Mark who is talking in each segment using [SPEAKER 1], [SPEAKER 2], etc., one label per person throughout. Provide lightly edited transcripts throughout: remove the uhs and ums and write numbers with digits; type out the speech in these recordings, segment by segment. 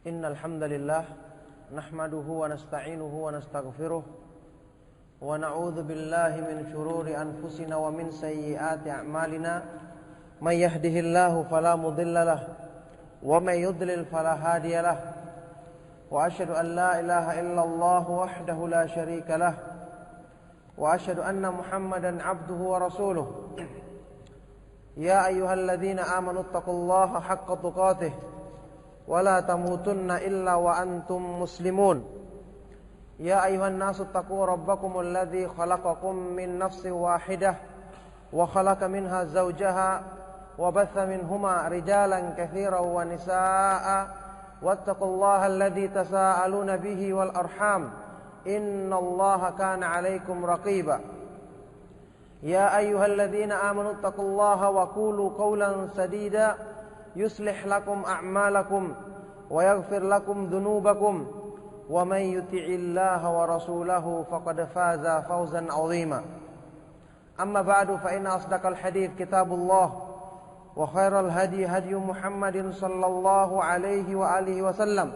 [SPEAKER 1] Innal hamdalillah nahmaduhu wa nasta'inuhu wa nastaghfiruh wa na'udzu billahi min shururi anfusina wa min sayyiati a'malina may yahdihillahu fala mudilla lahu wa may yudlil fala hadiya lahu wa asyhadu an la ilaha illallah wahdahu la syarika lahu wa asyhadu anna Muhammadan 'abduhu wa rasuluh. Ya ayyuhalladzina amanu taqullaha haqqa tuqatih wa la tamutunna illa wa antum muslimun. Ya ayyuhan nasu taqu rabbakumul ladzi khalaqakum min nafsin wahidah wa khalaqa minha zawjaha wa batha minhuma rijalan katsiran wa nisaa'a wattaqullaha alladzi tasaaluna bihi wal arham innallaha kana 'alaikum raqiba. Ya ayyuhalladzina amanu taqullaha wa qulu qawlan sadida yuslih lakum a'malakum wa yaghfir lakum dhunubakum wa may yuti'illaha wa rasulahu faqad faza fawzan 'azima. Amma ba'du fa inna asdaqal hadits kitabullah wa khairal hadi hadi Muhammadin sallallahu alaihi wa alihi wasallam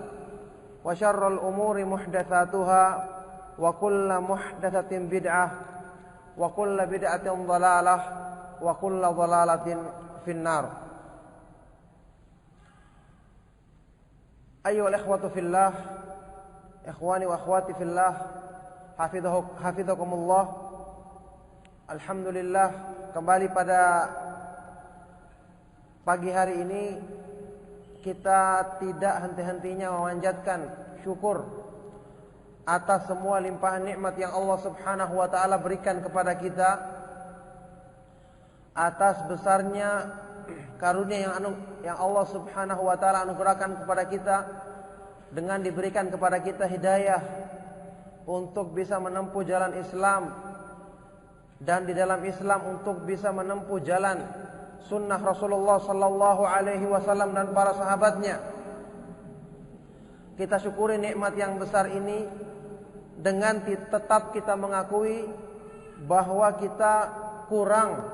[SPEAKER 1] wa syarrul umuri muhdatsatuha wa kullu muhdatsatin bid'ah wa kullu bid'atin dhalalah wa kullu dhalalatin finnar. Ayyuhal ikhwatu fillah, ikhwani wa akhwati fillah, hafizakumullah. Alhamdulillah, kembali pada pagi hari ini kita tidak henti-hentinya memanjatkan syukur atas semua limpahan nikmat yang Allah Subhanahu wa taala berikan kepada kita, atas besarnya karunia yang Allah Subhanahu wa taala anugerahkan kepada kita dengan diberikan kepada kita hidayah untuk bisa menempuh jalan Islam, dan di dalam Islam untuk bisa menempuh jalan sunnah Rasulullah sallallahu alaihi wasallam dan para sahabatnya. Kita syukuri nikmat yang besar ini dengan tetap kita mengakui bahwa kita kurang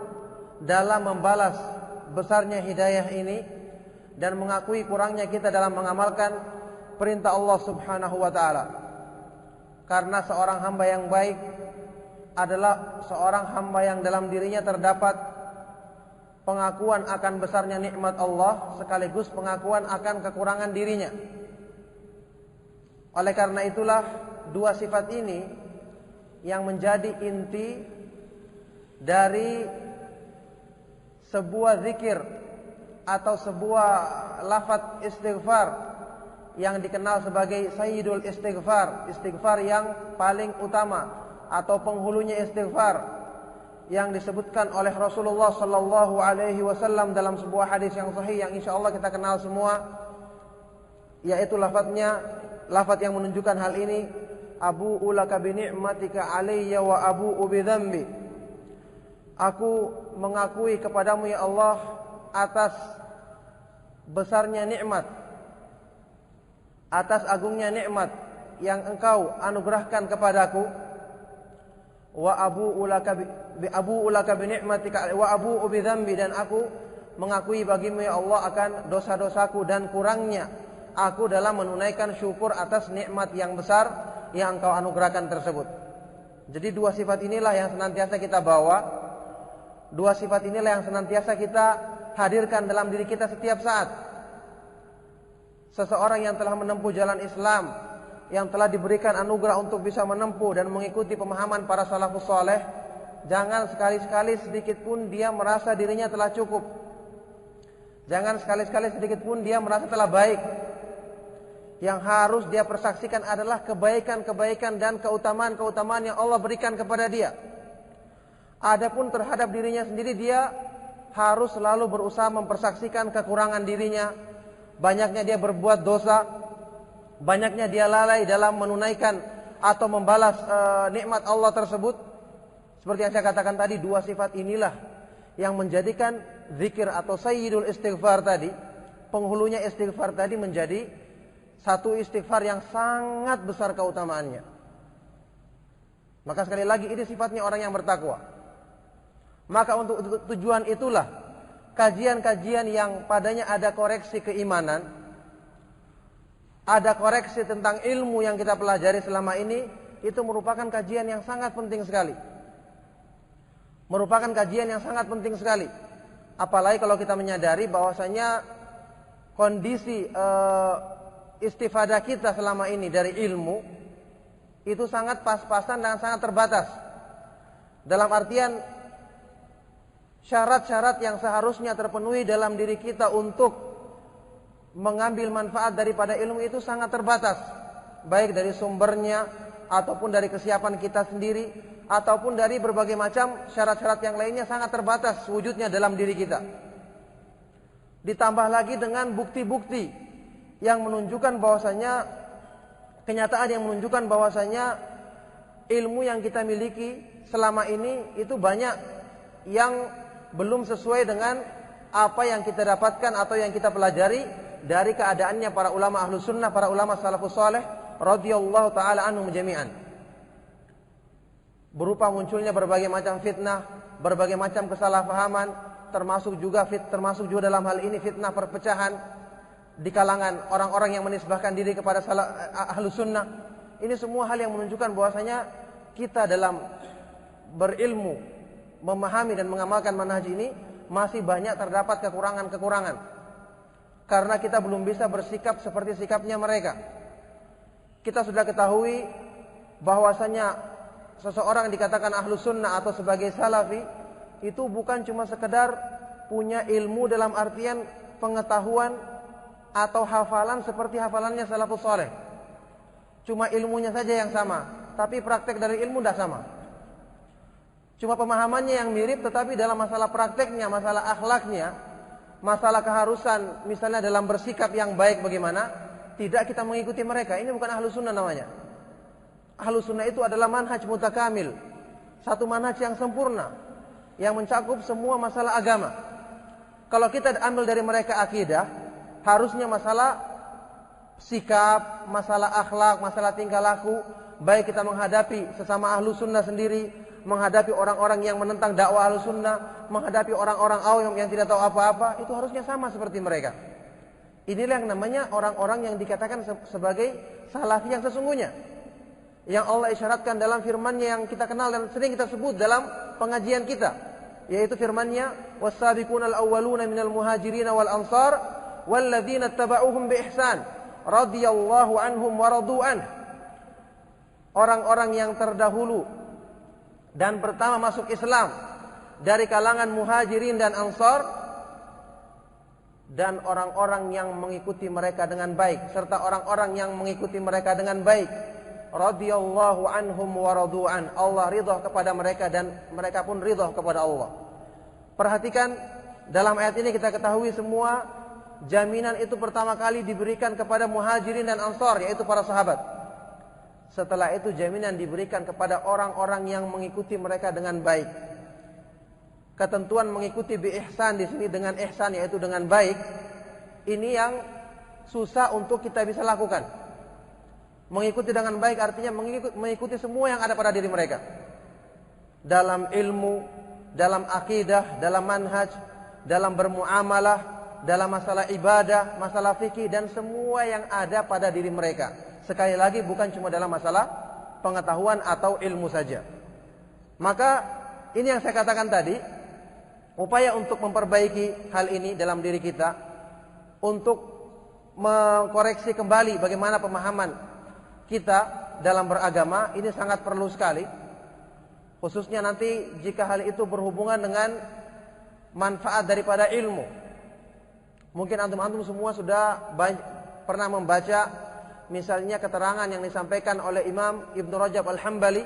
[SPEAKER 1] dalam membalas besarnya hidayah ini, dan mengakui kurangnya kita dalam mengamalkan perintah Allah Subhanahu wa taala. Karena seorang hamba yang baik adalah seorang hamba yang dalam dirinya terdapat pengakuan akan besarnya nikmat Allah sekaligus pengakuan akan kekurangan dirinya. Oleh karena itulah dua sifat ini yang menjadi inti dari sebuah zikir atau sebuah lafaz istighfar yang dikenal sebagai sayyidul istighfar, istighfar yang paling utama atau penghulunya istighfar, yang disebutkan oleh Rasulullah sallallahu alaihi wasallam dalam sebuah hadis yang sahih yang insyaallah kita kenal semua, yaitu lafaz yang menunjukkan hal ini: abu'u laka bi ni'matika alayya wa abu'u bi dzambi. Aku mengakui kepadamu ya Allah atas besarnya nikmat, atas agungnya nikmat yang Engkau anugerahkan kepadaku. Wa abu'u laka bi ni'matika wa abu'u bi dzambi, dan aku mengakui bagimu ya Allah akan dosa-dosaku dan kurangnya aku dalam menunaikan syukur atas nikmat yang besar yang Engkau anugerahkan tersebut. Jadi dua sifat inilah yang senantiasa kita bawa. Dua sifat inilah yang senantiasa kita hadirkan dalam diri kita setiap saat. Seseorang yang telah menempuh jalan Islam, yang telah diberikan anugerah untuk bisa menempuh dan mengikuti pemahaman para salafus saleh, jangan sekali-sekali sedikit pun dia merasa dirinya telah cukup. Jangan sekali-sekali sedikit pun dia merasa telah baik. Yang harus dia persaksikan adalah kebaikan-kebaikan dan keutamaan-keutamaan yang Allah berikan kepada dia. Adapun terhadap dirinya sendiri, dia harus selalu berusaha mempersaksikan kekurangan dirinya. Banyaknya dia berbuat dosa, banyaknya dia lalai dalam menunaikan atau membalas nikmat Allah tersebut. Seperti yang saya katakan tadi, dua sifat inilah yang menjadikan zikir atau sayyidul istighfar tadi, penghulunya istighfar tadi, menjadi satu istighfar yang sangat besar keutamaannya. Maka sekali lagi, ini sifatnya orang yang bertakwa. Maka untuk tujuan itulah kajian-kajian yang padanya ada koreksi keimanan, ada koreksi tentang ilmu yang kita pelajari selama ini, itu merupakan kajian yang sangat penting sekali. Merupakan kajian yang sangat penting sekali. Apalagi kalau kita menyadari bahwasanya kondisi istifadah kita selama ini dari ilmu itu sangat pas-pasan dan sangat terbatas. Dalam artian syarat-syarat yang seharusnya terpenuhi dalam diri kita untuk mengambil manfaat daripada ilmu itu sangat terbatas, baik dari sumbernya ataupun dari kesiapan kita sendiri ataupun dari berbagai macam syarat-syarat yang lainnya sangat terbatas wujudnya dalam diri kita. Ditambah lagi dengan bukti-bukti yang menunjukkan bahwasanya kenyataan yang menunjukkan bahwasanya ilmu yang kita miliki selama ini itu banyak yang belum sesuai dengan apa yang kita dapatkan atau yang kita pelajari dari keadaannya para ulama ahlus sunnah, para ulama salafus saleh radhiyallahu taala anhum jami'an. Berupa munculnya berbagai macam fitnah, berbagai macam kesalahpahaman, termasuk juga dalam hal ini fitnah perpecahan di kalangan orang-orang yang menisbahkan diri kepada ahlus sunnah. Ini semua hal yang menunjukkan bahwasanya kita dalam berilmu, memahami dan mengamalkan manhaj ini masih banyak terdapat kekurangan-kekurangan. Karena kita belum bisa bersikap seperti sikapnya mereka. Kita sudah ketahui bahwasanya seseorang dikatakan ahlus sunnah atau sebagai salafi itu bukan cuma sekedar punya ilmu dalam artian pengetahuan atau hafalan seperti hafalannya salafus saleh. Cuma ilmunya saja yang sama, tapi praktek dari ilmu tidak sama. Cuma pemahamannya yang mirip, tetapi dalam masalah prakteknya, masalah akhlaknya, masalah keharusan, misalnya dalam bersikap yang baik bagaimana, tidak kita mengikuti mereka. Ini bukan ahlus sunnah namanya. Ahlus sunnah itu adalah manhaj mutakamil, satu manhaj yang sempurna, yang mencakup semua masalah agama. Kalau kita ambil dari mereka akidah, harusnya masalah sikap, masalah akhlak, masalah tingkah laku, baik kita menghadapi sesama ahlus sunnah sendiri, menghadapi orang-orang yang menentang dakwah ahlus sunnah, menghadapi orang-orang awam yang tidak tahu apa-apa, itu harusnya sama seperti mereka. Inilah yang namanya orang-orang yang dikatakan sebagai salafi yang sesungguhnya, yang Allah isyaratkan dalam firman-Nya yang kita kenal dan sering kita sebut dalam pengajian kita, yaitu firman-Nya was-sabiqunal awwaluna minal muhajirin wal ansar walladzina tabauhum bi ihsan radhiyallahu anhum wa radu an. Orang-orang yang terdahulu dan pertama masuk Islam dari kalangan muhajirin dan ansar, dan orang-orang yang mengikuti mereka dengan baik, serta orang-orang yang mengikuti mereka dengan baik, radhiyallahu anhum wa radu an. Allah ridha kepada mereka dan mereka pun ridha kepada Allah. Perhatikan, dalam ayat ini kita ketahui semua jaminan itu pertama kali diberikan kepada muhajirin dan ansar, yaitu para sahabat. Setelah itu jaminan diberikan kepada orang-orang yang mengikuti mereka dengan baik. Ketentuan mengikuti bi ihsan di sini dengan ihsan, yaitu dengan baik. Ini yang susah untuk kita bisa lakukan. Mengikuti dengan baik artinya mengikuti semua yang ada pada diri mereka. Dalam ilmu, dalam akidah, dalam manhaj, dalam bermuamalah, dalam masalah ibadah, masalah fikih, dan semua yang ada pada diri mereka. Sekali lagi bukan cuma dalam masalah pengetahuan atau ilmu saja. Maka ini yang saya katakan tadi, upaya untuk memperbaiki hal ini dalam diri kita, untuk mengkoreksi kembali bagaimana pemahaman kita dalam beragama, ini sangat perlu sekali. Khususnya nanti jika hal itu berhubungan dengan manfaat daripada ilmu. Mungkin antum-antum semua sudah pernah membaca misalnya keterangan yang disampaikan oleh Imam Ibnu Rajab Al-Hambali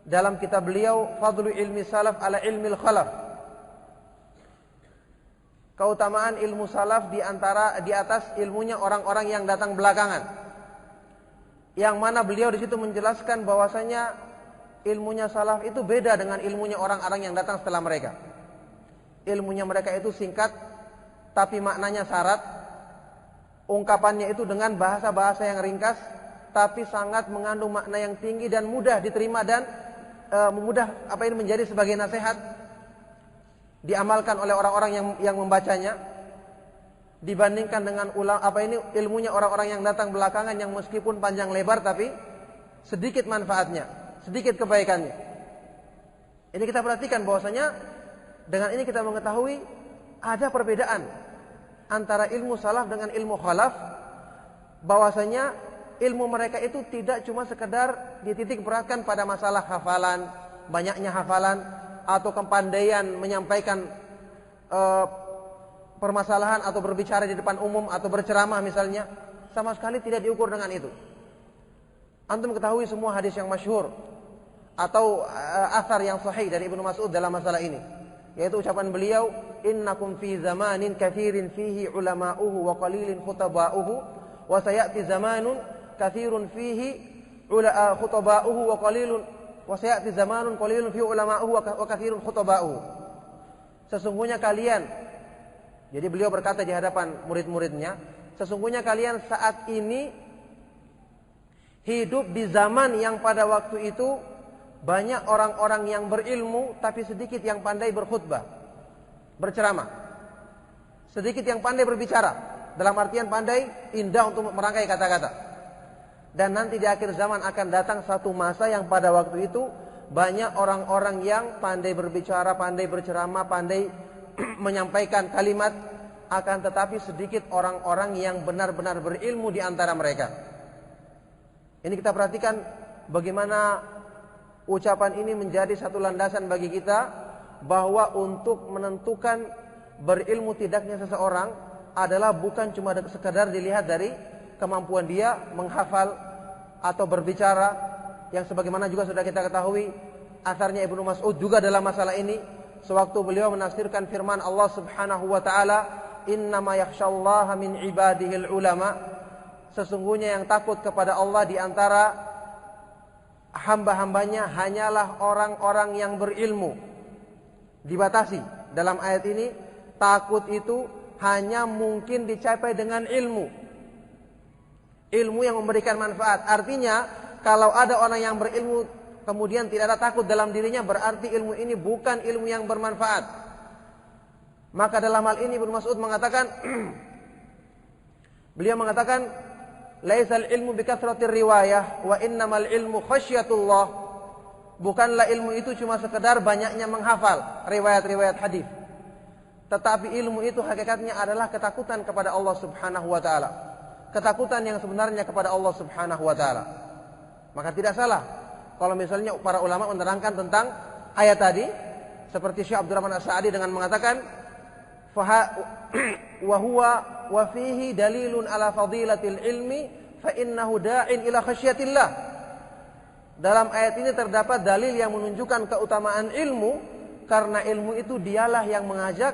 [SPEAKER 1] dalam kitab beliau Fadlu Ilmi Salaf ala Ilmil Khalaf. Keutamaan ilmu salaf di atas ilmunya orang-orang yang datang belakangan. Yang mana beliau di situ menjelaskan bahwasanya ilmunya salaf itu beda dengan ilmunya orang-orang yang datang setelah mereka. Ilmunya mereka itu singkat tapi maknanya syarat. Ungkapannya itu dengan bahasa-bahasa yang ringkas tapi sangat mengandung makna yang tinggi dan mudah diterima dan mudah menjadi sebagai nasihat diamalkan oleh orang-orang yang membacanya. dibandingkan dengan ilmunya orang-orang yang datang belakangan yang meskipun panjang lebar tapi sedikit manfaatnya, sedikit kebaikannya. Ini kita perhatikan bahwasanya dengan ini kita mengetahui ada perbedaan antara ilmu salaf dengan ilmu khalaf, bahwasanya ilmu mereka itu tidak cuma sekedar dititik beratkan pada masalah hafalan, banyaknya hafalan atau kepandaian menyampaikan permasalahan atau berbicara di depan umum atau berceramah misalnya, sama sekali tidak diukur dengan itu. Antum ketahui semua hadis yang masyhur atau athar yang sahih dari Ibnu Mas'ud dalam masalah ini, yaitu ucapan beliau, innakum fi zamanin kathirin fihi ulama'uhu wa qalilin khutaba'uhu wa sayati zamanun kathirun fihi khutaba'uhu wa sayati zamanun qalilun fihi ulama'uhu wa kathirun khutaba'uhu. Sesungguhnya kalian, jadi beliau berkata di hadapan murid-muridnya, sesungguhnya kalian saat ini hidup di zaman yang pada waktu itu banyak orang-orang yang berilmu tapi sedikit yang pandai berkhutbah, berceramah. Sedikit yang pandai berbicara, dalam artian pandai, indah untuk merangkai kata-kata. Dan nanti di akhir zaman akan datang satu masa yang pada waktu itu banyak orang-orang yang pandai berbicara, pandai berceramah, pandai menyampaikan kalimat, akan tetapi sedikit orang-orang yang benar-benar berilmu di antara mereka. Ini kita perhatikan bagaimana ucapan ini menjadi satu landasan bagi kita bahwa untuk menentukan berilmu tidaknya seseorang adalah bukan cuma sekadar dilihat dari kemampuan dia menghafal atau berbicara, yang sebagaimana juga sudah kita ketahui asarnya Ibnu Mas'ud juga dalam masalah ini sewaktu beliau menafsirkan firman Allah Subhanahu wa taala, innama yakhsyallaha min ibadihil ulama, sesungguhnya yang takut kepada Allah di antara hamba-hambanya hanyalah orang-orang yang berilmu. Dibatasi dalam ayat ini, takut itu hanya mungkin dicapai dengan ilmu, ilmu yang memberikan manfaat. Artinya kalau ada orang yang berilmu kemudian tidak ada takut dalam dirinya, berarti ilmu ini bukan ilmu yang bermanfaat. Maka dalam hal ini Ibnu Mas'ud mengatakan beliau mengatakan, laisal ilmu bikathratir riwayah wa innamal ilmu khasyatullah. Bukanlah ilmu itu cuma sekedar banyaknya menghafal riwayat-riwayat hadis, tetapi ilmu itu hakikatnya adalah ketakutan kepada Allah Subhanahu wa taala. Ketakutan yang sebenarnya kepada Allah Subhanahu wa taala. Maka tidak salah kalau misalnya para ulama menerangkan tentang ayat tadi, seperti Syekh Abdurrahman As-Sa'di dengan mengatakan wa huwa wa fihi dalilun ala fadilatil ilmi fa innahu da'in ila khasyatillah. Dalam ayat ini terdapat dalil yang menunjukkan keutamaan ilmu, karena ilmu itu dialah yang mengajak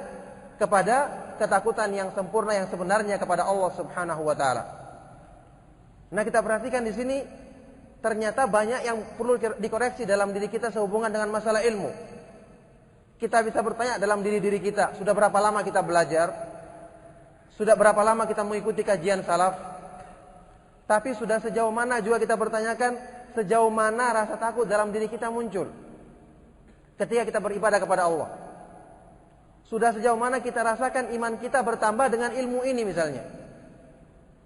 [SPEAKER 1] kepada ketakutan yang sempurna yang sebenarnya kepada Allah Subhanahu wa taala. Nah, kita perhatikan di sini ternyata banyak yang perlu dikoreksi dalam diri kita sehubungan dengan masalah ilmu. Kita bisa bertanya dalam diri-diri kita, sudah berapa lama kita belajar? Sudah berapa lama kita mengikuti kajian salaf? Tapi sudah sejauh mana juga kita bertanyakan, sejauh mana rasa takut dalam diri kita muncul ketika kita beribadah kepada Allah? Sudah sejauh mana kita rasakan iman kita bertambah dengan ilmu ini misalnya?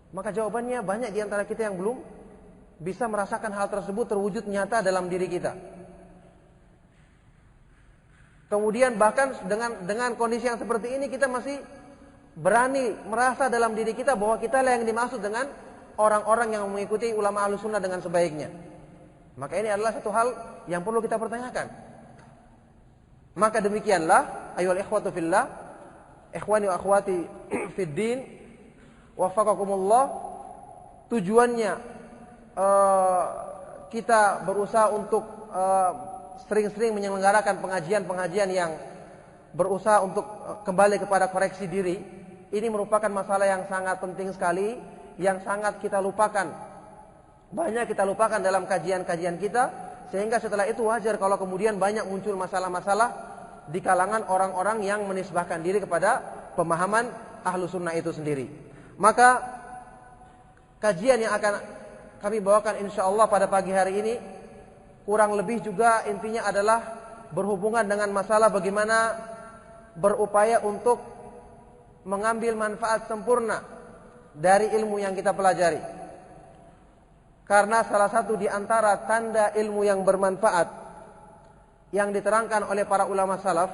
[SPEAKER 1] Maka jawabannya banyak di antara kita yang belum bisa merasakan hal tersebut terwujud nyata dalam diri kita. Kemudian bahkan dengan kondisi yang seperti ini kita masih berani merasa dalam diri kita bahwa kita lah yang dimaksud dengan orang-orang yang mengikuti ulama Ahlussunnah dengan sebaiknya. Maka ini adalah satu hal yang perlu kita pertanyakan. Maka demikianlah ayyuhal ikhwatu fillah, ikhwani wa akhwati fid din, waffaqakumullah, tujuannya kita berusaha untuk sering-sering menyelenggarakan pengajian-pengajian yang berusaha untuk kembali kepada koreksi diri. Ini merupakan masalah yang sangat penting sekali, yang sangat kita lupakan, banyak kita lupakan dalam kajian-kajian kita, sehingga setelah itu wajar kalau kemudian banyak muncul masalah-masalah di kalangan orang-orang yang menisbahkan diri kepada pemahaman Ahlussunnah itu sendiri. Maka kajian yang akan kami bawakan insyaallah pada pagi hari ini kurang lebih juga intinya adalah berhubungan dengan masalah bagaimana berupaya untuk mengambil manfaat sempurna dari ilmu yang kita pelajari. Karena salah satu di antara tanda ilmu yang bermanfaat yang diterangkan oleh para ulama salaf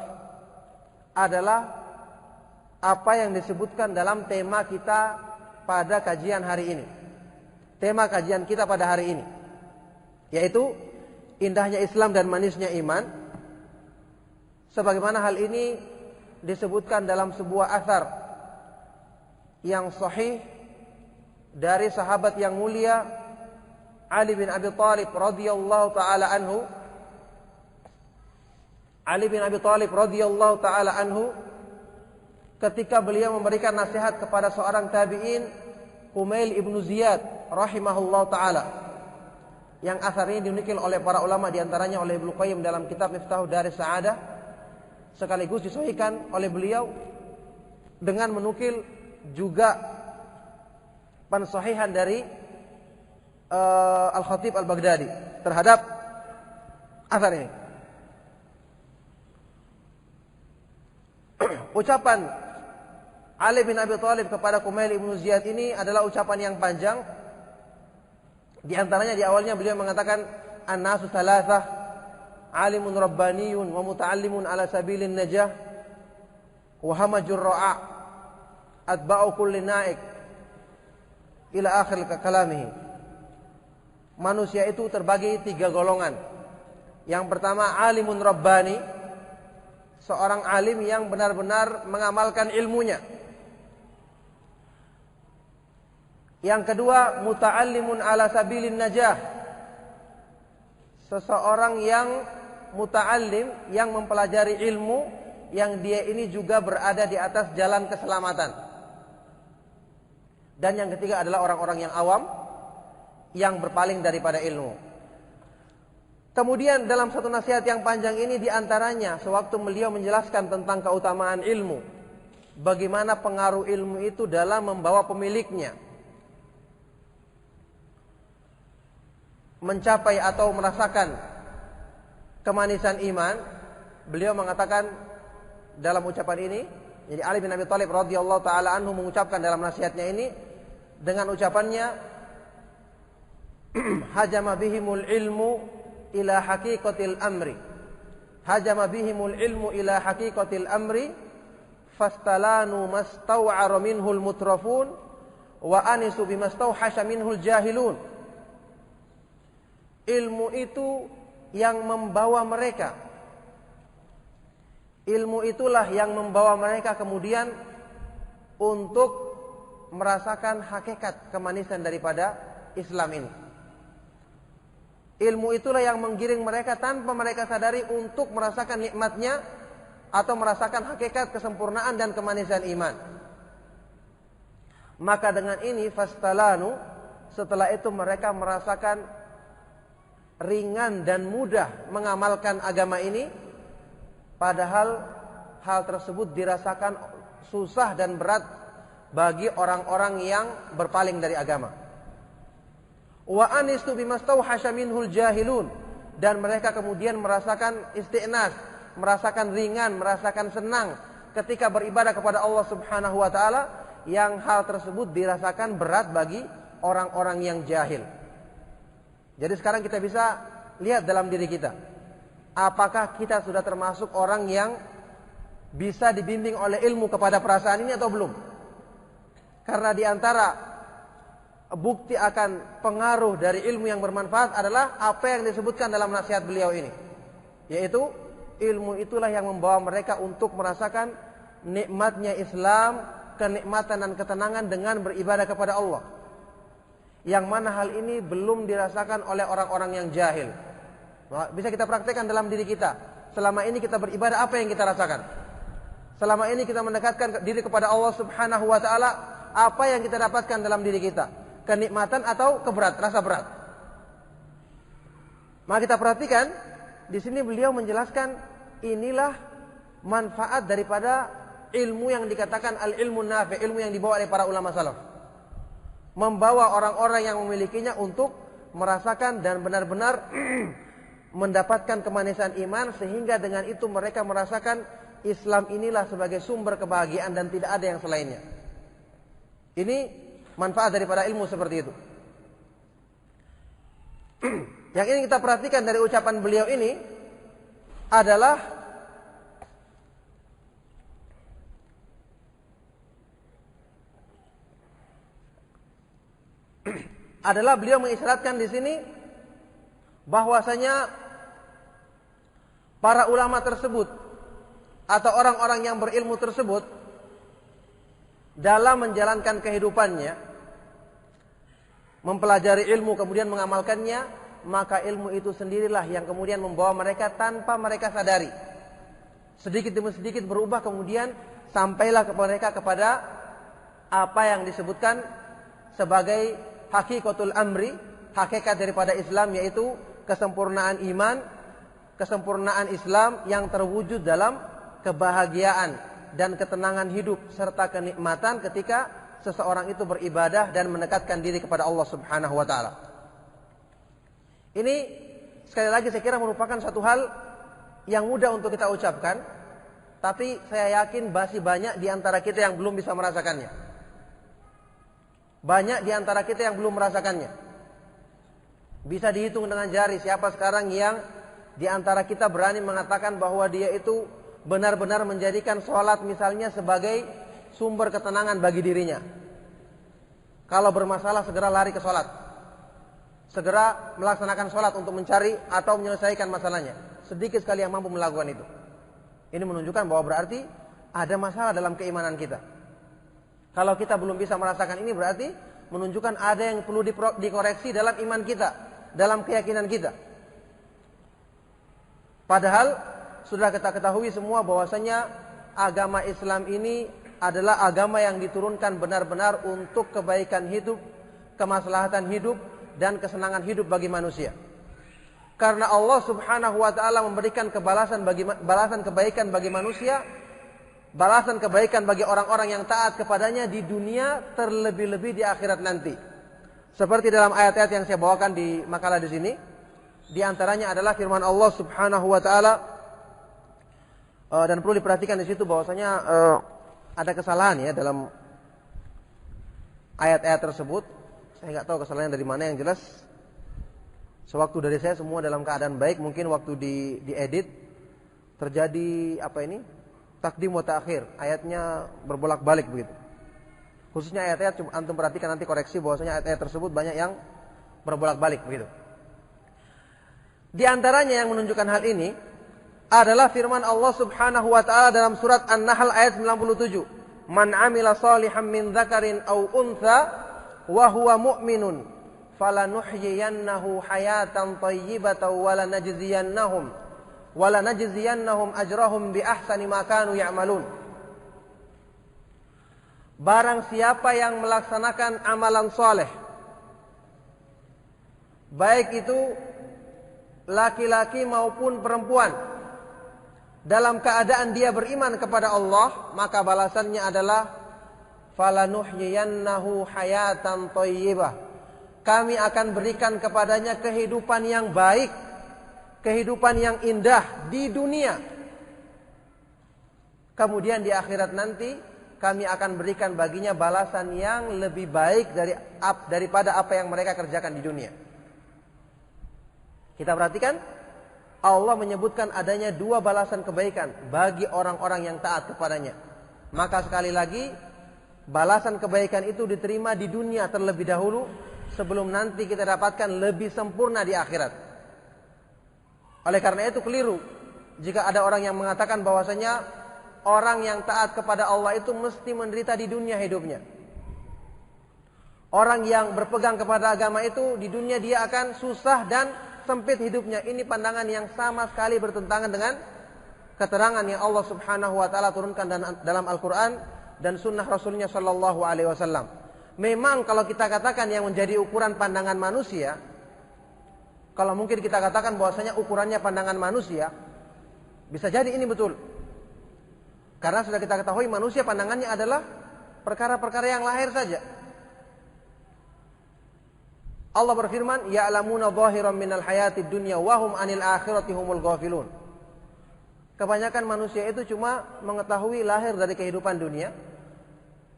[SPEAKER 1] adalah apa yang disebutkan dalam tema kita pada kajian hari ini. Tema kajian kita pada hari ini, yaitu indahnya Islam dan manisnya iman. Sebagaimana hal ini disebutkan dalam sebuah athar yang sahih dari sahabat yang mulia Ali bin Abi Thalib radhiyallahu taala anhu. Ali bin Abi Thalib radhiyallahu taala anhu ketika beliau memberikan nasihat kepada seorang tabi'in, Humail ibnu Ziyad rahimahullahu taala, yang athar ini dinukil oleh para ulama, diantaranya oleh Ibnu Qayyim dalam kitab Miftahu Daris Sa'adah, sekaligus disahihkan oleh beliau dengan menukil juga pensahihan dari Al-Khatib Al-Baghdadi terhadap athar ini. Ucapan Ali bin Abi Thalib kepada Humail ibnu Ziyad ini adalah ucapan yang panjang. Di antaranya di awalnya beliau mengatakan, an-nasu thalathah, alimun rabbaniyun wa muta'allimun ala sabilin najah wa hamajur ra'a atba'u kulli na'ik ila akhir kalamihi. Manusia itu terbagi 3 golongan. Yang pertama, alimun rabbani, seorang alim yang benar-benar mengamalkan ilmunya. Yang kedua, muta'allimun ala sabilin najah, seseorang yang muta'allim, yang mempelajari ilmu, yang dia ini juga berada di atas jalan keselamatan. Dan yang ketiga adalah orang-orang yang awam, yang berpaling daripada ilmu. Kemudian dalam satu nasihat yang panjang ini, diantaranya sewaktu beliau menjelaskan tentang keutamaan ilmu, bagaimana pengaruh ilmu itu dalam membawa pemiliknya mencapai atau merasakan kemanisan iman, beliau mengatakan dalam ucapan ini, jadi Ali bin Abi Thalib radhiyallahu taala anhu mengucapkan dalam nasihatnya ini dengan ucapannya, hajama bihimul ilmu ila haqiqatil amri, hajama bihimul ilmu ila haqiqatil amri, fastalanu mastaw'ara minhul mutrafun wa anisu bimastawhasha minhul jahilun. Ilmu itu yang membawa mereka, ilmu itulah yang membawa mereka kemudian untuk merasakan hakikat kemanisan daripada Islam ini. Ilmu itulah yang menggiring mereka tanpa mereka sadari untuk merasakan nikmatnya atau merasakan hakikat kesempurnaan dan kemanisan iman. Maka dengan ini fastalanu, setelah itu mereka merasakan ringan dan mudah mengamalkan agama ini, padahal hal tersebut dirasakan susah dan berat bagi orang-orang yang berpaling dari agama. Wa anistu bimastawhasha minhul jahilun, dan mereka kemudian merasakan isti'nas, merasakan ringan, merasakan senang ketika beribadah kepada Allah Subhanahu wa taala, yang hal tersebut dirasakan berat bagi orang-orang yang jahil. Jadi sekarang kita bisa lihat dalam diri kita, apakah kita sudah termasuk orang yang bisa dibimbing oleh ilmu kepada perasaan ini atau belum? Karena di antara bukti akan pengaruh dari ilmu yang bermanfaat adalah apa yang disebutkan dalam nasihat beliau ini, yaitu ilmu itulah yang membawa mereka untuk merasakan nikmatnya Islam, kenikmatan dan ketenangan dengan beribadah kepada Allah, yang mana hal ini belum dirasakan oleh orang-orang yang jahil. Bisa kita praktekkan dalam diri kita. Selama ini kita beribadah, apa yang kita rasakan? Selama ini kita mendekatkan diri kepada Allah Subhanahu wa taala, apa yang kita dapatkan dalam diri kita? Kenikmatan atau rasa berat? Maka kita perhatikan di sini beliau menjelaskan inilah manfaat daripada ilmu yang dikatakan al-ilmu nafi', ilmu yang dibawa oleh para ulama salaf. Membawa orang-orang yang memilikinya untuk merasakan dan benar-benar mendapatkan kemanisan iman, sehingga dengan itu mereka merasakan Islam inilah sebagai sumber kebahagiaan dan tidak ada yang selainnya. Ini manfaat daripada ilmu seperti itu. Yang ingin kita perhatikan dari ucapan beliau ini adalah beliau mengisyaratkan di sini bahwasanya para ulama tersebut atau orang-orang yang berilmu tersebut dalam menjalankan kehidupannya, mempelajari ilmu kemudian mengamalkannya, maka ilmu itu sendirilah yang kemudian membawa mereka tanpa mereka sadari. Sedikit demi sedikit berubah, kemudian sampailah mereka kepada apa yang disebutkan sebagai hakikatul amri, hakikat daripada Islam, yaitu kesempurnaan iman, kesempurnaan Islam yang terwujud dalam kebahagiaan dan ketenangan hidup serta kenikmatan ketika seseorang itu beribadah dan mendekatkan diri kepada Allah Subhanahu wa taala. Ini sekali lagi saya kira merupakan satu hal yang mudah untuk kita ucapkan, tapi saya yakin masih banyak di antara kita yang belum bisa merasakannya. Banyak di antara kita yang belum merasakannya. Bisa dihitung dengan jari siapa sekarang yang di antara kita berani mengatakan bahwa dia itu benar-benar menjadikan sholat misalnya sebagai sumber ketenangan bagi dirinya. Kalau bermasalah segera lari ke sholat, segera melaksanakan sholat untuk mencari atau menyelesaikan masalahnya. Sedikit sekali yang mampu melakukan itu. Ini menunjukkan bahwa berarti ada masalah dalam keimanan kita. Kalau kita belum bisa merasakan ini, berarti menunjukkan ada yang perlu dikoreksi dalam iman kita, dalam keyakinan kita. Padahal sudah kita ketahui semua bahwasanya agama Islam ini adalah agama yang diturunkan benar-benar untuk kebaikan hidup, kemaslahatan hidup, dan kesenangan hidup bagi manusia. Karena Allah Subhanahu wa taala memberikan balasan kebaikan bagi manusia, balasan kebaikan bagi orang-orang yang taat kepadanya di dunia, terlebih-lebih di akhirat nanti. Seperti dalam ayat-ayat yang saya bawakan di makalah di sini, di antaranya adalah firman Allah Subhanahu wa taala, dan perlu diperhatikan di situ bahwasanya ada kesalahan ya dalam ayat-ayat tersebut. Saya nggak tahu kesalahannya dari mana, yang jelas sewaktu dari saya semua dalam keadaan baik. Mungkin waktu diedit terjadi takdim wa ta'khir, ayatnya berbolak-balik begitu. Khususnya ayat-ayat, antum perhatikan nanti koreksi bahwasanya ayat-ayat tersebut banyak yang berbolak-balik begitu. Di antaranya yang menunjukkan hal ini adalah firman Allah Subhanahu wa taala dalam surat An-Nahl ayat 97. Man 'amila shalihan min dzakarin aw untha wa huwa mu'minun falanuhyiyannahu hayatan thayyibatan wa lanajziyannahum ajrahum bi ahsani ma kanu ya'malun. Barang siapa yang melaksanakan amalan saleh, baik itu laki-laki maupun perempuan, dalam keadaan dia beriman kepada Allah, maka balasannya adalah falanuhyiyannahu hayatan thayyibah. Kami akan berikan kepadanya kehidupan yang baik, kehidupan yang indah di dunia. Kemudian di akhirat nanti kami akan berikan baginya balasan yang lebih baik daripada apa yang mereka kerjakan di dunia. Kita perhatikan, Allah menyebutkan adanya dua balasan kebaikan bagi orang-orang yang taat kepadanya. Maka sekali lagi, balasan kebaikan itu diterima di dunia terlebih dahulu, sebelum nanti kita dapatkan lebih sempurna di akhirat. Oleh karena itu keliru jika ada orang yang mengatakan bahwasanya orang yang taat kepada Allah itu mesti menderita di dunia hidupnya. Orang yang berpegang kepada agama itu di dunia dia akan susah dan sempit hidupnya. Ini pandangan yang sama sekali bertentangan dengan keterangan yang Allah Subhanahu wa taala turunkan dalam Al-Qur'an dan sunnah Rasulnya sallallahu alaihi wasallam. Memang kalau kita katakan yang menjadi ukuran pandangan manusia, kalau mungkin kita katakan bahwasanya ukurannya pandangan manusia, bisa jadi ini betul. Karena sudah kita ketahui manusia pandangannya adalah perkara-perkara yang lahir saja. Allah berfirman, ya'lamuna zahiran minal hayatid dunya wa hum 'anil akhirati humul ghafilun. Kebanyakan manusia itu cuma mengetahui lahir dari kehidupan dunia.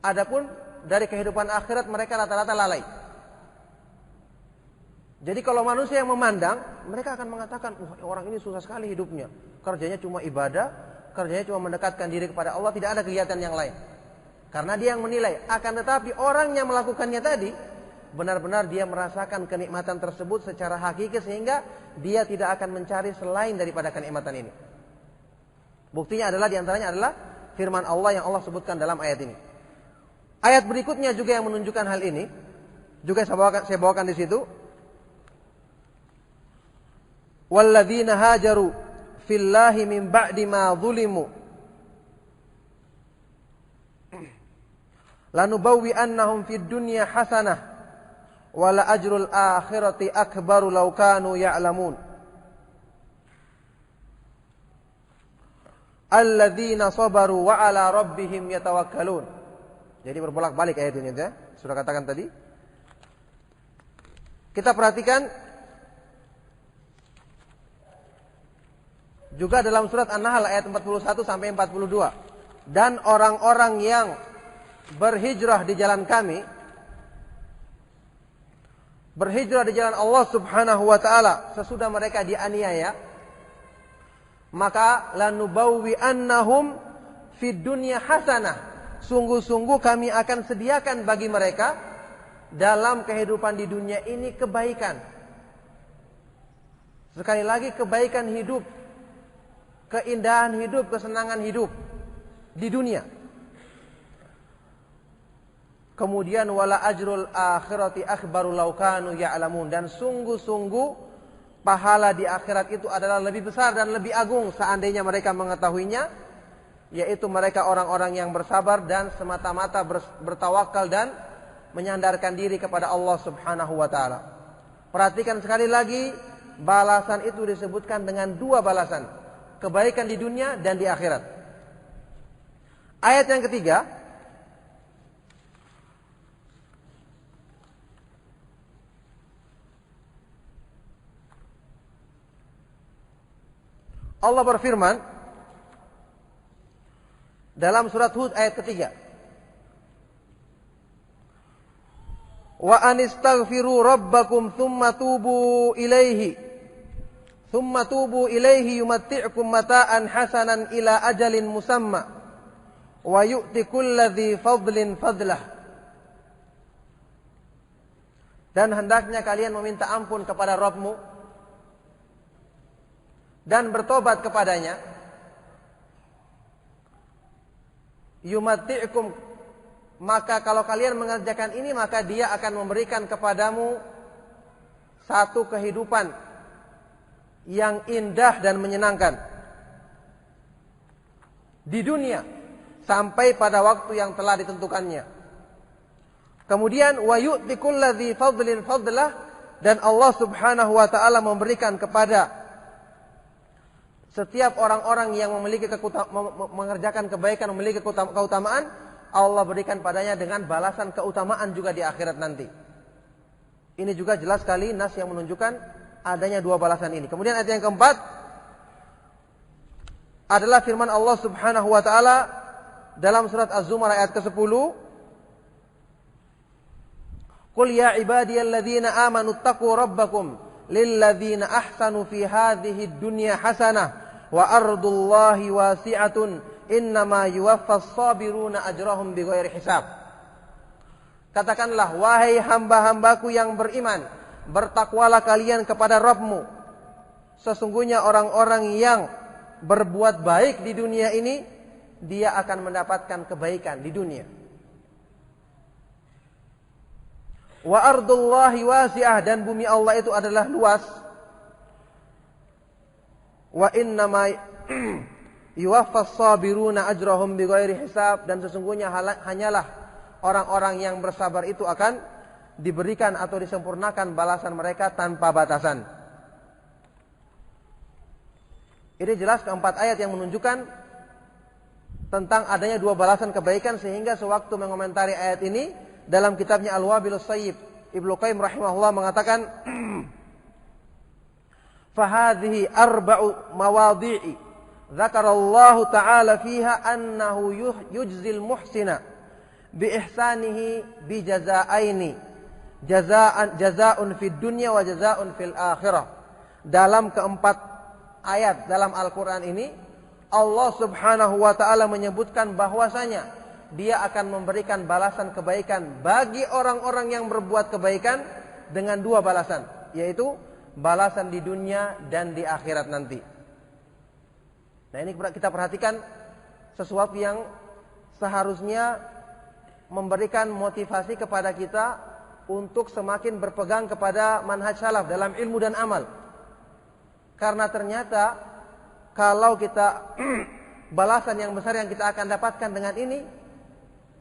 [SPEAKER 1] Adapun dari kehidupan akhirat mereka rata-rata lalai. Jadi kalau manusia yang memandang, mereka akan mengatakan, orang ini susah sekali hidupnya. Kerjanya cuma ibadah, kerjanya cuma mendekatkan diri kepada Allah, tidak ada kegiatan yang lain. Karena dia yang menilai. Akan tetapi orang yang melakukannya tadi, benar-benar dia merasakan kenikmatan tersebut secara hakiki, sehingga dia tidak akan mencari selain daripada kenikmatan ini. Buktinya adalah diantaranya adalah firman Allah yang Allah sebutkan dalam ayat ini. Ayat berikutnya juga yang menunjukkan hal ini, juga saya bawakan di situ. Walladzina hajaru fillahi min ba'di ma zulimu lanubawwi'annahum fid dunya hasanah wa la ajrul akhirati akbaru law kanu ya'lamun. Alladzina sabaru wa ala rabbihim yatawakkalun. Jadi berbolak-balik ayat ini ya. Sudah katakan tadi. Kita perhatikan juga dalam surat An-Nahl ayat 41 sampai 42. Dan orang-orang yang berhijrah di jalan kami, berhijrah di jalan Allah Subhanahu wa taala sesudah mereka dianiaya, maka lanubawwi annahum fid dunya hasanah. Sungguh-sungguh kami akan sediakan bagi mereka dalam kehidupan di dunia ini kebaikan. Sekali lagi, kebaikan hidup, keindahan hidup, kesenangan hidup di dunia. Kemudian wala ajrul akhirati akhbaru law kanu ya'lamun, dan sungguh-sungguh pahala di akhirat itu adalah lebih besar dan lebih agung seandainya mereka mengetahuinya, yaitu mereka orang-orang yang bersabar dan semata-mata bertawakal dan menyandarkan diri kepada Allah Subhanahu wa taala. Perhatikan sekali lagi, balasan itu disebutkan dengan dua balasan, kebaikan di dunia dan di akhirat. Ayat yang ketiga, Allah berfirman dalam surat Hud ayat ketiga, wa anistaghfiru rabbakum thumma tubu ilaihi yumatti'kum mata'an hasanan ila ajalin musamma wa yu'ti kulladzi fadlin fadlah. Dan hendaknya kalian meminta ampun kepada Rabbmu dan bertobat kepadanya, yumatti'kum, maka kalau kalian mengerjakan ini, maka dia akan memberikan kepadamu satu kehidupan yang indah dan menyenangkan di dunia sampai pada waktu yang telah ditentukannya. Kemudian wa yu'ti kulladzi fadlin fadlah, dan Allah Subhanahu wa taala memberikan kepada setiap orang-orang yang memiliki mengerjakan kebaikan, memiliki keutamaan, Allah berikan padanya dengan balasan keutamaan juga di akhirat nanti. Ini juga jelas sekali nas yang menunjukkan adanya dua balasan ini. Kemudian ayat yang keempat adalah firman Allah Subhanahu wa taala dalam surat Az-Zumar ayat ke-10. Qul ya ibadiyalladzina amanu taqu rabbakum lilladzina ahsanu fi hadhihi dunya hasanah wa ardullahi wasi'atun innama yuwaffas sabiruna ajrahum bighairi hisab. Katakanlah, wahai hamba-hambaku yang beriman, bertakwalah kalian kepada Rabbmu. Sesungguhnya orang-orang yang berbuat baik di dunia ini, dia akan mendapatkan kebaikan di dunia. Wa ardullahi wasi'ah, dan bumi Allah itu adalah luas. Wa innama yuwaffas sabiruna ajrahum bighairi hisab, dan sesungguhnya hanyalah orang-orang yang bersabar itu akan diberikan atau disempurnakan balasan mereka tanpa batasan. Ini jelas keempat ayat yang menunjukkan tentang adanya dua balasan kebaikan, sehingga sewaktu mengomentari ayat ini dalam kitabnya Al-Wabilus Sayyib, Ibnu Qayyim rahimahullah mengatakan fahadhihi arba'u mawadhi'i Dzakarallahu ta'ala fiha annahu yujzil muhsina bi ihsanihi bi jazaaini. Jazaa'un fid dunya wa jazaa'un fil akhirah. Dalam keempat ayat dalam Al-Qur'an ini Allah Subhanahu wa taala menyebutkan bahwasanya Dia akan memberikan balasan kebaikan bagi orang-orang yang berbuat kebaikan dengan dua balasan, yaitu balasan di dunia dan di akhirat nanti. Nah, ini kita perhatikan sesuatu yang seharusnya memberikan motivasi kepada kita untuk semakin berpegang kepada manhaj salaf dalam ilmu dan amal. Karena ternyata kalau kita balasan yang besar yang kita akan dapatkan dengan ini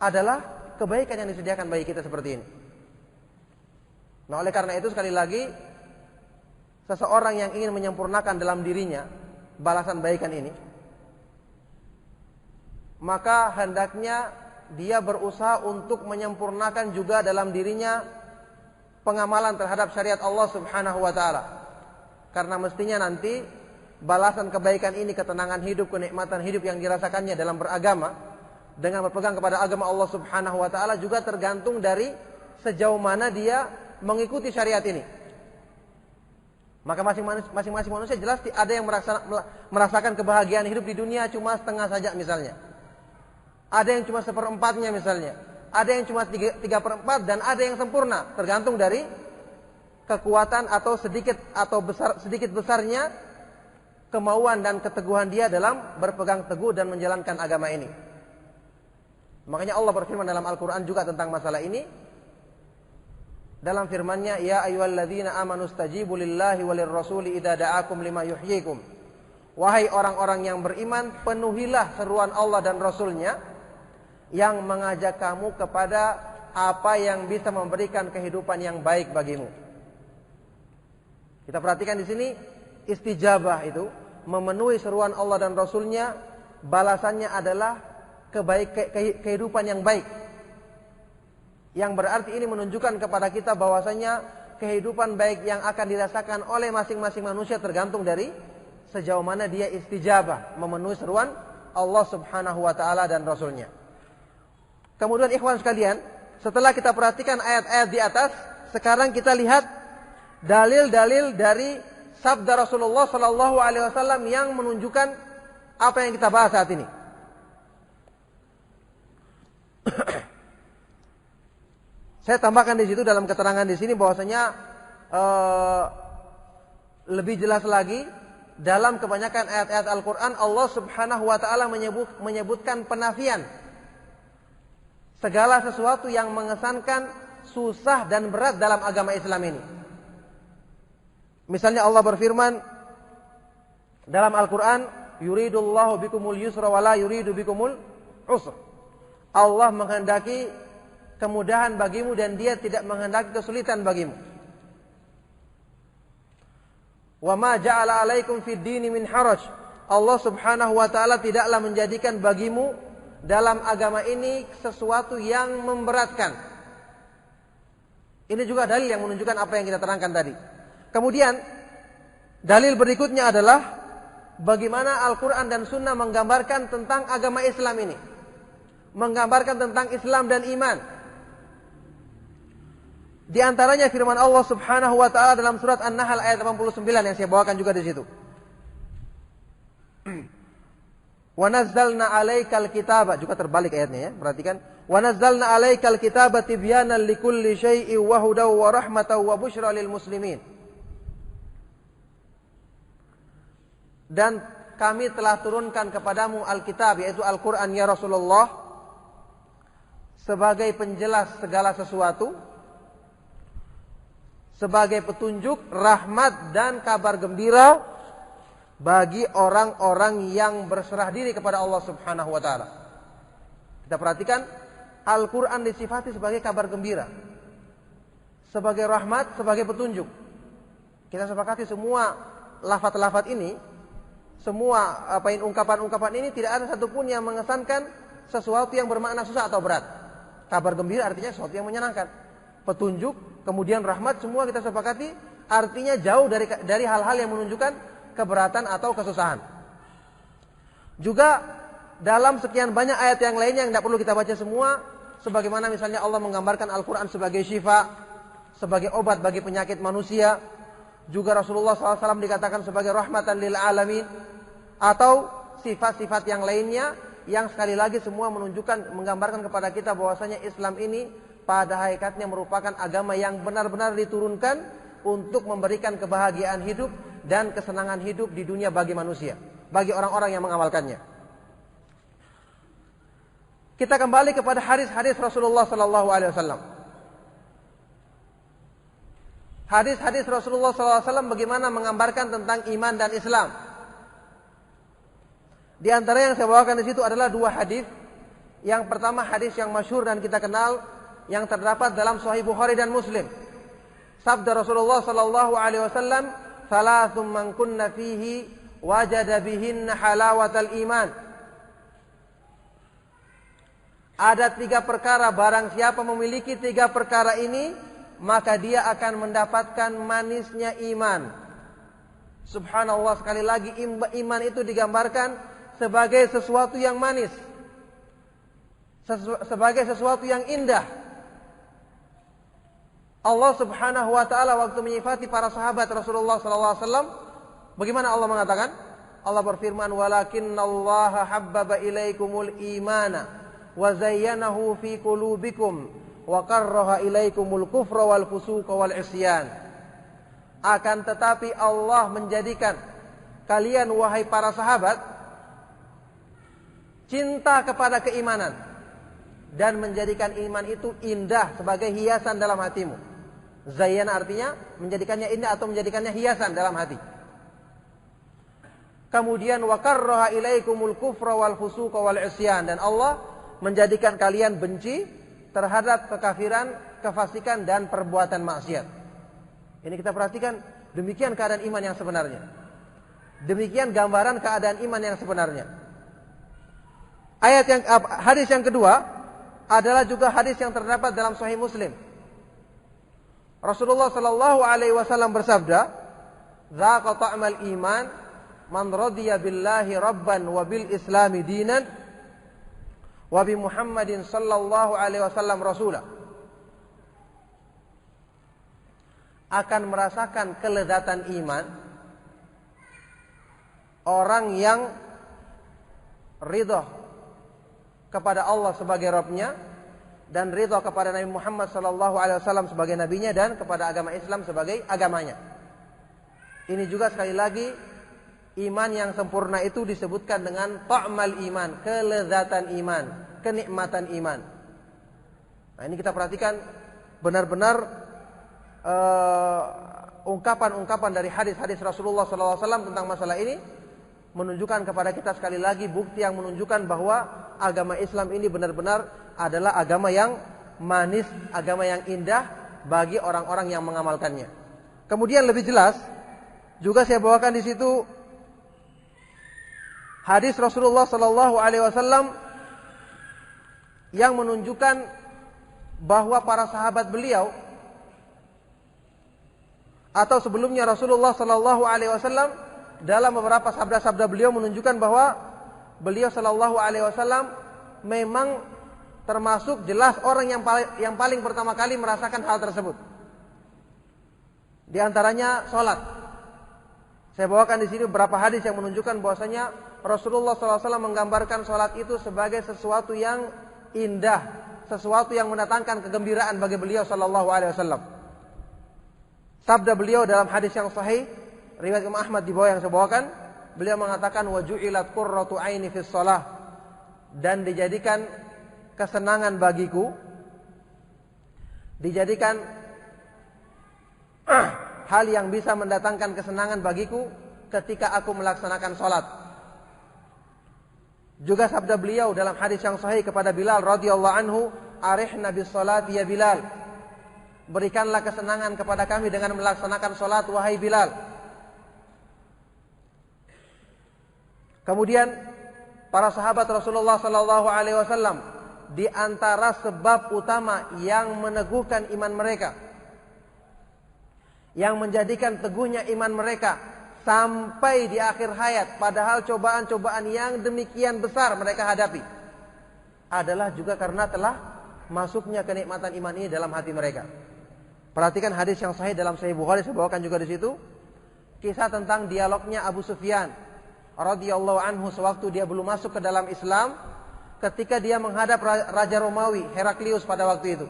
[SPEAKER 1] adalah kebaikan yang disediakan bagi kita seperti ini. Nah, oleh karena itu sekali lagi, seseorang yang ingin menyempurnakan dalam dirinya balasan kebaikan ini, maka hendaknya dia berusaha untuk menyempurnakan juga dalam dirinya pengamalan terhadap syariat Allah Subhanahu wa taala. Karena mestinya nanti balasan kebaikan ini, ketenangan hidup, kenikmatan hidup yang dirasakannya dalam beragama dengan berpegang kepada agama Allah Subhanahu wa taala juga tergantung dari sejauh mana dia mengikuti syariat ini. Maka masing-masing manusia jelas ada yang merasakan kebahagiaan hidup di dunia cuma setengah saja misalnya. Ada yang cuma seperempatnya misalnya. Ada yang cuma 3/4 dan ada yang sempurna, tergantung dari kekuatan atau sedikit besarnya kemauan dan keteguhan dia dalam berpegang teguh dan menjalankan agama ini. Makanya Allah berfirman dalam Al-Quran juga tentang masalah ini. Dalam firman-Nya, ya ayyuhalladzina amanu stajibu lillahi walir rasuli idza da'akum lima yuhyikum. Wahai orang-orang yang beriman, penuhilah seruan Allah dan Rasul-Nya yang mengajak kamu kepada apa yang bisa memberikan kehidupan yang baik bagimu. Kita perhatikan di sini, istijabah itu memenuhi seruan Allah dan Rasul-Nya, balasannya adalah kehidupan yang baik. Yang berarti ini menunjukkan kepada kita bahwasanya kehidupan baik yang akan dirasakan oleh masing-masing manusia tergantung dari sejauh mana dia istijabah memenuhi seruan Allah Subhanahu wa taala dan Rasul-Nya. Kemudian ikhwan sekalian, setelah kita perhatikan ayat-ayat di atas, sekarang kita lihat dalil-dalil dari sabda Rasulullah sallallahu alaihi wasallam yang menunjukkan apa yang kita bahas saat ini. Saya tambahkan di situ dalam keterangan di sini bahwasanya lebih jelas lagi dalam kebanyakan ayat-ayat Al-Qur'an Allah Subhanahu wa taala menyebutkan penafian segala sesuatu yang mengesankan susah dan berat dalam agama Islam ini. Misalnya Allah berfirman dalam Al-Qur'an, yuridullahu bikumul yusra wa la yuridu bikumul usra. Allah menghendaki kemudahan bagimu dan Dia tidak menghendaki kesulitan bagimu. Wa ma ja'ala 'alaikum fid dini min haraj. Allah Subhanahu wa taala tidaklah menjadikan bagimu dalam agama ini sesuatu yang memberatkan. Ini juga dalil yang menunjukkan apa yang kita terangkan tadi. Kemudian dalil berikutnya adalah bagaimana Al-Qur'an dan Sunnah menggambarkan tentang agama Islam ini. Menggambarkan tentang Islam dan iman. Di antaranya firman Allah Subhanahu wa taala dalam surat An-Nahl ayat 89 yang saya bawakan juga di situ. Wa nazzalna 'alaikal kitaba, juga terbalik ayatnya ya, perhatikan. Wa nazzalna 'alaikal kitaba tibyanan likulli syai'in wa hudaw wa rahmatan wa busyra lil muslimin. Dan kami telah turunkan kepadamu Alkitab, yaitu Al-Quran ya Rasulullah, sebagai penjelas segala sesuatu, sebagai petunjuk, rahmat dan kabar gembira bagi orang-orang yang berserah diri kepada Allah Subhanahu wa taala. Kita perhatikan, Al-Quran disifati sebagai kabar gembira, sebagai rahmat, sebagai petunjuk. Kita sepakati semua lafaz-lafaz ini, semua ungkapan-ungkapan ini tidak ada satupun yang mengesankan sesuatu yang bermakna susah atau berat. Kabar gembira artinya sesuatu yang menyenangkan. Petunjuk, kemudian rahmat, semua kita sepakati artinya jauh dari hal-hal yang menunjukkan keberatan atau kesusahan. Juga dalam sekian banyak ayat yang lainnya yang tidak perlu kita baca semua, sebagaimana misalnya Allah menggambarkan Al-Quran sebagai syifa, sebagai obat bagi penyakit manusia. Juga Rasulullah SAW dikatakan sebagai rahmatan lil alamin, atau sifat-sifat yang lainnya yang sekali lagi semua menunjukkan, menggambarkan kepada kita bahwasanya Islam ini pada hakikatnya merupakan agama yang benar-benar diturunkan untuk memberikan kebahagiaan hidup dan kesenangan hidup di dunia bagi manusia, bagi orang-orang yang mengamalkannya. Kita kembali kepada hadis-hadis Rasulullah SAW. Hadis-hadis Rasulullah SAW bagaimana menggambarkan tentang iman dan Islam. Di antara yang saya bawakan di situ adalah dua hadis. Yang pertama hadis yang masyhur dan kita kenal, yang terdapat dalam Sahih Bukhari dan Muslim. Sabda Rasulullah SAW, "Thalathun man kunna fihi wajada bihinna halawatal iman." Ada 3 perkara, barang siapa memiliki 3 perkara ini, maka dia akan mendapatkan manisnya iman. Subhanallah, sekali lagi iman itu digambarkan sebagai sesuatu yang manis, sebagai sesuatu yang indah. Allah Subhanahu wa taala waktu menyifati para sahabat Rasulullah SAW, bagaimana Allah mengatakan? Allah berfirman, "Walakinnallaha habbaba ilaikumul imana wa zayyanahu fi qulubikum wa karraha ilaikumul kufra wal fusuqa wal isyan." Akan tetapi Allah menjadikan kalian wahai para sahabat cinta kepada keimanan dan menjadikan iman itu indah sebagai hiasan dalam hatimu. Zayyana artinya menjadikannya indah atau menjadikannya hiasan dalam hati. Kemudian wa karraha ilaikumul kufra wal fusuqa wal isyan, dan Allah menjadikan kalian benci terhadap kekafiran, kefasikan dan perbuatan maksiat. Ini kita perhatikan, demikian keadaan iman yang sebenarnya. Demikian gambaran keadaan iman yang sebenarnya. Hadis yang kedua adalah juga hadis yang terdapat dalam Sahih Muslim. Rasulullah sallallahu alaihi wasallam bersabda, "Dzaqa ta'mal iman man radiya billahi rabban wa bil islami dinan wa bi Muhammadin sallallahu alaihi wasallam rasulah." Akan merasakan kelezatan iman orang yang ridha kepada Allah sebagai Rabb-Nya dan ridha kepada Nabi Muhammad sallallahu alaihi wasallam sebagai nabinya dan kepada agama Islam sebagai agamanya. Ini juga sekali lagi iman yang sempurna itu disebutkan dengan ta'mal iman, kelezatan iman, kenikmatan iman. Nah, ini kita perhatikan benar-benar ungkapan-ungkapan dari hadis-hadis Rasulullah SAW tentang masalah ini menunjukkan kepada kita sekali lagi bukti yang menunjukkan bahwa agama Islam ini benar-benar adalah agama yang manis, agama yang indah bagi orang-orang yang mengamalkannya. Kemudian lebih jelas juga saya bawakan di situ hadis Rasulullah SAW yang menunjukkan bahwa para sahabat beliau atau sebelumnya Rasulullah SAW dalam beberapa sabda-sabda beliau menunjukkan bahwa beliau SAW memang termasuk jelas orang yang paling pertama kali merasakan hal tersebut. Di antaranya salat. Saya bawakan di sini beberapa hadis yang menunjukkan bahwasanya Rasulullah SAW menggambarkan salat itu sebagai sesuatu yang indah, sesuatu yang mendatangkan kegembiraan bagi beliau SAW. Sabda beliau dalam hadis yang sahih riwayat Imam Ahmad di bawah yang saya bawakan, beliau mengatakan wa ju'ilat qurratu aini fis shalah, dan dijadikan kesenangan bagiku, dijadikan hal yang bisa mendatangkan kesenangan bagiku ketika aku melaksanakan salat. Juga sabda beliau dalam hadis yang sahih kepada Bilal radhiyallahu anhu, arihna bis salati ya Bilal, berikanlah kesenangan kepada kami dengan melaksanakan salat wahai Bilal. Kemudian para sahabat Rasulullah sallallahu alaihi wasallam di antara sebab utama yang meneguhkan iman mereka, yang menjadikan teguhnya iman mereka sampai di akhir hayat, padahal cobaan-cobaan yang demikian besar mereka hadapi, adalah juga karena telah masuknya kenikmatan iman ini dalam hati mereka. Perhatikan hadis yang sahih dalam Sahih Bukhari, saya bawakan juga di situ. Kisah tentang dialognya Abu Sufyan radhiyallahu anhu sewaktu dia belum masuk ke dalam Islam, ketika dia menghadap Raja Romawi Heraklius pada waktu itu.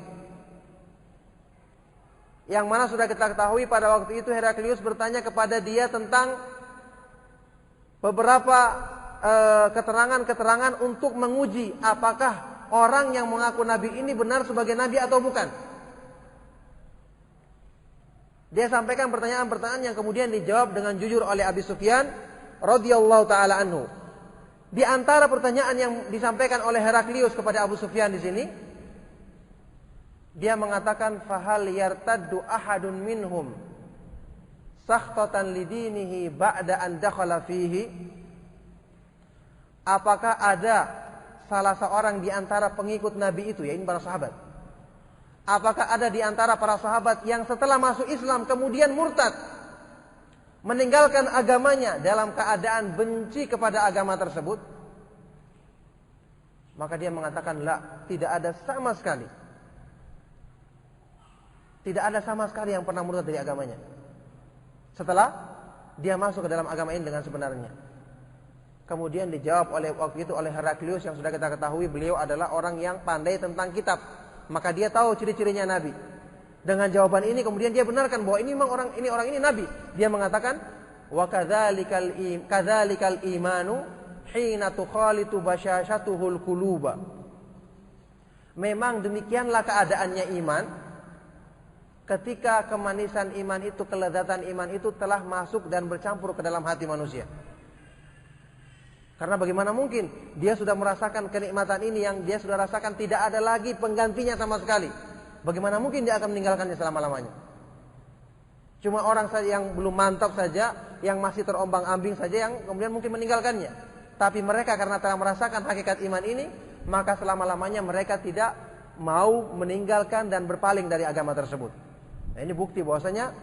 [SPEAKER 1] Yang mana sudah kita ketahui pada waktu itu Heraklius bertanya kepada dia tentang beberapa keterangan-keterangan untuk menguji apakah orang yang mengaku nabi ini benar sebagai nabi atau bukan. Dia sampaikan pertanyaan-pertanyaan yang kemudian dijawab dengan jujur oleh Abi Sufyan radhiyallahu taala anhu. Di antara pertanyaan yang disampaikan oleh Heraklius kepada Abu Sufyan di sini, dia mengatakan fahal yartaddu ahadun minhum sakhtatan lidinihi ba'da an dakhala fihi. Apakah ada salah seorang di antara pengikut Nabi itu, yaitu para sahabat, apakah ada di antara para sahabat yang setelah masuk Islam kemudian murtad, meninggalkan agamanya dalam keadaan benci kepada agama tersebut? Maka dia mengatakan la, tidak ada sama sekali. Tidak ada sama sekali yang pernah murtad dari agamanya setelah dia masuk ke dalam agama ini dengan sebenarnya. Kemudian dijawab oleh waktu itu oleh Heraklius, yang sudah kita ketahui beliau adalah orang yang pandai tentang kitab, maka dia tahu ciri-cirinya Nabi. Dengan jawaban ini kemudian dia benarkan bahwa ini memang orang ini Nabi. Dia mengatakan wa kadzalikal imanu hina tukhalitu basyashatuhul quluba. Memang demikianlah keadaannya iman ketika kemanisan iman itu, kelezatan iman itu telah masuk dan bercampur ke dalam hati manusia. Karena bagaimana mungkin dia sudah merasakan kenikmatan ini yang dia sudah rasakan, tidak ada lagi penggantinya sama sekali. Bagaimana mungkin dia akan meninggalkannya selama-lamanya? Cuma orang saja yang belum mantap saja, yang masih terombang-ambing saja yang kemudian mungkin meninggalkannya. Tapi mereka karena telah merasakan hakikat iman ini, maka selama-lamanya mereka tidak mau meninggalkan dan berpaling dari agama tersebut. Nah, ini bukti bahwasanya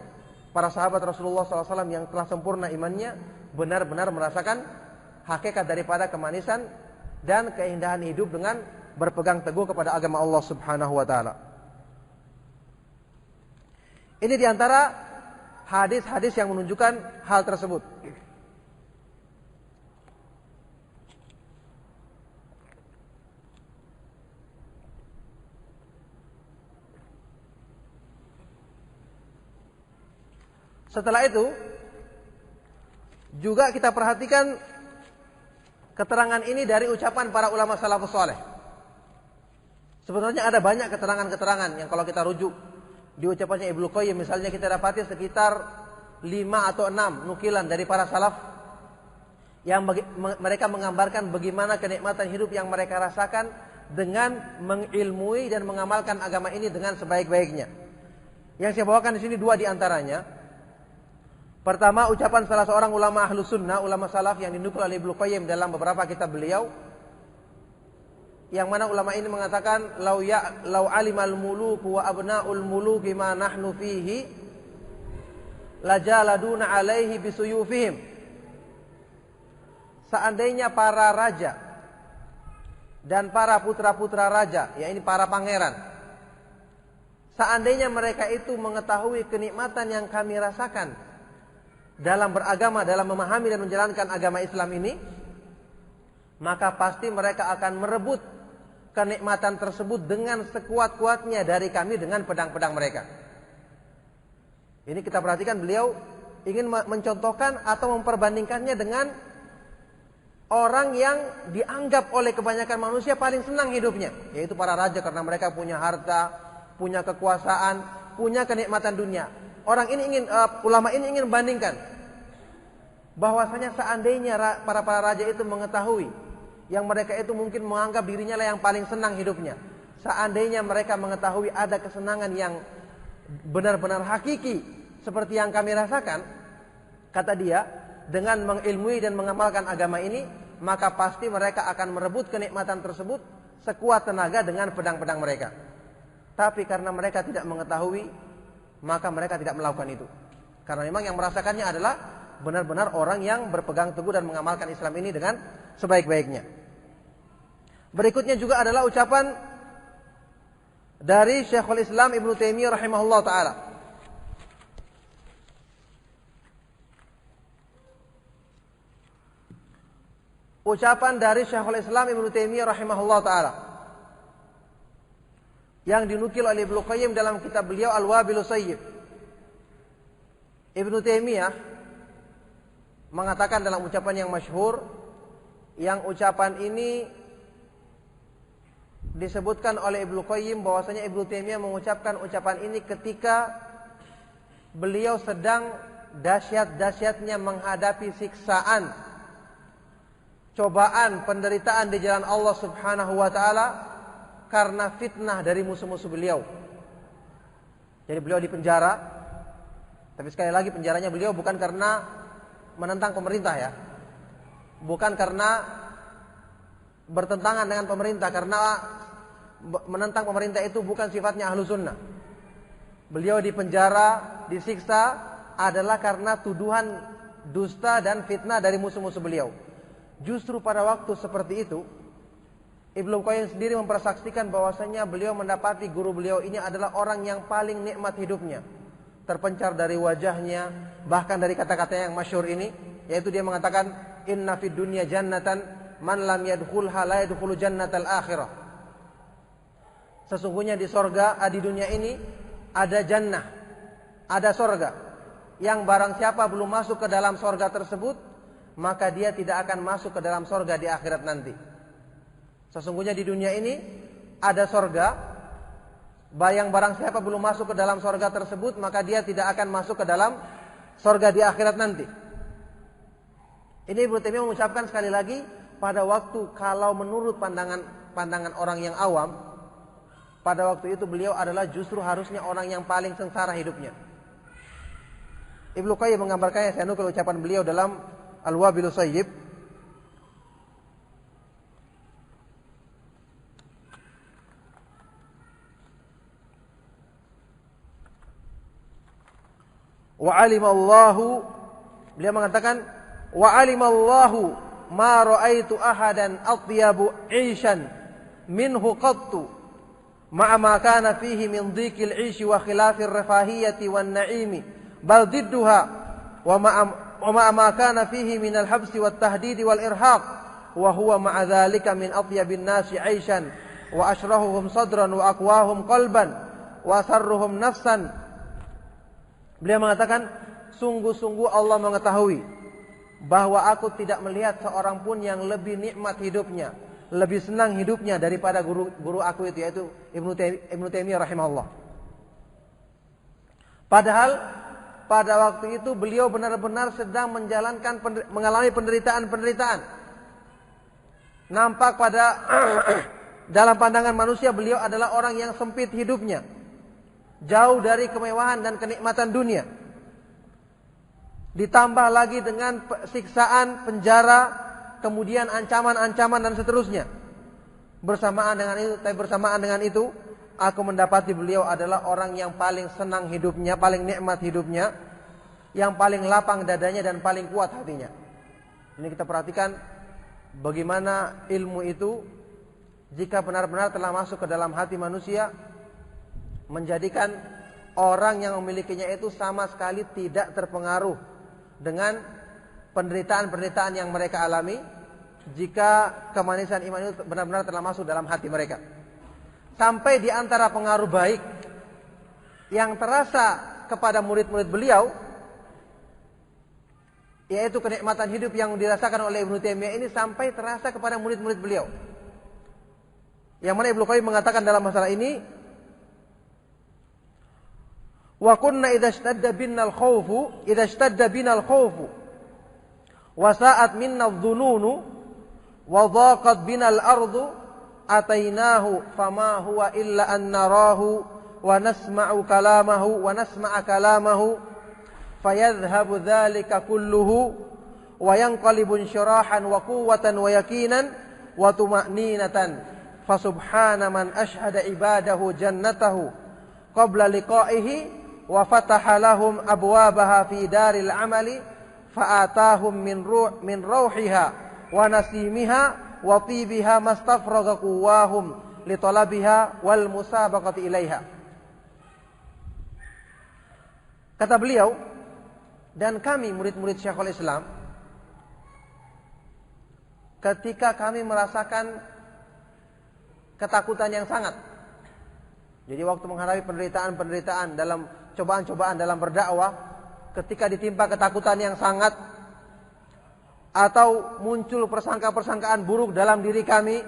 [SPEAKER 1] para sahabat Rasulullah SAW yang telah sempurna imannya benar-benar merasakan hakikat daripada kemanisan dan keindahan hidup dengan berpegang teguh kepada agama Allah Subhanahu wa taala. Ini diantara hadis-hadis yang menunjukkan hal tersebut. Setelah itu juga kita perhatikan keterangan ini dari ucapan para ulama salafus saleh. Sebenarnya ada banyak keterangan-keterangan yang kalau kita rujuk di ucapannya Ibnu Qayyim misalnya, kita dapati sekitar 5 atau 6 nukilan dari para salaf yang mereka menggambarkan bagaimana kenikmatan hidup yang mereka rasakan dengan mengilmui dan mengamalkan agama ini dengan sebaik-baiknya. Yang saya bawakan di sini 2 di antaranya. Pertama, ucapan salah seorang ulama Ahlus Sunnah, ulama salaf yang dinukil oleh Ibnu Qayyim dalam beberapa kitab beliau, yang mana ulama ini mengatakan lau alimal muluku wa abnaul muluki ma nahnu fihi lajaladuna alaihi bisuyufihim. Seandainya para raja dan para putra-putra raja, yakni para pangeran, seandainya mereka itu mengetahui kenikmatan yang kami rasakan dalam beragama, dalam memahami dan menjalankan agama Islam ini, maka pasti mereka akan merebut kenikmatan tersebut dengan sekuat-kuatnya dari kami dengan pedang-pedang mereka. Ini kita perhatikan, beliau ingin mencontohkan atau memperbandingkannya dengan orang yang dianggap oleh kebanyakan manusia paling senang hidupnya, yaitu para raja, karena mereka punya harta, punya kekuasaan, punya kenikmatan dunia. Orang ini ulama ini ingin membandingkan bahwasanya seandainya para raja itu mengetahui yang mereka itu mungkin menganggap dirinya lah yang paling senang hidupnya, seandainya mereka mengetahui ada kesenangan yang benar-benar hakiki seperti yang kami rasakan, kata dia, dengan mengilmui dan mengamalkan agama ini, maka pasti mereka akan merebut kenikmatan tersebut sekuat tenaga dengan pedang-pedang mereka. Tapi karena mereka tidak mengetahui, maka mereka tidak melakukan itu. Karena memang yang merasakannya adalah benar-benar orang yang berpegang teguh dan mengamalkan Islam ini dengan sebaik-baiknya. Berikutnya juga adalah ucapan dari Syekhul Islam Ibnu Taimiyah rahimahullah taala. Ucapan dari Syekhul Islam Ibnu Taimiyah rahimahullah taala yang dinukil oleh Ibnu Qayyim dalam kitab beliau Al-Wabilus Sayyib. Ibnu Taimiyah mengatakan dalam ucapan yang masyhur, yang ucapan ini disebutkan oleh Ibnu Qayyim bahwasanya Ibnu Taimiyah mengucapkan ucapan ini ketika beliau sedang dahsyat-dahsyatnya menghadapi siksaan, cobaan, penderitaan di jalan Allah Subhanahu wa taala karena fitnah dari musuh-musuh beliau. Jadi beliau di penjara, tapi sekali lagi penjaranya beliau bukan karena menentang pemerintah ya. Bukan karena bertentangan dengan pemerintah, karena menentang pemerintah itu bukan sifatnya ahlu sunnah. Beliau di penjara, disiksa adalah karena tuduhan dusta dan fitnah dari musuh-musuh beliau. Justru pada waktu seperti itu Ibnu Qayyim sendiri mempersaksikan bahwasanya beliau mendapati guru beliau ini adalah orang yang paling nikmat hidupnya. Terpencar dari wajahnya, bahkan dari kata-kata yang masyhur ini, yaitu dia mengatakan inna fid dunya jannatan man lam yadkhulha la yadkhulu jannatal akhirah. Sesungguhnya di sorga, di dunia ini ada jannah, ada sorga, yang barang siapa belum masuk ke dalam sorga tersebut, maka dia tidak akan masuk ke dalam sorga di akhirat nanti. Sesungguhnya di dunia ini ada sorga, bayang barang siapa belum masuk ke dalam sorga tersebut, maka dia tidak akan masuk ke dalam sorga di akhirat nanti. Ini Ibnu Taimiyah mengucapkan sekali lagi pada waktu kalau menurut pandangan orang yang awam, pada waktu itu beliau adalah justru harusnya orang yang paling sengsara hidupnya. Ibnu Qayyim menggambarkannya, saya nukil ucapan beliau dalam Al-Wabilus Sayyib. Wa alimallahu, beliau mengatakan wa alimallahu ma ra'aitu ahadan atyabu 'ishan minhu qattu ma'a ma kana fihi min dhikil 'ishi wa khilafir rafahiyyati wan na'imi bal didduha wa ma'a ma kana fihi min al-habsi wat tahdidi wal irhaq wa huwa ma'a dhalika min atyabin nasi 'ishan wa ashrahuhum sadran wa aqwahum qalban wa sarruhum nafsan. Beliau mengatakan, sungguh-sungguh Allah mengetahui bahwa aku tidak melihat seorang pun yang lebih nikmat hidupnya, lebih senang hidupnya daripada guru aku itu, yaitu Ibnu Taimiyah rahimahullah. Padahal pada waktu itu beliau benar-benar sedang mengalami penderitaan-penderitaan. Nampak pada dalam pandangan manusia beliau adalah orang yang sempit hidupnya, jauh dari kemewahan dan kenikmatan dunia. Ditambah lagi dengan siksaan, penjara, kemudian ancaman-ancaman dan seterusnya. Bersamaan dengan itu, aku mendapati beliau adalah orang yang paling senang hidupnya, paling nikmat hidupnya, yang paling lapang dadanya dan paling kuat hatinya. Ini kita perhatikan bagaimana ilmu itu jika benar-benar telah masuk ke dalam hati manusia, menjadikan orang yang memilikinya itu sama sekali tidak terpengaruh dengan penderitaan-penderitaan yang mereka alami jika kemanisan iman itu benar-benar telah masuk dalam hati mereka. Sampai di antara pengaruh baik yang terasa kepada murid-murid beliau, yaitu kenikmatan hidup yang dirasakan oleh Ibnu Taimiyah ini sampai terasa kepada murid-murid beliau. Yang mana Ibnu Qayyim mengatakan dalam masalah ini, wa kunna idza ishtadda bina al-khawfu wa sa'at minna adh-dhununu wa dhaqat bina al-ardu atainahu fama huwa illa an narahu wa nasma'a kalamahu fayadhhabu dhalika kulluhu wa yanqalibu inshirahan wa quwwatan wa yaqinan wa tuma'ninatan fa subhana man ashhada ibadahu jannatahu qabla liqa'ihi wa fataha lahum abwabaha fi daril amali fa'atahum min rauhiha wa nasimiha wa tibiha mastafraga quwahum li talabiha wal musabaqati ilaiha. Kata beliau, dan kami murid-murid Syekhul Islam, ketika kami merasakan ketakutan yang sangat, jadi waktu menghadapi penderitaan-penderitaan dalam cobaan-cobaan dalam berdakwah, ketika ditimpa ketakutan yang sangat, atau muncul persangka-persangkaan buruk dalam diri kami,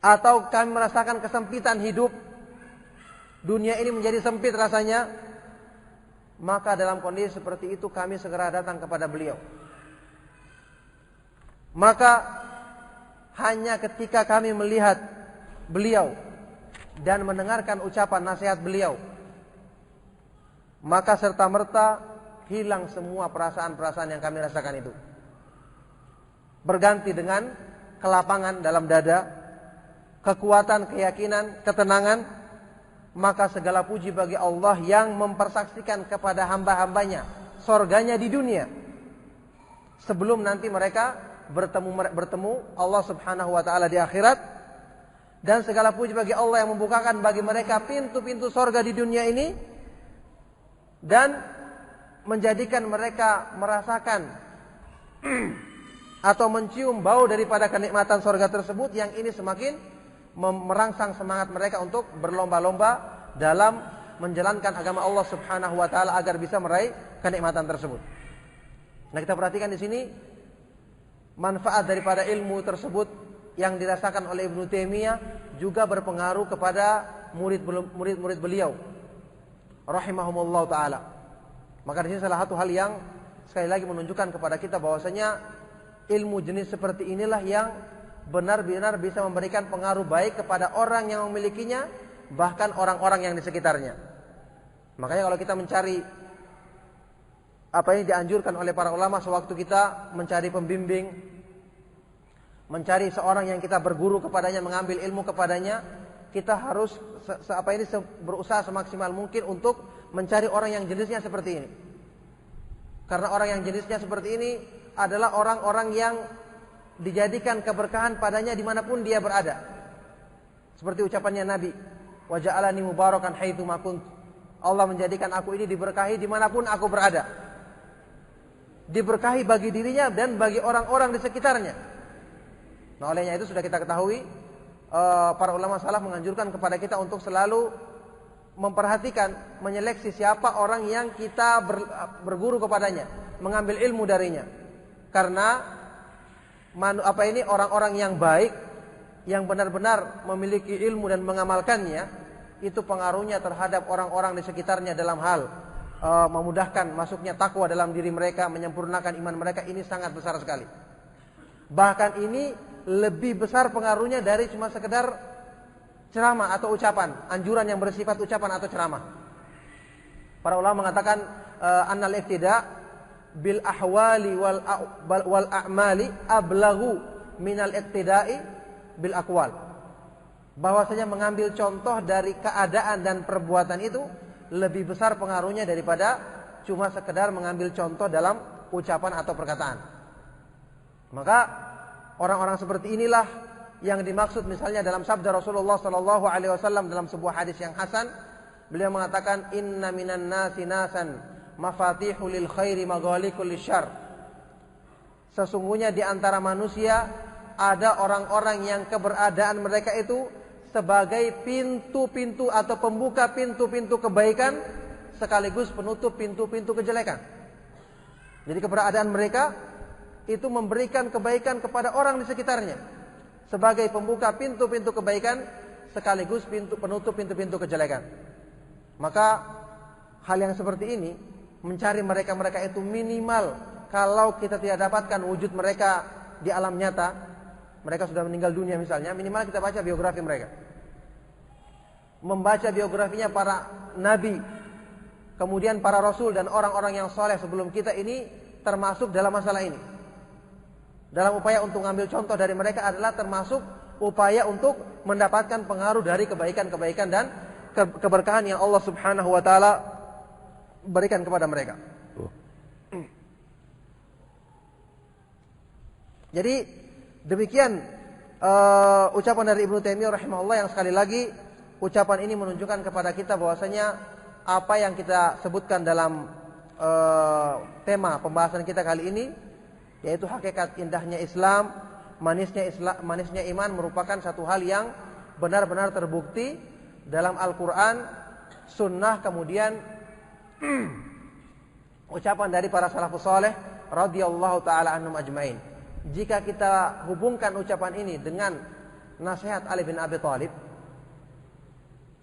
[SPEAKER 1] atau kami merasakan kesempitan hidup, dunia ini menjadi sempit rasanya, maka dalam kondisi seperti itu kami segera datang kepada beliau. Maka hanya ketika kami melihat beliau dan mendengarkan ucapan nasihat beliau, maka serta-merta hilang semua perasaan-perasaan yang kami rasakan itu. Berganti dengan kelapangan dalam dada, kekuatan, keyakinan, ketenangan. Maka segala puji bagi Allah yang mempersaksikan kepada hamba-hambanya surganya di dunia, sebelum nanti mereka bertemu Allah Subhanahu wa taala di akhirat. Dan segala puji bagi Allah yang membukakan bagi mereka pintu-pintu surga di dunia ini dan menjadikan mereka merasakan atau mencium bau daripada kenikmatan surga tersebut, yang ini semakin merangsang semangat mereka untuk berlomba-lomba dalam menjalankan agama Allah Subhanahu wa taala agar bisa meraih kenikmatan tersebut. Nah, kita perhatikan di sini manfaat daripada ilmu tersebut yang dirasakan oleh Ibnu Taimiyah juga berpengaruh kepada murid-murid beliau rahimahumullah taala. Maka di sini salah satu hal yang sekali lagi menunjukkan kepada kita bahwasanya ilmu jenis seperti inilah yang benar-benar bisa memberikan pengaruh baik kepada orang yang memilikinya, bahkan orang-orang yang di sekitarnya. Makanya kalau kita mencari apa yang dianjurkan oleh para ulama sewaktu kita mencari pembimbing, mencari seorang yang kita berguru kepadanya, mengambil ilmu kepadanya, kita harus berusaha semaksimal mungkin untuk mencari orang yang jenisnya seperti ini. Karena orang yang jenisnya seperti ini adalah orang-orang yang dijadikan keberkahan padanya dimanapun dia berada. Seperti ucapannya Nabi, wa ja'alani mubarakan haitsu ma kunt. Allah menjadikan aku ini diberkahi dimanapun aku berada. Diberkahi bagi dirinya dan bagi orang-orang di sekitarnya. Nah, olehnya itu sudah kita ketahui, para ulama salaf menganjurkan kepada kita untuk selalu memperhatikan, menyeleksi siapa orang yang kita berguru kepadanya, mengambil ilmu darinya. Karena orang-orang yang baik, yang benar-benar memiliki ilmu dan mengamalkannya, itu pengaruhnya terhadap orang-orang di sekitarnya dalam hal memudahkan masuknya takwa dalam diri mereka, menyempurnakan iman mereka, ini sangat besar sekali. Bahkan ini lebih besar pengaruhnya dari cuma sekedar ceramah atau ucapan, anjuran yang bersifat ucapan atau ceramah. Para ulama mengatakan annal iktida bil ahwali wal a'mali ablaghu minal iktida'i bil aqwal. Bahwasanya mengambil contoh dari keadaan dan perbuatan itu lebih besar pengaruhnya daripada cuma sekedar mengambil contoh dalam ucapan atau perkataan. Maka orang-orang seperti inilah yang dimaksud misalnya dalam sabda Rasulullah sallallahu alaihi wasallam dalam sebuah hadis yang hasan, beliau mengatakan inna minan nasi nasan mafatihul lil khairi maghaliqul lisyarr. Sesungguhnya di antara manusia ada orang-orang yang keberadaan mereka itu sebagai pintu-pintu atau pembuka pintu-pintu kebaikan sekaligus penutup pintu-pintu kejelekan. Jadi keberadaan mereka itu memberikan kebaikan kepada orang di sekitarnya sebagai pembuka pintu-pintu kebaikan sekaligus penutup pintu-pintu kejelekan. Maka hal yang seperti ini, mencari mereka-mereka itu minimal, kalau kita tidak dapatkan wujud mereka di alam nyata, mereka sudah meninggal dunia misalnya, minimal kita baca biografi mereka. Membaca biografinya para nabi, kemudian para rasul dan orang-orang yang soleh sebelum kita ini termasuk dalam masalah ini. Dalam upaya untuk mengambil contoh dari mereka adalah termasuk upaya untuk mendapatkan pengaruh dari kebaikan-kebaikan dan keberkahan yang Allah Subhanahu wa taala berikan kepada mereka. Jadi demikian ucapan dari Ibnu Taimiyah rahimahullah, yang sekali lagi ucapan ini menunjukkan kepada kita bahwasanya apa yang kita sebutkan dalam tema pembahasan kita kali ini, yaitu hakikat indahnya Islam, manisnya iman, merupakan satu hal yang benar-benar terbukti dalam Al-Quran, Sunnah, kemudian ucapan dari para salafus saleh radhiyallahu taala anhum ajmain. Jika kita hubungkan ucapan ini dengan nasihat Ali bin Abi Thalib,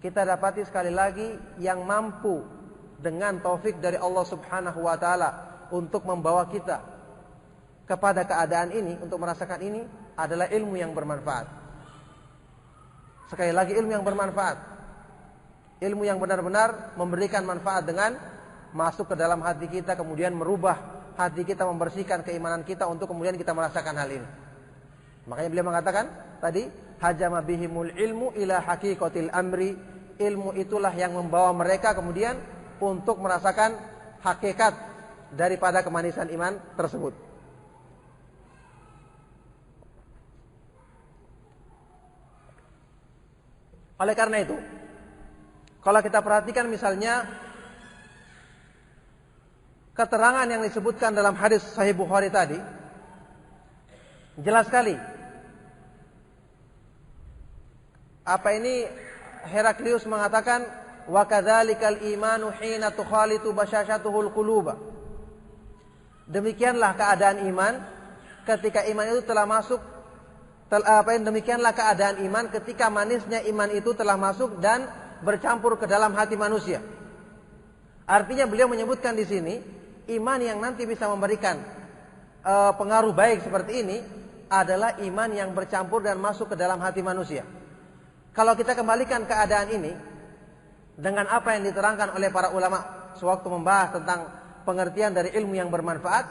[SPEAKER 1] kita dapati sekali lagi yang mampu dengan taufik dari Allah Subhanahu wa taala untuk membawa kita kepada keadaan ini, untuk merasakan ini, adalah ilmu yang bermanfaat. Sekali lagi, ilmu yang bermanfaat, ilmu yang benar-benar memberikan manfaat dengan masuk ke dalam hati kita, kemudian merubah hati kita, membersihkan keimanan kita untuk kemudian kita merasakan hal ini. Makanya beliau mengatakan tadi, hajama bihimul ilmu ila haqiqatil amri. Ilmu itulah yang membawa mereka kemudian untuk merasakan hakikat daripada kemanisan iman tersebut. Oleh karena itu, kalau kita perhatikan misalnya keterangan yang disebutkan dalam hadis Sahih Bukhari tadi, jelas sekali. Apa ini? Heraklius mengatakan, wa kadzalikal imanu hina tukhalitu basyashatuhul quluba. Demikianlah keadaan iman ketika iman itu telah masuk. Demikianlah keadaan iman ketika manisnya iman itu telah masuk dan bercampur ke dalam hati manusia. Artinya beliau menyebutkan di sini, iman yang nanti bisa memberikan pengaruh baik seperti ini adalah iman yang bercampur dan masuk ke dalam hati manusia. Kalau kita kembalikan keadaan ini dengan apa yang diterangkan oleh para ulama sewaktu membahas tentang pengertian dari ilmu yang bermanfaat,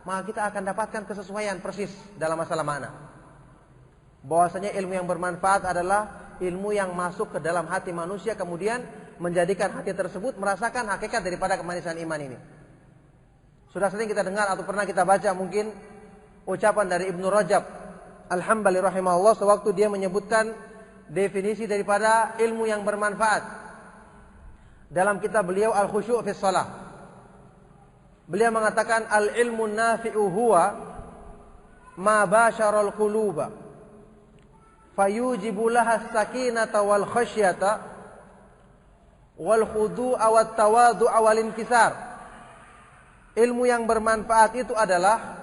[SPEAKER 1] maka kita akan dapatkan kesesuaian persis dalam masalah makna. Bahwasanya ilmu yang bermanfaat adalah ilmu yang masuk ke dalam hati manusia, kemudian menjadikan hati tersebut merasakan hakikat daripada kemanisan iman ini. Sudah sering kita dengar atau pernah kita baca mungkin ucapan dari Ibnu Rajab Al-Hambali rahimahullah sewaktu dia menyebutkan definisi daripada ilmu yang bermanfaat dalam kitab beliau Al-Khusyu' fi Shalah. Beliau mengatakan, al-ilmu nafi'u huwa ma basyaral quluba fayujibu laha as-sakinata wal khasyata wal khudu'a wat tawadhu'a wal inkisar. Ilmu yang bermanfaat itu adalah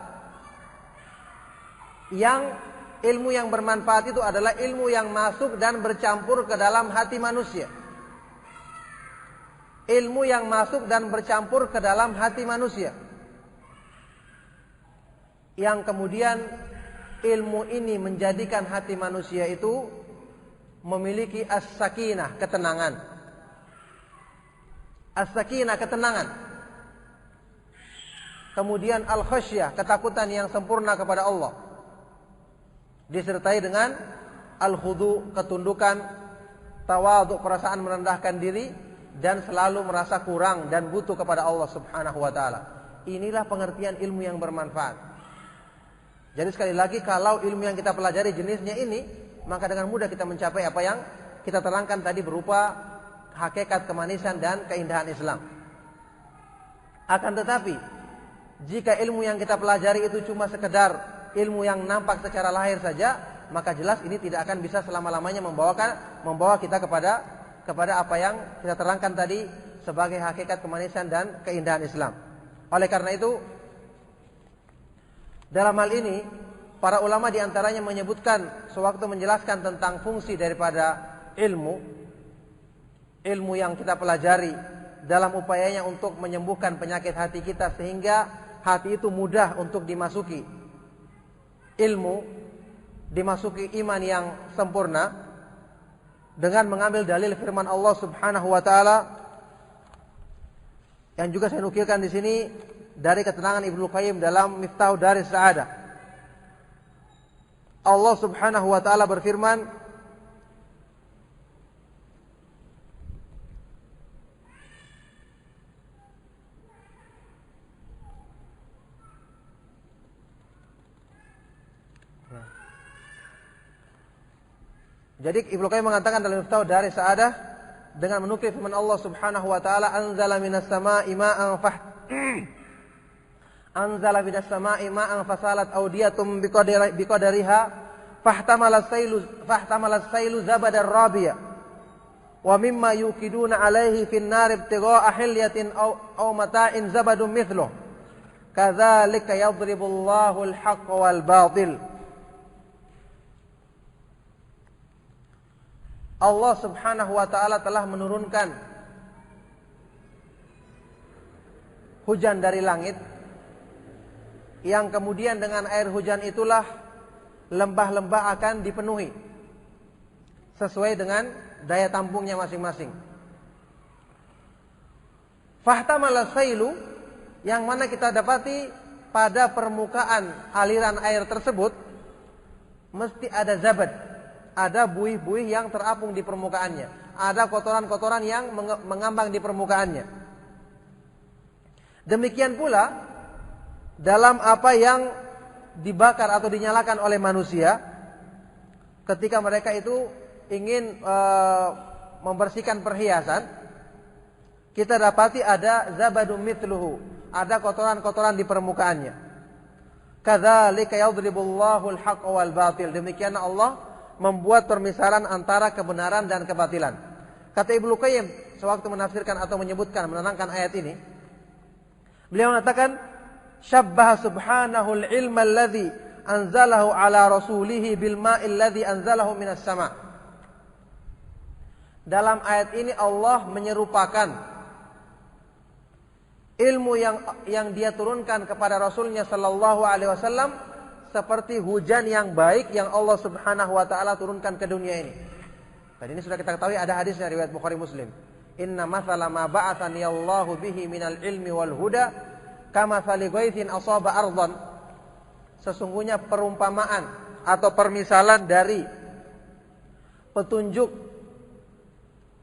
[SPEAKER 1] ilmu yang bermanfaat itu adalah ilmu yang masuk dan bercampur ke dalam hati manusia. Ilmu yang masuk dan bercampur ke dalam hati manusia, yang kemudian ilmu ini menjadikan hati manusia itu memiliki as-sakinah, ketenangan. As-sakinah, ketenangan. Kemudian al-khasyah, ketakutan yang sempurna kepada Allah, disertai dengan al-khudu, ketundukan, tawadhu, perasaan merendahkan diri, dan selalu merasa kurang dan butuh kepada Allah Subhanahu wa taala. Inilah pengertian ilmu yang bermanfaat. Jadi sekali lagi, kalau ilmu yang kita pelajari jenisnya ini, maka dengan mudah kita mencapai apa yang kita terangkan tadi berupa hakikat kemanisan dan keindahan Islam. Akan tetapi, jika ilmu yang kita pelajari itu cuma sekedar ilmu yang nampak secara lahir saja, maka jelas ini tidak akan bisa selama-lamanya membawa kita kepada apa yang kita terangkan tadi sebagai hakikat kemanisan dan keindahan Islam. Oleh karena itu, dalam hal ini para ulama diantaranya menyebutkan sewaktu menjelaskan tentang fungsi daripada ilmu yang kita pelajari dalam upayanya untuk menyembuhkan penyakit hati kita sehingga hati itu mudah untuk dimasuki dimasuki iman yang sempurna, dengan mengambil dalil firman Allah Subhanahu wa taala yang juga saya nukilkan di sini dari keterangan Ibnu Qayyim dalam Miftahu Daris Sa'adah. Allah Subhanahu wa taala berfirman, Jadi Ibnu Qayyim mengatakan dalam Miftahud Daris Sa'adah dengan menukil firman Allah Subhanahu wa taala, anzala minas sama'i ma'an anzala minas sama'i ma'an fasalat awdiyatum biqadariha fahtamalas sailu zabadar rabiya wa mimma yukiduna alaihi fin nar ibtigha'a hilyatin aw mata'in zabadun mithluh kadzalika yadribullahu al-haqqa wal batil. Allah Subhanahu wa taala telah menurunkan hujan dari langit yang kemudian dengan air hujan itulah lembah-lembah akan dipenuhi sesuai dengan daya tampungnya masing-masing. Fahtamalas sailu, yang mana kita dapati pada permukaan aliran air tersebut mesti ada zabad, ada buih-buih yang terapung di permukaannya, ada kotoran-kotoran yang mengambang di permukaannya. Demikian pula dalam apa yang dibakar atau dinyalakan oleh manusia ketika mereka itu ingin membersihkan perhiasan, kita dapati ada zabadun mithluhu, ada kotoran-kotoran di permukaannya. Kadzalika yadribullahu al-haqqa wal batil. Demikian Allah membuat permisalan antara kebenaran dan kebatilan. Kata Ibnu Qayyim sewaktu menafsirkan atau menyebutkan, menerangkan ayat ini, beliau mengatakan, syabbaha subhanahu al-ilma alladhi anzalahu ala rasulih bil ma'il ladzi anzalahu minas sama'. Dalam ayat ini Allah menyerupakan ilmu yang dia turunkan kepada Rasulnya sallallahu alaihi wasallam seperti hujan yang baik yang Allah Subhanahu wa taala turunkan ke dunia ini. Dan ini sudah kita ketahui, ada hadis dari riwayat Bukhari Muslim. Inna mathala ma ba'athani Allahu bihi minal ilmi wal huda kamathali ghaithin asaba ardhan. Sesungguhnya perumpamaan atau permisalan dari petunjuk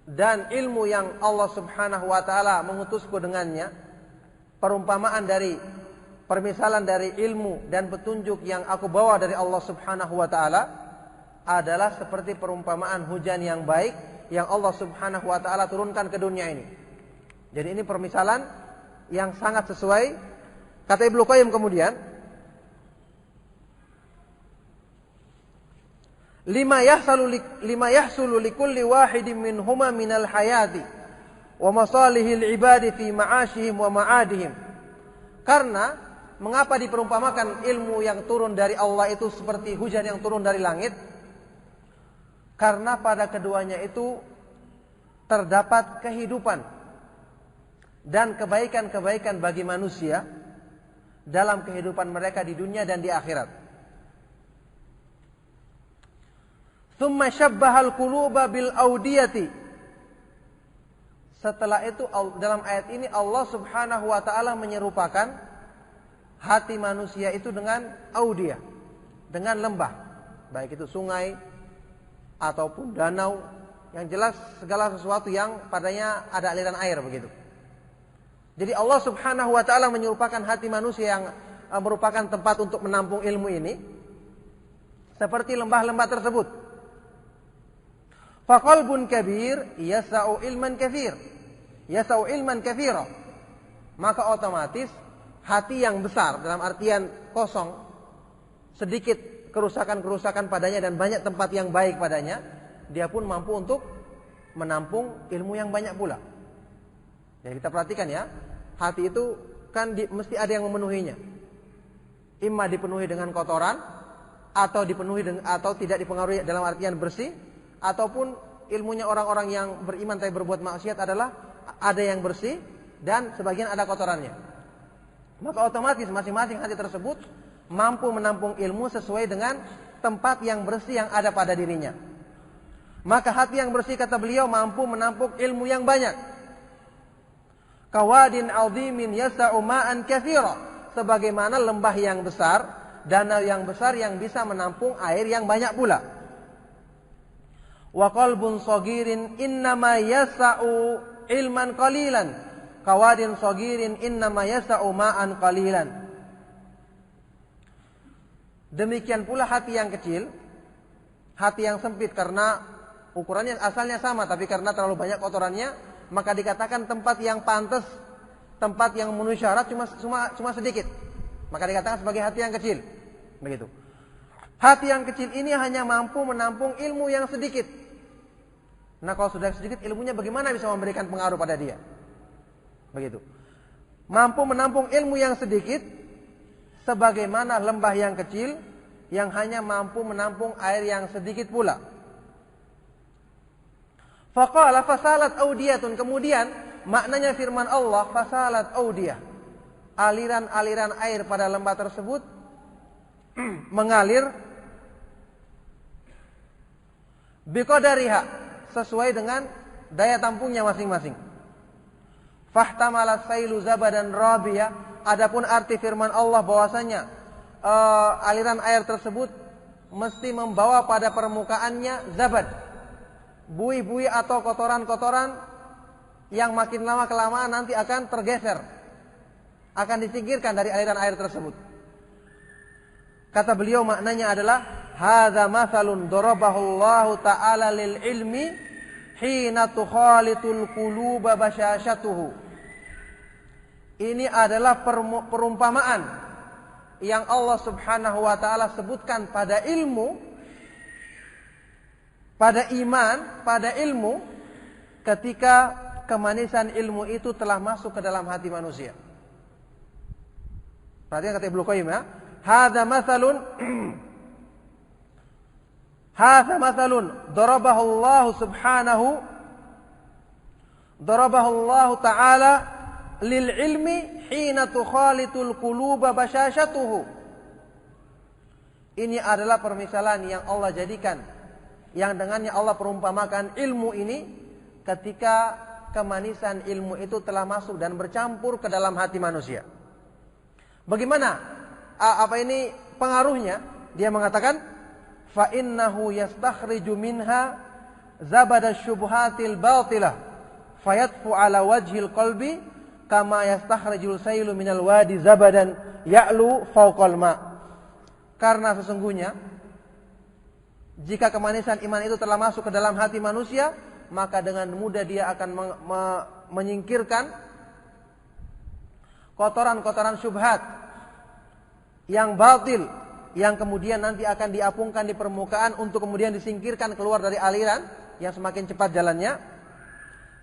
[SPEAKER 1] dan ilmu yang Allah Subhanahu wa taala mengutusku dengannya, perumpamaan dari permisalan dari ilmu dan petunjuk yang aku bawa dari Allah Subhanahu wa taala adalah seperti perumpamaan hujan yang baik yang Allah Subhanahu wa taala turunkan ke dunia ini. Jadi ini permisalan yang sangat sesuai. Kata Ibnu Qayyim kemudian, lima yahsulu likulli wahidin minhuma minal hayati wa masalihil ibadi fi ma'ashihim wa ma'adihim. Karena mengapa diperumpamakan ilmu yang turun dari Allah itu seperti hujan yang turun dari langit? Karena pada keduanya itu terdapat kehidupan dan kebaikan-kebaikan bagi manusia dalam kehidupan mereka di dunia dan di akhirat. Tsumma syabbahal quluba bil audiyati. Setelah itu dalam ayat ini Allah Subhanahu wa taala menyerupakan hati manusia itu dengan audiyah, dengan lembah, baik itu sungai ataupun danau, yang jelas segala sesuatu yang padanya ada aliran air begitu. Jadi Allah Subhanahu wa taala menyerupakan hati manusia yang merupakan tempat untuk menampung ilmu ini seperti lembah-lembah tersebut. Faqalbun kabir yasa'u ilman katsir. Yasa'u ilman katsira. Maka otomatis hati yang besar dalam artian kosong, sedikit kerusakan-kerusakan padanya dan banyak tempat yang baik padanya, dia pun mampu untuk menampung ilmu yang banyak pula. Jadi kita perhatikan ya, hati itu kan mesti ada yang memenuhinya. Imma dipenuhi dengan kotoran, atau atau tidak dipengaruhi dalam artian bersih, ataupun ilmunya orang-orang yang beriman tapi berbuat maksiat adalah ada yang bersih dan sebagian ada kotorannya. Maka otomatis masing-masing hati tersebut mampu menampung ilmu sesuai dengan tempat yang bersih yang ada pada dirinya. Maka hati yang bersih, kata beliau, mampu menampung ilmu yang banyak. Kawadin azimin yasa'u ma'an katsira. Sebagaimana lembah yang besar, danau yang besar yang bisa menampung air yang banyak pula. Wa qalbun sagirin innama yasa'u ilman qalilan. Kawadin sagirin innama yasa'u ma'an qalilan. Demikian pula hati yang kecil Hati yang sempit karena ukurannya asalnya sama, tapi karena terlalu banyak kotorannya, maka dikatakan tempat yang pantas, tempat yang memenuhi syarat cuma sedikit. Maka dikatakan sebagai hati yang kecil. Begitu. Hati yang kecil ini hanya mampu menampung ilmu yang sedikit. Nah, kalau sudah sedikit ilmunya bagaimana bisa memberikan pengaruh pada dia? Begitu. Mampu menampung ilmu yang sedikit sebagaimana lembah yang kecil yang hanya mampu menampung air yang sedikit pula. Faqala fasalat audiyatun, kemudian maknanya firman Allah fasalat audiyah. Aliran-aliran air pada lembah tersebut mengalir biqadariha, sesuai dengan daya tampungnya masing-masing. Fahtamalas sailu zabadan rabiyah. Adapun arti firman Allah bahwasanya aliran air tersebut mesti membawa pada permukaannya zabad, buih-buih atau kotoran-kotoran yang makin lama kelamaan nanti akan tergeser, akan disingkirkan dari aliran air tersebut. Kata beliau maknanya adalah hadza matsalun darabahu Allah taala lil ilmi hina tukhalitul quluba basyashatuhu. Ini adalah perumpamaan yang Allah Subhanahu wa taala sebutkan pada ilmu, pada iman, pada ilmu, ketika kemanisan ilmu itu telah masuk ke dalam hati manusia. Perhatikan kata Ibnu Qayyim ya. Hadza matsalun darabahu Allah taala lil ilmi hina tukhalitul quluba basyashatuhu. Ini adalah permisalan yang Allah jadikan, yang dengannya Allah perumpamakan ilmu ini ketika kemanisan ilmu itu telah masuk dan bercampur ke dalam hati manusia. Bagaimana pengaruhnya? Dia mengatakan fa innahu yastakhriju minha zabada syubhatil batilah fayatfu ala wajhil qalbi kama yastakhrijul sailu minal wadi zabadan ya'lu fawqal ma. Karena sesungguhnya jika kemanisan iman itu telah masuk ke dalam hati manusia, maka dengan mudah dia akan menyingkirkan kotoran-kotoran syubhat yang batil, yang kemudian nanti akan diapungkan di permukaan untuk kemudian disingkirkan keluar dari aliran yang semakin cepat jalannya,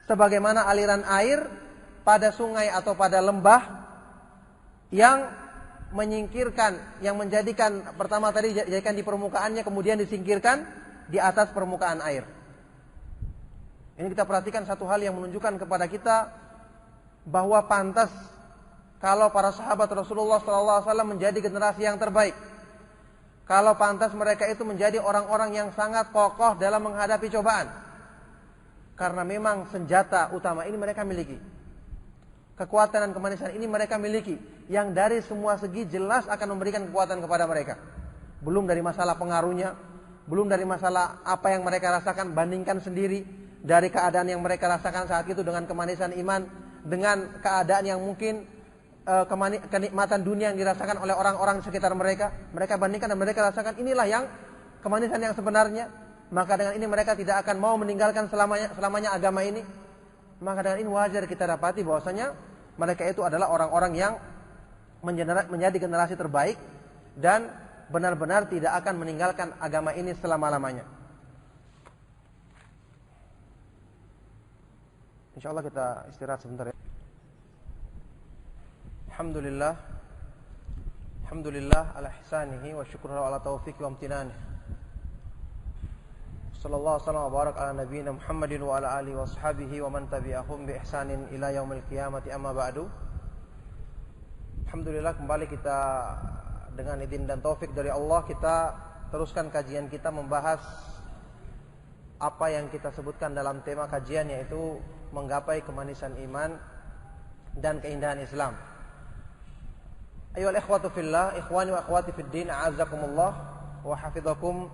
[SPEAKER 1] sebagaimana aliran air pada sungai atau pada lembah yang menyingkirkan, yang menjadikan pertama tadi dijadikan di permukaannya kemudian disingkirkan di atas permukaan air. Ini kita perhatikan satu hal yang menunjukkan kepada kita bahwa pantas kalau para sahabat Rasulullah SAW menjadi generasi yang terbaik. Kalau pantas mereka itu menjadi orang-orang yang sangat kokoh dalam menghadapi cobaan. Karena memang senjata utama ini mereka miliki. Kekuatan dan kemanisan ini mereka miliki. Yang dari semua segi jelas akan memberikan kekuatan kepada mereka. Belum dari masalah pengaruhnya, belum dari masalah apa yang mereka rasakan, bandingkan sendiri dari keadaan yang mereka rasakan saat itu dengan kemanisan iman, dengan keadaan yang mungkin kenikmatan dunia yang dirasakan oleh orang-orang di sekitar mereka. Mereka bandingkan dan mereka rasakan inilah yang kemanisan yang sebenarnya. Maka dengan ini mereka tidak akan mau meninggalkan selamanya agama ini. Maka dengan ini wajar kita dapati bahwasanya mereka itu adalah orang-orang yang menjadi generasi terbaik dan benar-benar tidak akan meninggalkan agama ini selama-lamanya. InsyaAllah kita istirahat sebentar ya. Alhamdulillah ala ihsanihi wa syukruhu ala taufiqi wa amtinanih. Sallallahu wasallam wa barak ala nabiyyina Muhammadin wa ala alihi wa sahbihi wa man tabi'ahum bi ihsanin ila yaumil qiyamati amma ba'du. Alhamdulillah kembali kita dengan izin dan taufik dari Allah kita teruskan kajian kita membahas apa yang kita sebutkan dalam tema kajian, yaitu menggapai kemanisan iman dan keindahan Islam. Ayyuhal ikhwatu fillah, ikhwani wa akhwati fid din, a'azzakumullah wa hafizakum.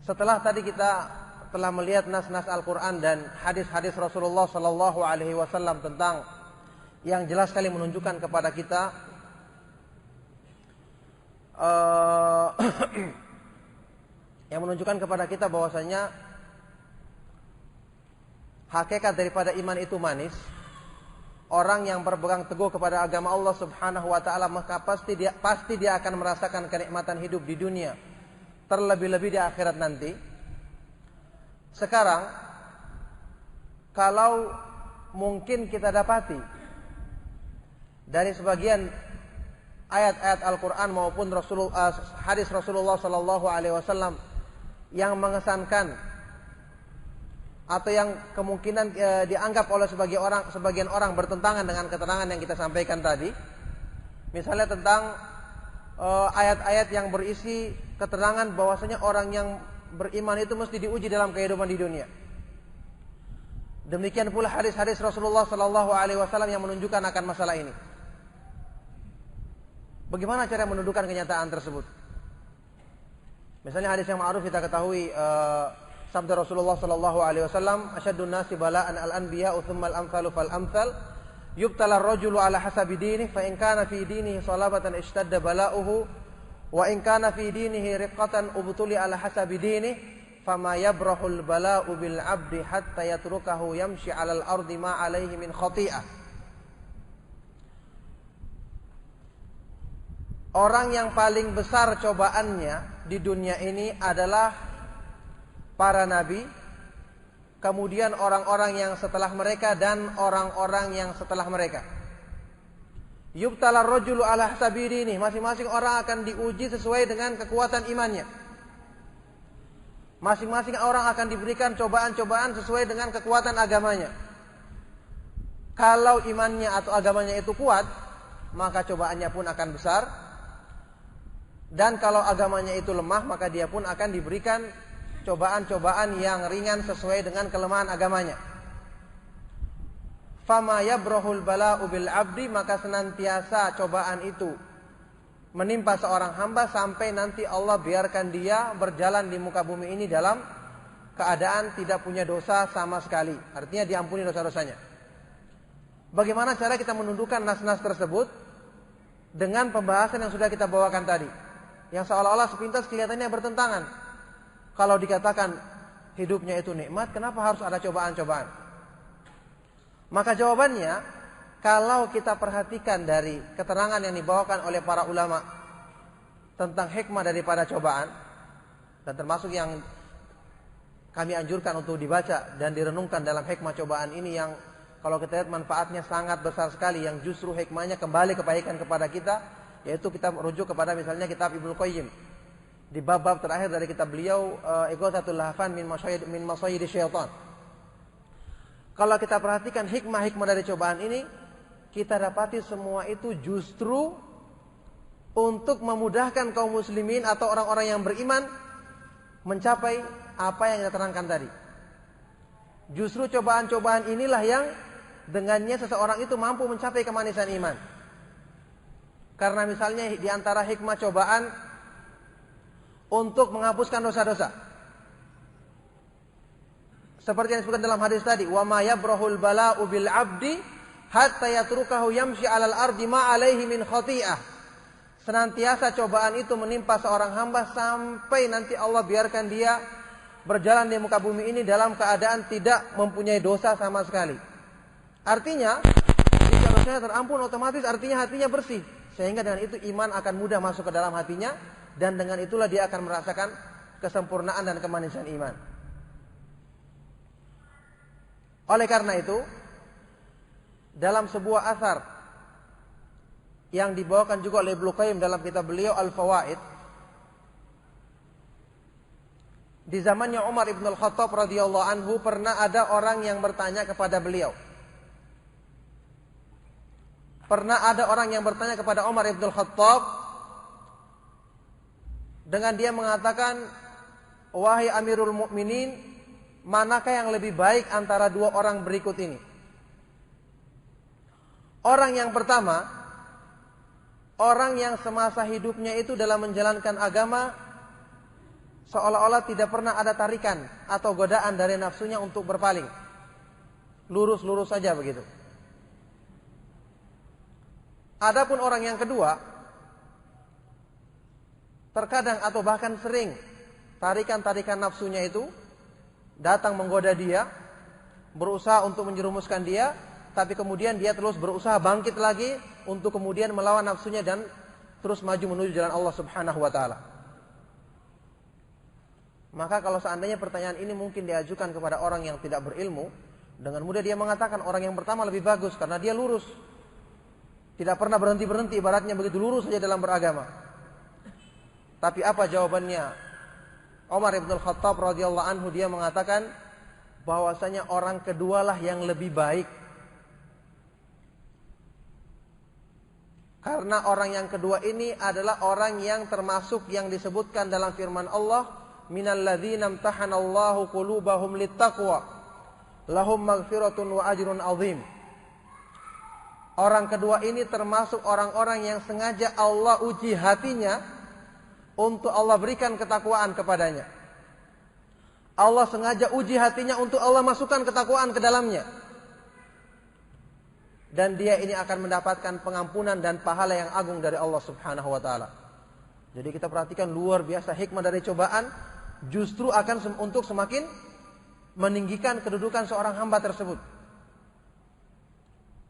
[SPEAKER 1] Setelah tadi kita telah melihat nas-nas Al-Qur'an dan hadis-hadis Rasulullah sallallahu alaihi wasallam tentang yang jelas sekali menunjukkan kepada kita yang menunjukkan kepada kita bahwasanya hakikat daripada iman itu manis. Orang yang berpegang teguh kepada agama Allah Subhanahu wa taala, maka pasti dia akan merasakan kenikmatan hidup di dunia, terlebih-lebih di akhirat nanti. Sekarang kalau mungkin kita dapati dari sebagian ayat-ayat Al-Qur'an maupun hadis Rasulullah sallallahu alaihi wasallam yang mengesankan atau yang kemungkinan dianggap oleh sebagian orang bertentangan dengan keterangan yang kita sampaikan tadi. Misalnya tentang ayat-ayat yang berisi keterangan bahwasanya orang yang beriman itu mesti diuji dalam kehidupan di dunia. Demikian pula hadis-hadis Rasulullah sallallahu alaihi wasallam yang menunjukkan akan masalah ini. Bagaimana cara menundukkan kenyataan tersebut? Misalnya hadis yang ma'ruf kita ketahui, sabda Rasulullah sallallahu alaihi wasallam, "Asyaddun nasi bala'an al-anbiya'u tsumma al-amsalu fal-amsal, yubtala ar-rajulu 'ala hasabi dinihi, fa in kana fi dinihi salabatan ishtadda bala'uhu, wa in kana fi dinihi riqqatan ubtuli 'ala hasabi dinihi, fama yabrahul bala'u bil 'abdi hatta yatrukahu yamshi 'alal ardi ma 'alaihi min khati'ah." Orang yang paling besar cobaannya di dunia ini adalah para nabi, kemudian orang-orang yang setelah mereka dan orang-orang yang setelah mereka. Yubtala ar-rajulu 'ala hasabi dinihi, masing-masing orang akan diuji sesuai dengan kekuatan imannya. Masing-masing orang akan diberikan cobaan-cobaan sesuai dengan kekuatan agamanya. Kalau imannya atau agamanya itu kuat, maka cobaannya pun akan besar. Dan kalau agamanya itu lemah, maka dia pun akan diberikan cobaan-cobaan yang ringan sesuai dengan kelemahan agamanya. Fama yabrahul bala'u bil 'abdi, maka senantiasa cobaan itu menimpa seorang hamba sampai nanti Allah biarkan dia berjalan di muka bumi ini dalam keadaan tidak punya dosa sama sekali. Artinya diampuni dosa-dosanya. Bagaimana cara kita menundukkan nas-nas tersebut? Dengan pembahasan yang sudah kita bawakan tadi, yang seolah-olah sepintas kelihatannya bertentangan. Kalau dikatakan hidupnya itu nikmat, kenapa harus ada cobaan-cobaan? Maka jawabannya, kalau kita perhatikan dari keterangan yang dibawakan oleh para ulama tentang hikmah daripada cobaan, dan termasuk yang kami anjurkan untuk dibaca dan direnungkan dalam hikmah cobaan ini, yang kalau kita lihat manfaatnya sangat besar sekali, yang justru hikmahnya kembali kebaikan kepada kita, yaitu kita merujuk kepada misalnya kitab Ibnu Qayyim di bab-bab terakhir dari kitab beliau, Ighatsatul Lahfan min Masyayidi Syaitan. Kalau kita perhatikan hikmah-hikmah dari cobaan ini, kita dapati semua itu justru untuk memudahkan kaum muslimin atau orang-orang yang beriman mencapai apa yang kita terangkan tadi. Justru cobaan-cobaan inilah yang dengannya seseorang itu mampu mencapai kemanisan iman. Karena misalnya di antara hikmah cobaan untuk menghapuskan dosa-dosa. Seperti yang disebutkan dalam hadis tadi, wa ma yabrahul bala'u bil 'abdi hatta yatrukahu yamshi 'alal ardi ma 'alaihi min khati'ah. Senantiasa cobaan itu menimpa seorang hamba sampai nanti Allah biarkan dia berjalan di muka bumi ini dalam keadaan tidak mempunyai dosa sama sekali. Artinya, jika dosanya terampun, otomatis artinya hatinya bersih. Sehingga dengan itu iman akan mudah masuk ke dalam hatinya, dan dengan itulah dia akan merasakan kesempurnaan dan kemanisan iman. Oleh karena itu, dalam sebuah asar yang dibawakan juga oleh Ibnu Qayyim dalam kitab beliau Al-Fawaid, di zamannya Umar ibn al-Khattab radhiyallahu anhu, pernah ada orang yang bertanya kepada beliau. Pernah ada orang yang bertanya kepada Umar ibn al-Khattab dengan dia mengatakan, "Wahai Amirul Mukminin, manakah yang lebih baik antara dua orang berikut ini?" Orang yang pertama, orang yang semasa hidupnya itu dalam menjalankan agama seolah-olah tidak pernah ada tarikan atau godaan dari nafsunya untuk berpaling. Lurus-lurus saja begitu. Adapun orang yang kedua, terkadang atau bahkan sering tarikan-tarikan nafsunya itu datang menggoda dia, berusaha untuk menjerumuskan dia, tapi kemudian dia terus berusaha bangkit lagi untuk kemudian melawan nafsunya dan terus maju menuju jalan Allah Subhanahu wa taala. Maka kalau seandainya pertanyaan ini mungkin diajukan kepada orang yang tidak berilmu, dengan mudah dia mengatakan orang yang pertama lebih bagus karena dia lurus. Tidak pernah berhenti-berhenti, ibaratnya begitu lurus saja dalam beragama. Tapi apa jawabannya? Umar ibn al-Khattab radhiyallahu anhu dia mengatakan bahwasanya orang kedualah yang lebih baik. Karena orang yang kedua ini adalah orang yang termasuk yang disebutkan dalam firman Allah, minal ladzina imtahanallahu qulubahum littaqwa lahum maghfiratun wa ajrun azim. Orang kedua ini termasuk orang-orang yang sengaja Allah uji hatinya untuk Allah berikan ketakwaan kepadanya. Allah sengaja uji hatinya untuk Allah masukkan ketakwaan ke dalamnya. Dan dia ini akan mendapatkan pengampunan dan pahala yang agung dari Allah Subhanahu wa taala. Jadi kita perhatikan luar biasa hikmah dari cobaan justru akan untuk semakin meninggikan kedudukan seorang hamba tersebut.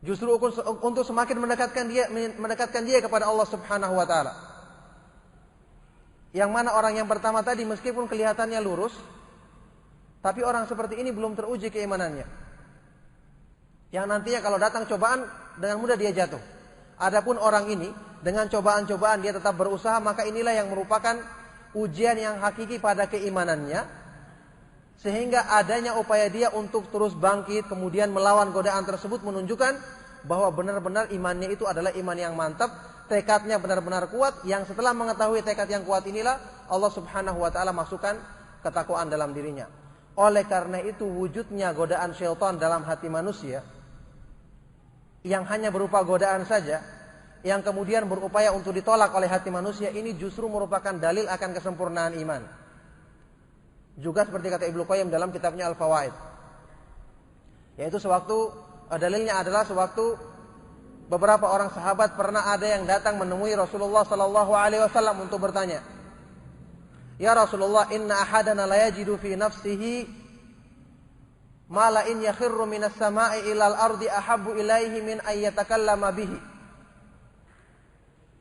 [SPEAKER 1] Justru untuk semakin mendekatkan dia kepada Allah Subhanahu wa taala. Yang mana orang yang pertama tadi meskipun kelihatannya lurus, tapi orang seperti ini belum teruji keimanannya. Yang nantinya kalau datang cobaan dengan mudah dia jatuh. Adapun orang ini dengan cobaan-cobaan dia tetap berusaha, maka inilah yang merupakan ujian yang hakiki pada keimanannya. Sehingga adanya upaya dia untuk terus bangkit kemudian melawan godaan tersebut menunjukkan bahwa benar-benar imannya itu adalah iman yang mantap, tekadnya benar-benar kuat, yang setelah mengetahui tekad yang kuat inilah Allah Subhanahu wa taala masukkan ketakwaan dalam dirinya. Oleh karena itu wujudnya godaan syaitan dalam hati manusia yang hanya berupa godaan saja, yang kemudian berupaya untuk ditolak oleh hati manusia, ini justru merupakan dalil akan kesempurnaan iman. Juga seperti kata Ibnu Qayyim dalam kitabnya Al-Fawaid, yaitu dalilnya adalah sewaktu beberapa orang sahabat pernah ada yang datang menemui Rasulullah sallallahu alaihi wasallam untuk bertanya, "Ya Rasulullah, inna ahadana la yajidu fi nafsihi ma la in yakhirru minas sama'i ilal ardi ahabbu ilaihi min ayyatakallama bihi."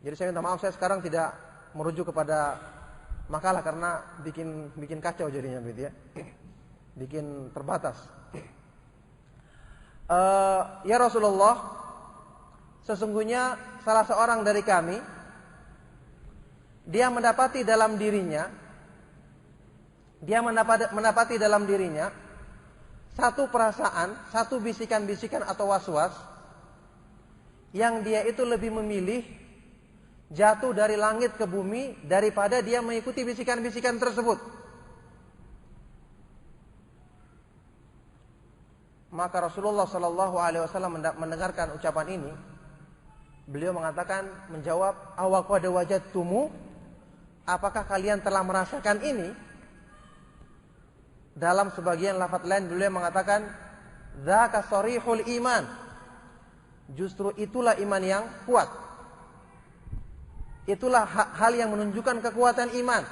[SPEAKER 1] Jadi saya minta maaf, saya sekarang tidak merujuk kepada makalah karena bikin kacau jadinya gitu ya. Bikin terbatas. Ya Rasulullah, sesungguhnya salah seorang dari kami dia mendapati dalam dirinya satu perasaan, satu bisikan-bisikan atau was-was yang dia itu lebih memilih jatuh dari langit ke bumi daripada dia mengikuti bisikan-bisikan tersebut. Maka Rasulullah sallallahu alaihi wasallam mendengarkan ucapan ini, beliau mengatakan, menjawab, "Awa qad wajadtumu?" Apakah kalian telah merasakan ini? Dalam sebagian lafaz lain beliau mengatakan, "Dzaka sharihul iman." Justru itulah iman yang kuat. Itulah hal yang menunjukkan kekuatan iman.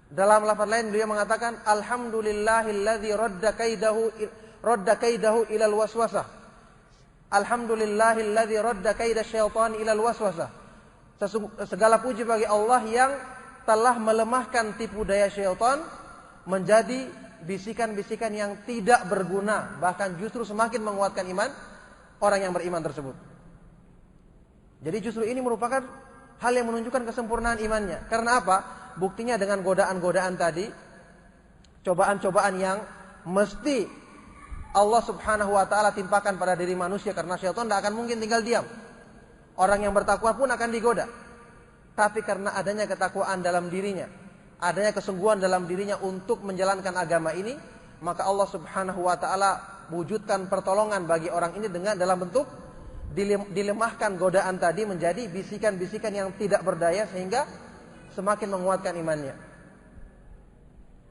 [SPEAKER 1] Dalam lafaz lain beliau mengatakan, "Alhamdulillahilladzi radda kaidahu ilal waswasah." Alhamdulillahilladzi radda kaida syaitan ilal waswasah. Segala puji bagi Allah yang telah melemahkan tipu daya syaitan menjadi bisikan-bisikan yang tidak berguna, bahkan justru semakin menguatkan iman orang yang beriman tersebut. Jadi justru ini merupakan hal yang menunjukkan kesempurnaan imannya. Karena apa? Buktinya dengan godaan-godaan tadi, cobaan-cobaan yang mesti Allah Subhanahu wa taala timpakan pada diri manusia, karena syaitan tidak akan mungkin tinggal diam. Orang yang bertakwa pun akan digoda. Tapi karena adanya ketakwaan dalam dirinya, adanya kesungguhan dalam dirinya untuk menjalankan agama ini, maka Allah Subhanahu wa taala wujudkan pertolongan bagi orang ini dengan dalam bentuk dilemahkan godaan tadi menjadi bisikan-bisikan yang tidak berdaya sehingga semakin menguatkan imannya.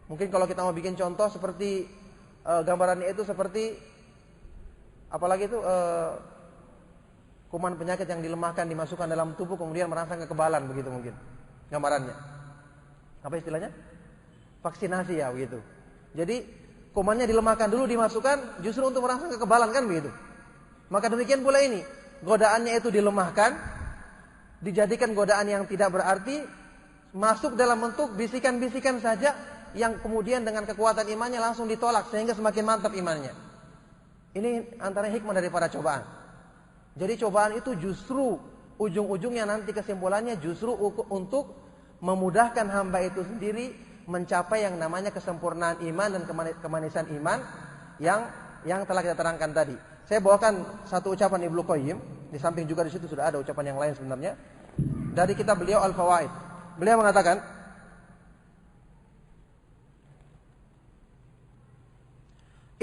[SPEAKER 1] Mungkin kalau kita mau bikin contoh seperti gambarannya itu seperti apalagi itu kuman penyakit yang dilemahkan dimasukkan dalam tubuh kemudian merasakan kekebalan, begitu mungkin gambarannya. Apa istilahnya? vaksinasi ya begitu. Jadi kumannya dilemahkan dulu, dimasukkan justru untuk merangsang kekebalan kan begitu. Maka demikian pula ini, godaannya itu dilemahkan, dijadikan godaan yang tidak berarti, masuk dalam bentuk bisikan-bisikan saja yang kemudian dengan kekuatan imannya langsung ditolak sehingga semakin mantap imannya. Ini antara hikmah daripada cobaan. Jadi cobaan itu justru ujung-ujungnya nanti kesimpulannya justru untuk memudahkan hamba itu sendiri mencapai yang namanya kesempurnaan iman dan kemanisan iman yang telah kita terangkan tadi. Saya bawakan satu ucapan Ibnu Qayyim, di samping juga di situ sudah ada ucapan yang lain sebenarnya. Dari kitab beliau Al-Fawaid. Beliau mengatakan,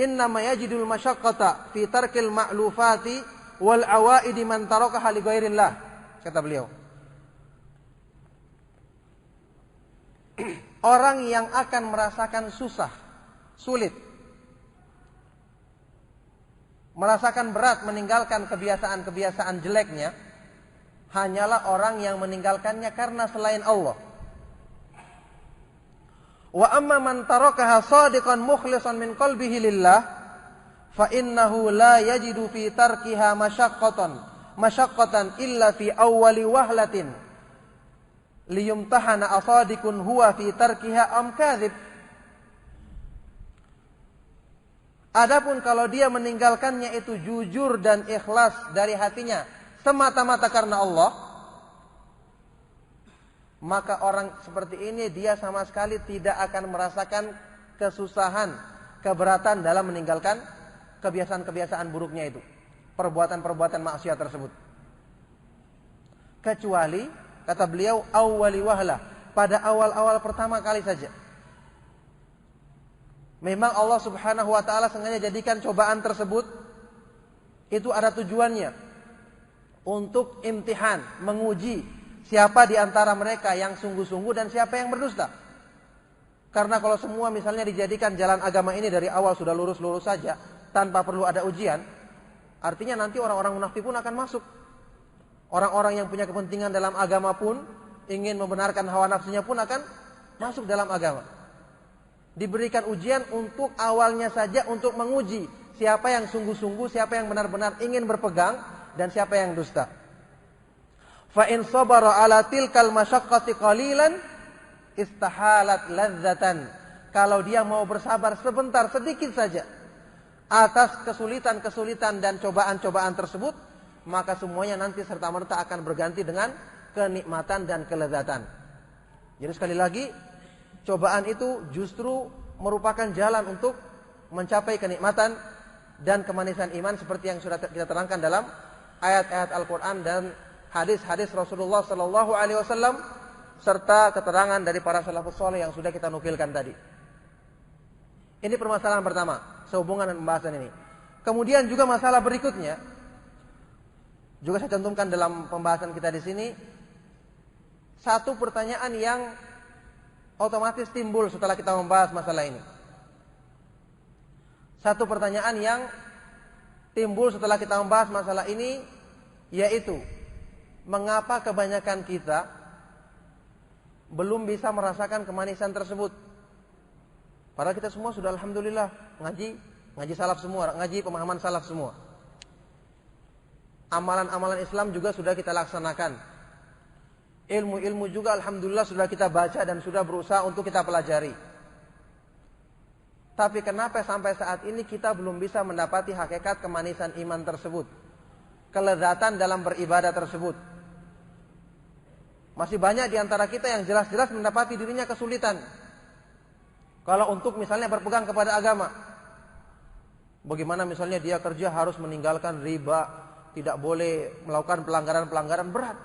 [SPEAKER 1] "Innama yajidul masyaqqata fi tarkil ma'lufati wal awaidi man tarakaha li ghairillah." Kata beliau. Orang yang akan merasakan susah, sulit, merasakan berat meninggalkan kebiasaan-kebiasaan jeleknya, hanyalah orang yang meninggalkannya karena selain Allah. Wa amma man tarakaha shadiqan mukhlishan min qalbihi lillah, fa innahu la yajidu fi tarkiha masyaqqatan illa fi awwali wahlatin liyumtahana asadikun huwa fi tarkiha am kadzib. Adapun kalau dia meninggalkannya itu jujur dan ikhlas dari hatinya semata-mata karena Allah, maka orang seperti ini dia sama sekali tidak akan merasakan kesusahan, keberatan dalam meninggalkan kebiasaan-kebiasaan buruknya itu, perbuatan-perbuatan maksiat tersebut. Kecuali, kata beliau, awwali wahlah, pada awal-awal pertama kali saja. Memang Allah Subhanahu wa taala sengaja jadikan cobaan tersebut itu ada tujuannya untuk imtihan, menguji siapa di antara mereka yang sungguh-sungguh dan siapa yang berdusta. Karena kalau semua misalnya dijadikan jalan agama ini dari awal sudah lurus-lurus saja tanpa perlu ada ujian, artinya nanti orang-orang munafik pun akan masuk. Orang-orang yang punya kepentingan dalam agama pun, ingin membenarkan hawa nafsunya pun akan masuk dalam agama. Diberikan ujian untuk awalnya saja untuk menguji siapa yang sungguh-sungguh, siapa yang benar-benar ingin berpegang dan siapa yang dusta. Fa in sabara ala tilkal masyaqqati qalilan istahalat ladzatan. Kalau dia mau bersabar sebentar sedikit saja atas kesulitan-kesulitan dan cobaan-cobaan tersebut, maka semuanya nanti serta-merta akan berganti dengan kenikmatan dan kelezatan. Jadi sekali lagi, cobaan itu justru merupakan jalan untuk mencapai kenikmatan dan kemanisan iman seperti yang sudah kita terangkan dalam ayat-ayat Al-Quran dan hadis-hadis Rasulullah Sallallahu Alaihi Wasallam serta keterangan dari para salafus saleh yang sudah kita nukilkan tadi. Ini permasalahan pertama sehubungan dengan pembahasan ini. Kemudian juga masalah berikutnya juga saya cantumkan dalam pembahasan kita di sini, satu pertanyaan yang otomatis timbul setelah kita membahas masalah ini. Satu pertanyaan yang timbul setelah kita membahas masalah ini, yaitu mengapa kebanyakan kita belum bisa merasakan kemanisan tersebut? Padahal kita semua sudah alhamdulillah ngaji salaf semua, ngaji pemahaman salaf semua. Amalan-amalan Islam juga sudah kita laksanakan. Ilmu-ilmu juga alhamdulillah sudah kita baca dan sudah berusaha untuk kita pelajari. Tapi kenapa sampai saat ini kita belum bisa mendapati hakikat kemanisan iman tersebut, kelezatan dalam beribadah tersebut? Masih banyak di antara kita yang jelas-jelas mendapati dirinya kesulitan kalau untuk misalnya berpegang kepada agama. Bagaimana misalnya dia kerja harus meninggalkan riba, tidak boleh melakukan pelanggaran-pelanggaran berat,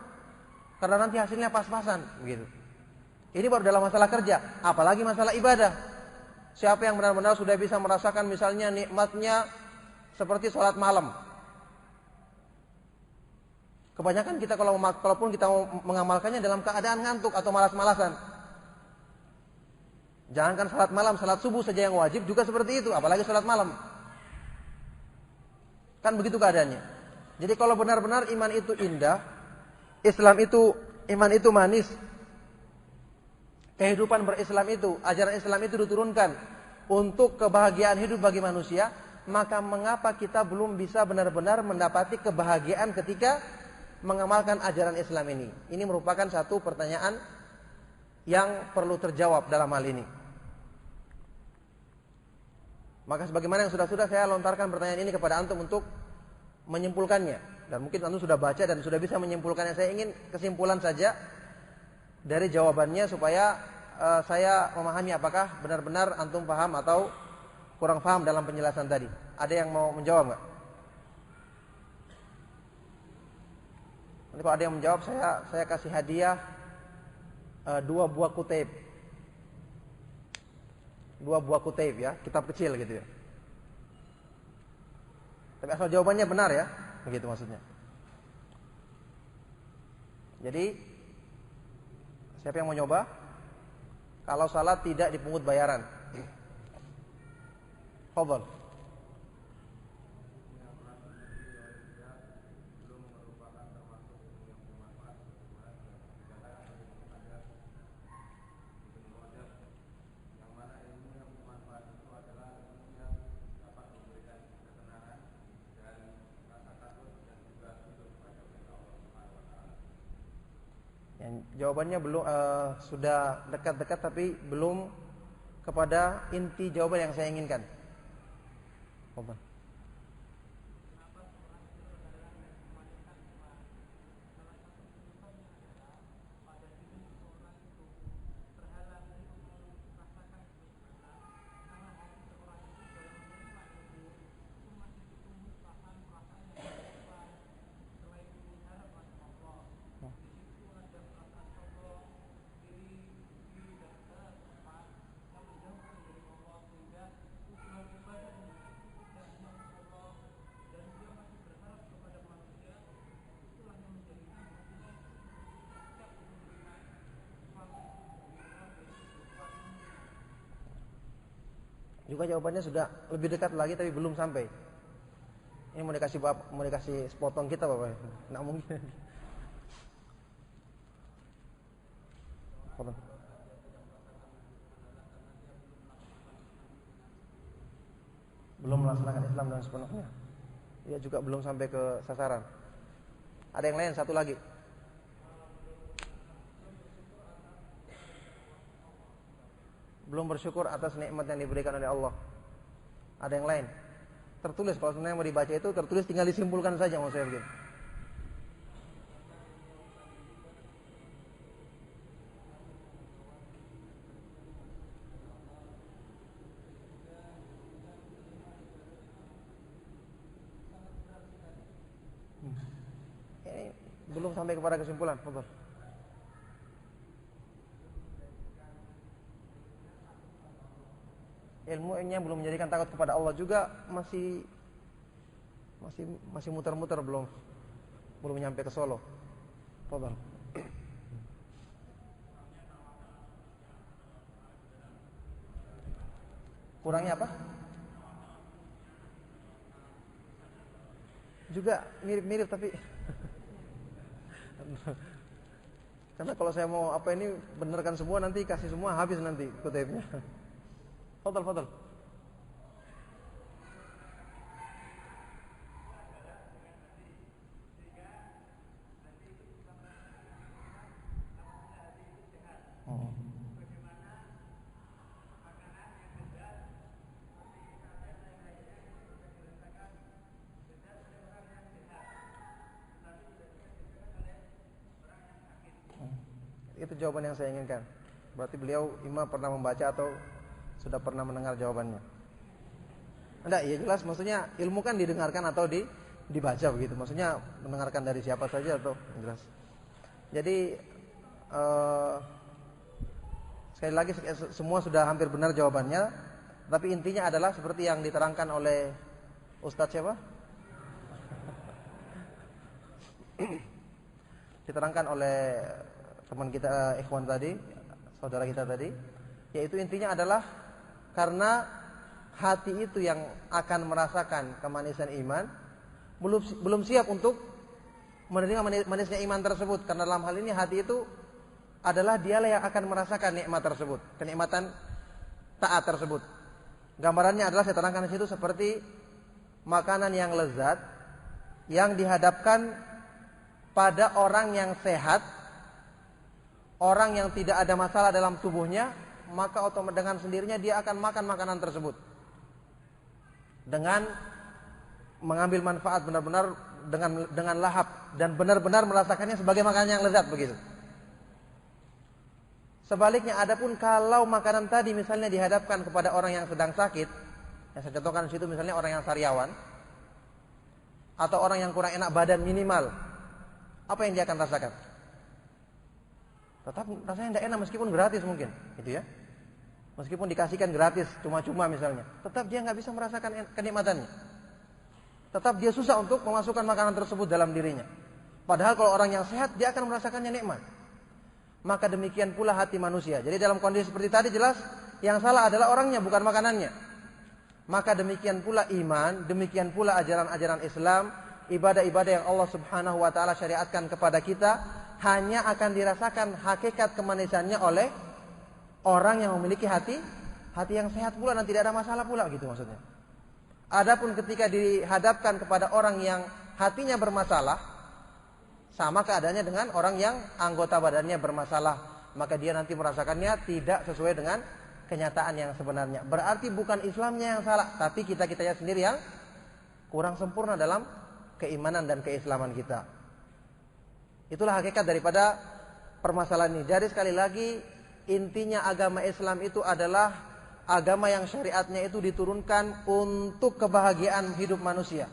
[SPEAKER 1] karena nanti hasilnya pas-pasan begitu. Ini baru dalam masalah kerja, apalagi masalah ibadah. Siapa yang benar-benar sudah bisa merasakan misalnya nikmatnya seperti sholat malam? Kebanyakan kita kalaupun kita mau mengamalkannya dalam keadaan ngantuk atau malas-malasan. Jangankan sholat malam, sholat subuh saja yang wajib juga seperti itu, apalagi sholat malam. Kan begitu keadaannya. Jadi kalau benar-benar iman itu indah, iman itu manis, kehidupan berislam itu, ajaran Islam itu diturunkan untuk kebahagiaan hidup bagi manusia, maka mengapa kita belum bisa benar-benar mendapati kebahagiaan ketika mengamalkan ajaran Islam ini? Ini merupakan satu pertanyaan yang perlu terjawab dalam hal ini. Maka sebagaimana yang sudah saya lontarkan pertanyaan ini kepada antum untuk menyimpulkannya, dan mungkin antum sudah baca dan sudah bisa menyimpulkannya. Saya ingin kesimpulan saja dari jawabannya supaya saya memahami apakah benar-benar antum paham atau kurang paham dalam penjelasan tadi. Ada yang mau menjawab nggak? Nanti kalau ada yang menjawab, saya kasih hadiah 2 buah kutip. 2 buah kutip ya, kitab kecil gitu ya. Tapi asal jawabannya benar ya, begitu maksudnya. Jadi siapa yang mau nyoba? Kalau salat tidak dipungut bayaran. Fadhal. Jawabannya belum sudah dekat-dekat tapi belum kepada inti jawaban yang saya inginkan. Apa? Juga jawabannya sudah lebih dekat lagi tapi belum sampai. Ini mau dikasih sepotong kita Bapak. Nggak mungkin. Belum melaksanakan Islam dengan sepenuhnya. Dia juga belum sampai ke sasaran. Ada yang lain satu lagi. Belum bersyukur atas nikmat yang diberikan oleh Allah. Ada yang lain? Tertulis, kalau sebenarnya mau dibaca itu tertulis, tinggal disimpulkan saja mau saya begini. Ini belum sampai kepada kesimpulan. Betul. Ilmunya belum menjadikan takut kepada Allah juga masih muter-muter, belum nyampe ke Solo. Fadhal. Kurangnya apa? Juga mirip-mirip tapi karena kalau saya mau apa ini benarkan semua nanti kasih semua habis nanti kutipnya. Fadal. Itu jawaban yang saya inginkan. Berarti beliau imam pernah membaca atau sudah pernah mendengar jawabannya. Enggak, ya jelas maksudnya ilmu kan didengarkan atau dibaca begitu. Maksudnya mendengarkan dari siapa saja atau jelas. Jadi sekali lagi semua sudah hampir benar jawabannya, tapi intinya adalah seperti yang diterangkan oleh Ustadz siapa? Diterangkan oleh teman kita ikhwan tadi, saudara kita tadi, yaitu intinya adalah karena hati itu yang akan merasakan kemanisan iman belum siap untuk menerima manisnya iman tersebut, karena dalam hal ini hati itu adalah dialah yang akan merasakan nikmat tersebut, kenikmatan taat tersebut. Gambarannya adalah saya terangkan di situ seperti makanan yang lezat yang dihadapkan pada orang yang sehat, orang yang tidak ada masalah dalam tubuhnya, maka otomatis dengan sendirinya dia akan makan makanan tersebut dengan mengambil manfaat benar-benar dengan lahap dan benar-benar merasakannya sebagai makanan yang lezat begitu. Sebaliknya, adapun kalau makanan tadi misalnya dihadapkan kepada orang yang sedang sakit, yang saya contohkan di situ misalnya orang yang sariawan atau orang yang kurang enak badan minimal, apa yang dia akan rasakan? Tetap rasanya tidak enak meskipun gratis mungkin, gitu ya. Meskipun dikasihkan gratis, cuma-cuma misalnya, tetap dia nggak bisa merasakan kenikmatannya. Tetap dia susah untuk memasukkan makanan tersebut dalam dirinya. Padahal kalau orang yang sehat, dia akan merasakannya nikmat. Maka demikian pula hati manusia. Jadi dalam kondisi seperti tadi jelas yang salah adalah orangnya, bukan makanannya. Maka demikian pula iman, demikian pula ajaran-ajaran Islam, ibadah-ibadah yang Allah Subhanahu wa taala syariatkan kepada kita hanya akan dirasakan hakikat kemanisannya oleh orang yang memiliki hati yang sehat pula dan tidak ada masalah pula gitu maksudnya. Adapun ketika dihadapkan kepada orang yang hatinya bermasalah, sama keadaannya dengan orang yang anggota badannya bermasalah, maka dia nanti merasakannya tidak sesuai dengan kenyataan yang sebenarnya. Berarti bukan Islamnya yang salah, tapi kita-kitanya sendiri yang kurang sempurna dalam keimanan dan keislaman kita. Itulah hakikat daripada permasalahan ini. Jadi sekali lagi, intinya agama Islam itu adalah agama yang syariatnya itu diturunkan untuk kebahagiaan hidup manusia.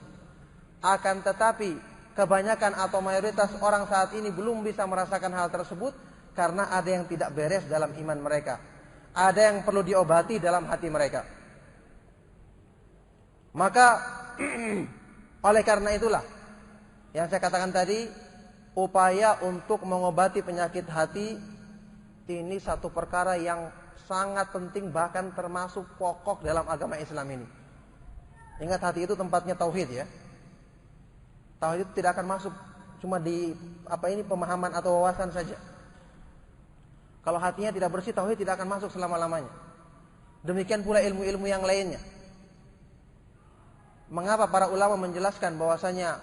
[SPEAKER 1] Akan tetapi kebanyakan atau mayoritas orang saat ini belum bisa merasakan hal tersebut karena ada yang tidak beres dalam iman mereka. Ada yang perlu diobati dalam hati mereka. Maka oleh karena itulah yang saya katakan tadi, upaya untuk mengobati penyakit hati ini satu perkara yang sangat penting, bahkan termasuk pokok dalam agama Islam ini. Ingat, hati itu tempatnya tauhid ya. Tauhid itu tidak akan masuk cuma di pemahaman atau wawasan saja. Kalau hatinya tidak bersih, tauhid tidak akan masuk selama-lamanya. Demikian pula ilmu-ilmu yang lainnya. Mengapa para ulama menjelaskan bahwasanya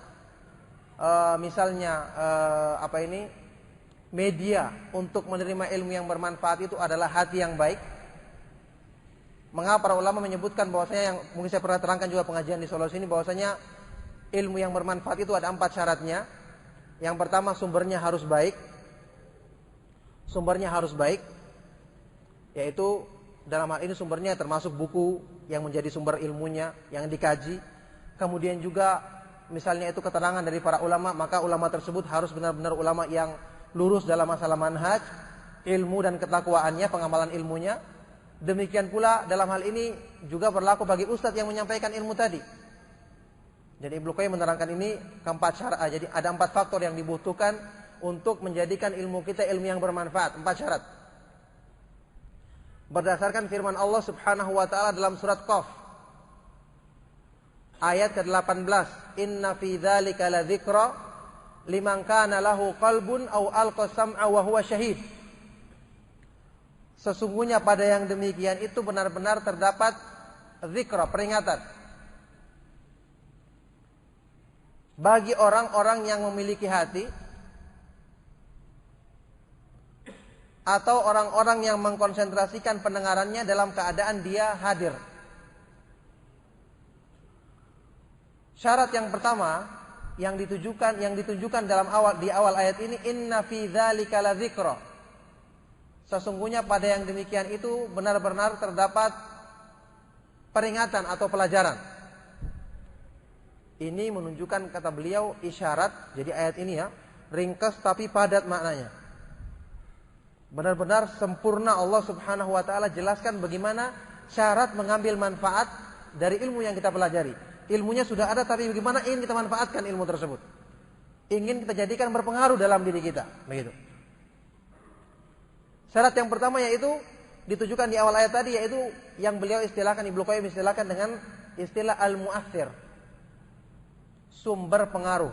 [SPEAKER 1] media untuk menerima ilmu yang bermanfaat itu adalah hati yang baik? Mengapa para ulama menyebutkan bahwasanya, yang mungkin saya pernah terangkan juga pengajian di Solo sini, bahwasanya ilmu yang bermanfaat itu ada 4 syaratnya. Yang pertama, sumbernya harus baik. Sumbernya harus baik, yaitu dalam hal ini sumbernya termasuk buku yang menjadi sumber ilmunya yang dikaji. Kemudian juga misalnya itu keterangan dari para ulama, maka ulama tersebut harus benar-benar ulama yang lurus dalam masalah manhaj, ilmu dan ketakwaannya, pengamalan ilmunya. Demikian pula dalam hal ini juga berlaku bagi ustadz yang menyampaikan ilmu tadi. Jadi Ibnu Qayyim menerangkan ini keempat syarat. Jadi ada 4 faktor yang dibutuhkan untuk menjadikan ilmu kita ilmu yang bermanfaat. 4 syarat. Berdasarkan firman Allah Subhanahu wa taala dalam surat Qaf ayat ke-18, "Inna fi dzalika ladzikra liman kana lahu qalbun aw alqa sam'a wa huwa syahid." Sesungguhnya pada yang demikian itu benar-benar terdapat zikra, peringatan, bagi orang-orang yang memiliki hati atau orang-orang yang mengkonsentrasikan pendengarannya dalam keadaan dia hadir. Syarat yang pertama yang ditunjukkan dalam di awal ayat ini, inna fi dzalika ladzikra. Sesungguhnya pada yang demikian itu benar-benar terdapat peringatan atau pelajaran. Ini menunjukkan, kata beliau, isyarat. Jadi ayat ini ya, ringkas tapi padat maknanya. Benar-benar sempurna Allah Subhanahu wa taala jelaskan bagaimana syarat mengambil manfaat dari ilmu yang kita pelajari. Ilmunya sudah ada, tapi bagaimana ingin kita manfaatkan ilmu tersebut. Ingin kita jadikan berpengaruh dalam diri kita, begitu. Syarat yang pertama yaitu ditujukan di awal ayat tadi, yaitu yang beliau istilahkan, Ibnu Qayyim istilahkan dengan istilah al-mu'athir. Sumber pengaruh.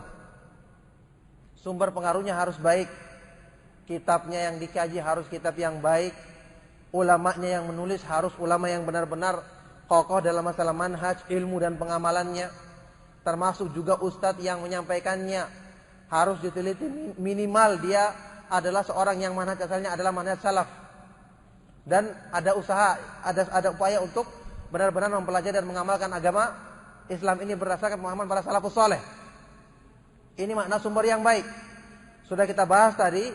[SPEAKER 1] Sumber pengaruhnya harus baik. kitabnya yang dikaji harus kitab yang baik, ulamanya yang menulis harus ulama yang benar-benar kokoh dalam masalah manhaj, ilmu dan pengamalannya. Termasuk juga ustadz yang menyampaikannya harus diteliti, minimal dia adalah seorang yang manhaj asalnya adalah manhaj salaf. Dan ada usaha, ada upaya untuk benar-benar mempelajari dan mengamalkan agama Islam ini berdasarkan pemahaman para salafus saleh. Ini makna sumber yang baik. Sudah kita bahas tadi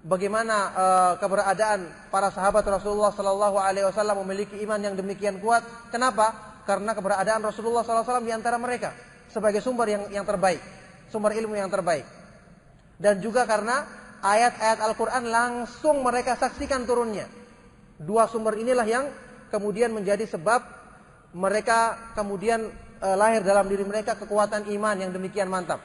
[SPEAKER 1] bagaimana keberadaan para sahabat Rasulullah sallallahu alaihi wasallam memiliki iman yang demikian kuat. Kenapa? Karena keberadaan Rasulullah sallallahu alaihi wasallam di antara mereka sebagai sumber yang terbaik, sumber ilmu yang terbaik. Dan juga karena ayat-ayat Al-Qur'an langsung mereka saksikan turunnya. Dua sumber inilah yang kemudian menjadi sebab mereka kemudian lahir dalam diri mereka kekuatan iman yang demikian mantap.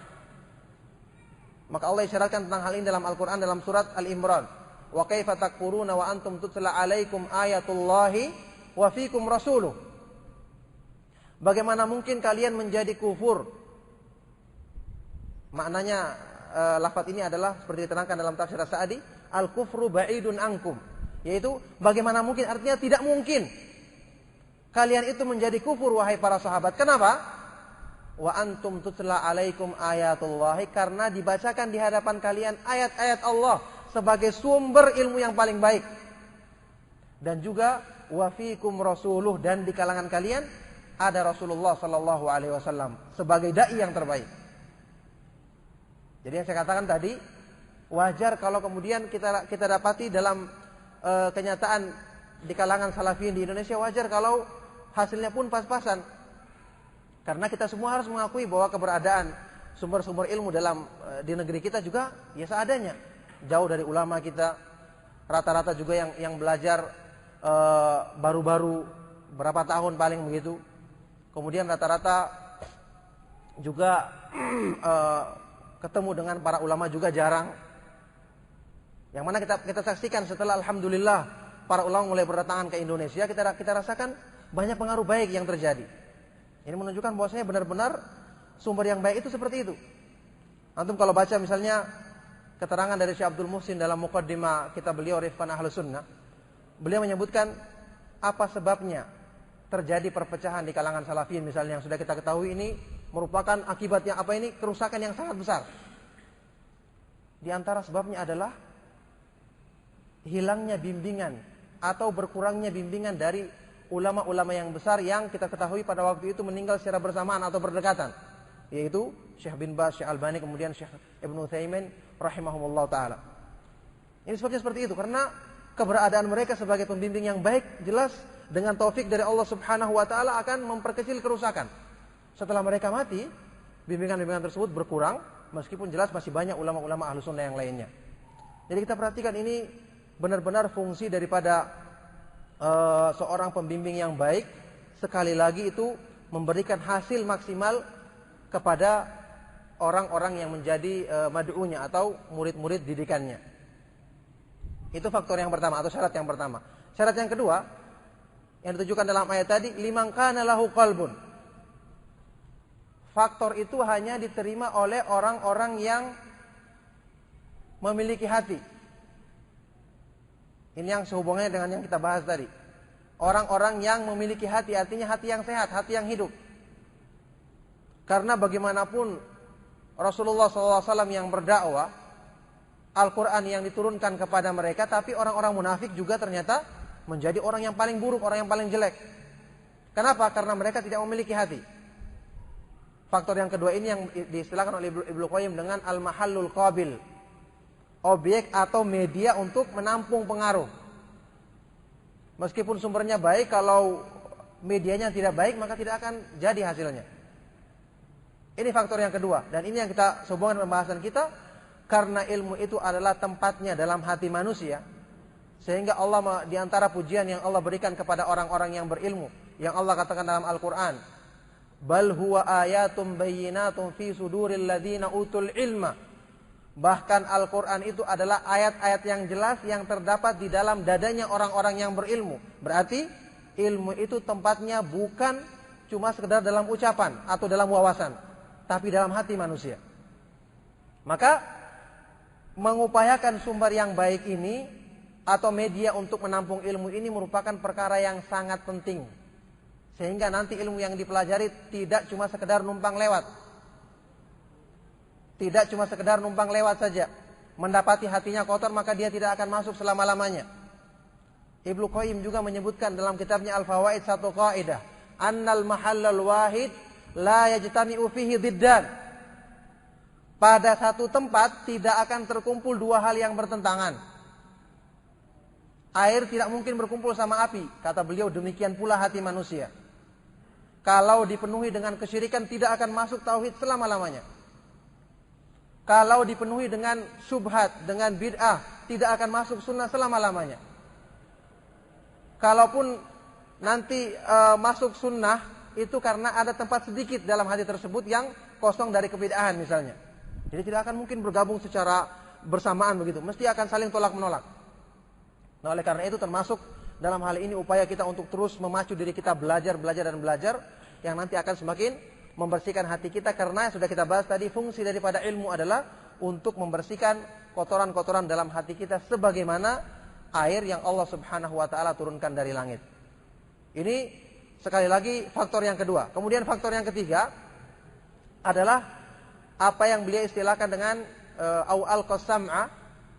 [SPEAKER 1] Maka Allah isyaratkan tentang hal ini dalam Al-Quran dalam surat Al-Imran. Wa kaifa takfuruna wa antum tutla alaikum ayatullahi wa fikum rasuluh. Bagaimana mungkin kalian menjadi kufur? Maknanya lafaz ini adalah seperti diterangkan dalam tafsir As-Sa'di, al-kufru ba'idun ankum. Yaitu bagaimana mungkin, artinya tidak mungkin kalian itu menjadi kufur wahai para sahabat. Kenapa? Wa antum tutla alaikum ayatullahi, karena dibacakan di hadapan kalian ayat-ayat Allah sebagai sumber ilmu yang paling baik. Dan juga wa fikum rasuluh, dan di kalangan kalian ada Rasulullah sallallahu alaihi wasallam sebagai dai yang terbaik. Jadi yang saya katakan tadi, wajar kalau kemudian kita dapati dalam kenyataan di kalangan salafiyin di Indonesia, wajar kalau hasilnya pun pas-pasan. Karena kita semua harus mengakui bahwa keberadaan sumber-sumber ilmu di negeri kita juga ya seadanya. Jauh dari ulama kita, rata-rata juga yang belajar baru-baru berapa tahun paling begitu. Kemudian rata-rata juga ketemu dengan para ulama juga jarang. Yang mana kita saksikan setelah alhamdulillah para ulama mulai berdatangan ke Indonesia, kita rasakan banyak pengaruh baik yang terjadi. Ini menunjukkan bahwasanya benar-benar sumber yang baik itu seperti itu. Antum kalau baca misalnya keterangan dari Syekh Abdul Muhsin dalam muqaddimah kitab beliau Rifqan Ahlus Sunnah, beliau menyebutkan apa sebabnya terjadi perpecahan di kalangan salafiyin misalnya, yang sudah kita ketahui ini merupakan akibatnya apa, ini kerusakan yang sangat besar. Di antara sebabnya adalah hilangnya bimbingan atau berkurangnya bimbingan dari ulama-ulama yang besar yang kita ketahui pada waktu itu meninggal secara bersamaan atau berdekatan, yaitu Syekh bin Baz, Syekh Albani, kemudian Syekh Ibnu Utsaimin rahimahumullah taala. Ini sebabnya seperti itu, karena keberadaan mereka sebagai pembimbing yang baik jelas dengan taufik dari Allah Subhanahu wa taala akan memperkecil kerusakan. Setelah mereka mati, bimbingan-bimbingan tersebut berkurang, meskipun jelas masih banyak ulama-ulama Ahlus Sunnah yang lainnya. Jadi kita perhatikan ini benar-benar fungsi daripada seorang pembimbing yang baik, sekali lagi itu memberikan hasil maksimal kepada orang-orang yang menjadi mad'unya atau murid-murid didikannya. Itu faktor yang pertama atau syarat yang pertama. Syarat yang kedua yang ditujukan dalam ayat tadi, liman kana lahu qalbun. Faktor itu hanya diterima oleh orang-orang yang memiliki hati. Ini yang sehubungannya dengan yang kita bahas tadi. Orang-orang yang memiliki hati, artinya hati yang sehat, hati yang hidup. Karena bagaimanapun Rasulullah SAW yang berdakwah, Al-Quran yang diturunkan kepada mereka, tapi orang-orang munafik juga ternyata menjadi orang yang paling buruk, orang yang paling jelek. Kenapa? Karena mereka tidak memiliki hati. Faktor yang kedua ini yang diistilahkan oleh Ibnu Qayyim dengan al-mahallul qabil, objek atau media untuk menampung pengaruh. Meskipun sumbernya baik, kalau medianya tidak baik maka tidak akan jadi hasilnya. Ini faktor yang kedua, dan ini yang kita sambungkan pembahasan kita, karena ilmu itu adalah tempatnya dalam hati manusia. Sehingga Allah, di antara pujian yang Allah berikan kepada orang-orang yang berilmu, yang Allah katakan dalam Al-Quran, bal huwa ayatum bayyinatum fi suduril ladzina utul ilma. Bahkan Al-Quran itu adalah ayat-ayat yang jelas yang terdapat di dalam dadanya orang-orang yang berilmu. Berarti ilmu itu tempatnya bukan cuma sekedar dalam ucapan atau dalam wawasan, tapi dalam hati manusia. Maka mengupayakan sumber yang baik ini atau media untuk menampung ilmu ini merupakan perkara yang sangat penting. Sehingga nanti ilmu yang dipelajari tidak cuma sekedar numpang lewat. Tidak cuma sekedar numpang lewat saja. Mendapati hatinya kotor maka dia tidak akan masuk selama-lamanya. Ibnu Qayyim juga menyebutkan dalam kitabnya Al-Fawaid satu kaidah, annal mahallal wahid la yajtami'u fihi diddan. Pada satu tempat tidak akan terkumpul dua hal yang bertentangan. Air tidak mungkin berkumpul sama api, kata beliau, demikian pula hati manusia. Kalau dipenuhi dengan kesyirikan tidak akan masuk tauhid selama-lamanya. Kalau dipenuhi dengan syubhat, dengan bid'ah, tidak akan masuk sunnah selama-lamanya. Kalaupun nanti masuk sunnah, itu karena ada tempat sedikit dalam hati tersebut yang kosong dari kebid'ahan misalnya. Jadi tidak akan mungkin bergabung secara bersamaan begitu, mesti akan saling tolak-menolak. Nah, oleh karena itu termasuk dalam hal ini upaya kita untuk terus memacu diri kita belajar yang nanti akan semakin membersihkan hati kita, karena sudah kita bahas tadi fungsi daripada ilmu adalah untuk membersihkan kotoran-kotoran dalam hati kita sebagaimana air yang Allah Subhanahu wa taala turunkan dari langit. Ini sekali lagi faktor yang kedua. Kemudian faktor yang ketiga adalah apa yang beliau istilahkan dengan al-qasam'a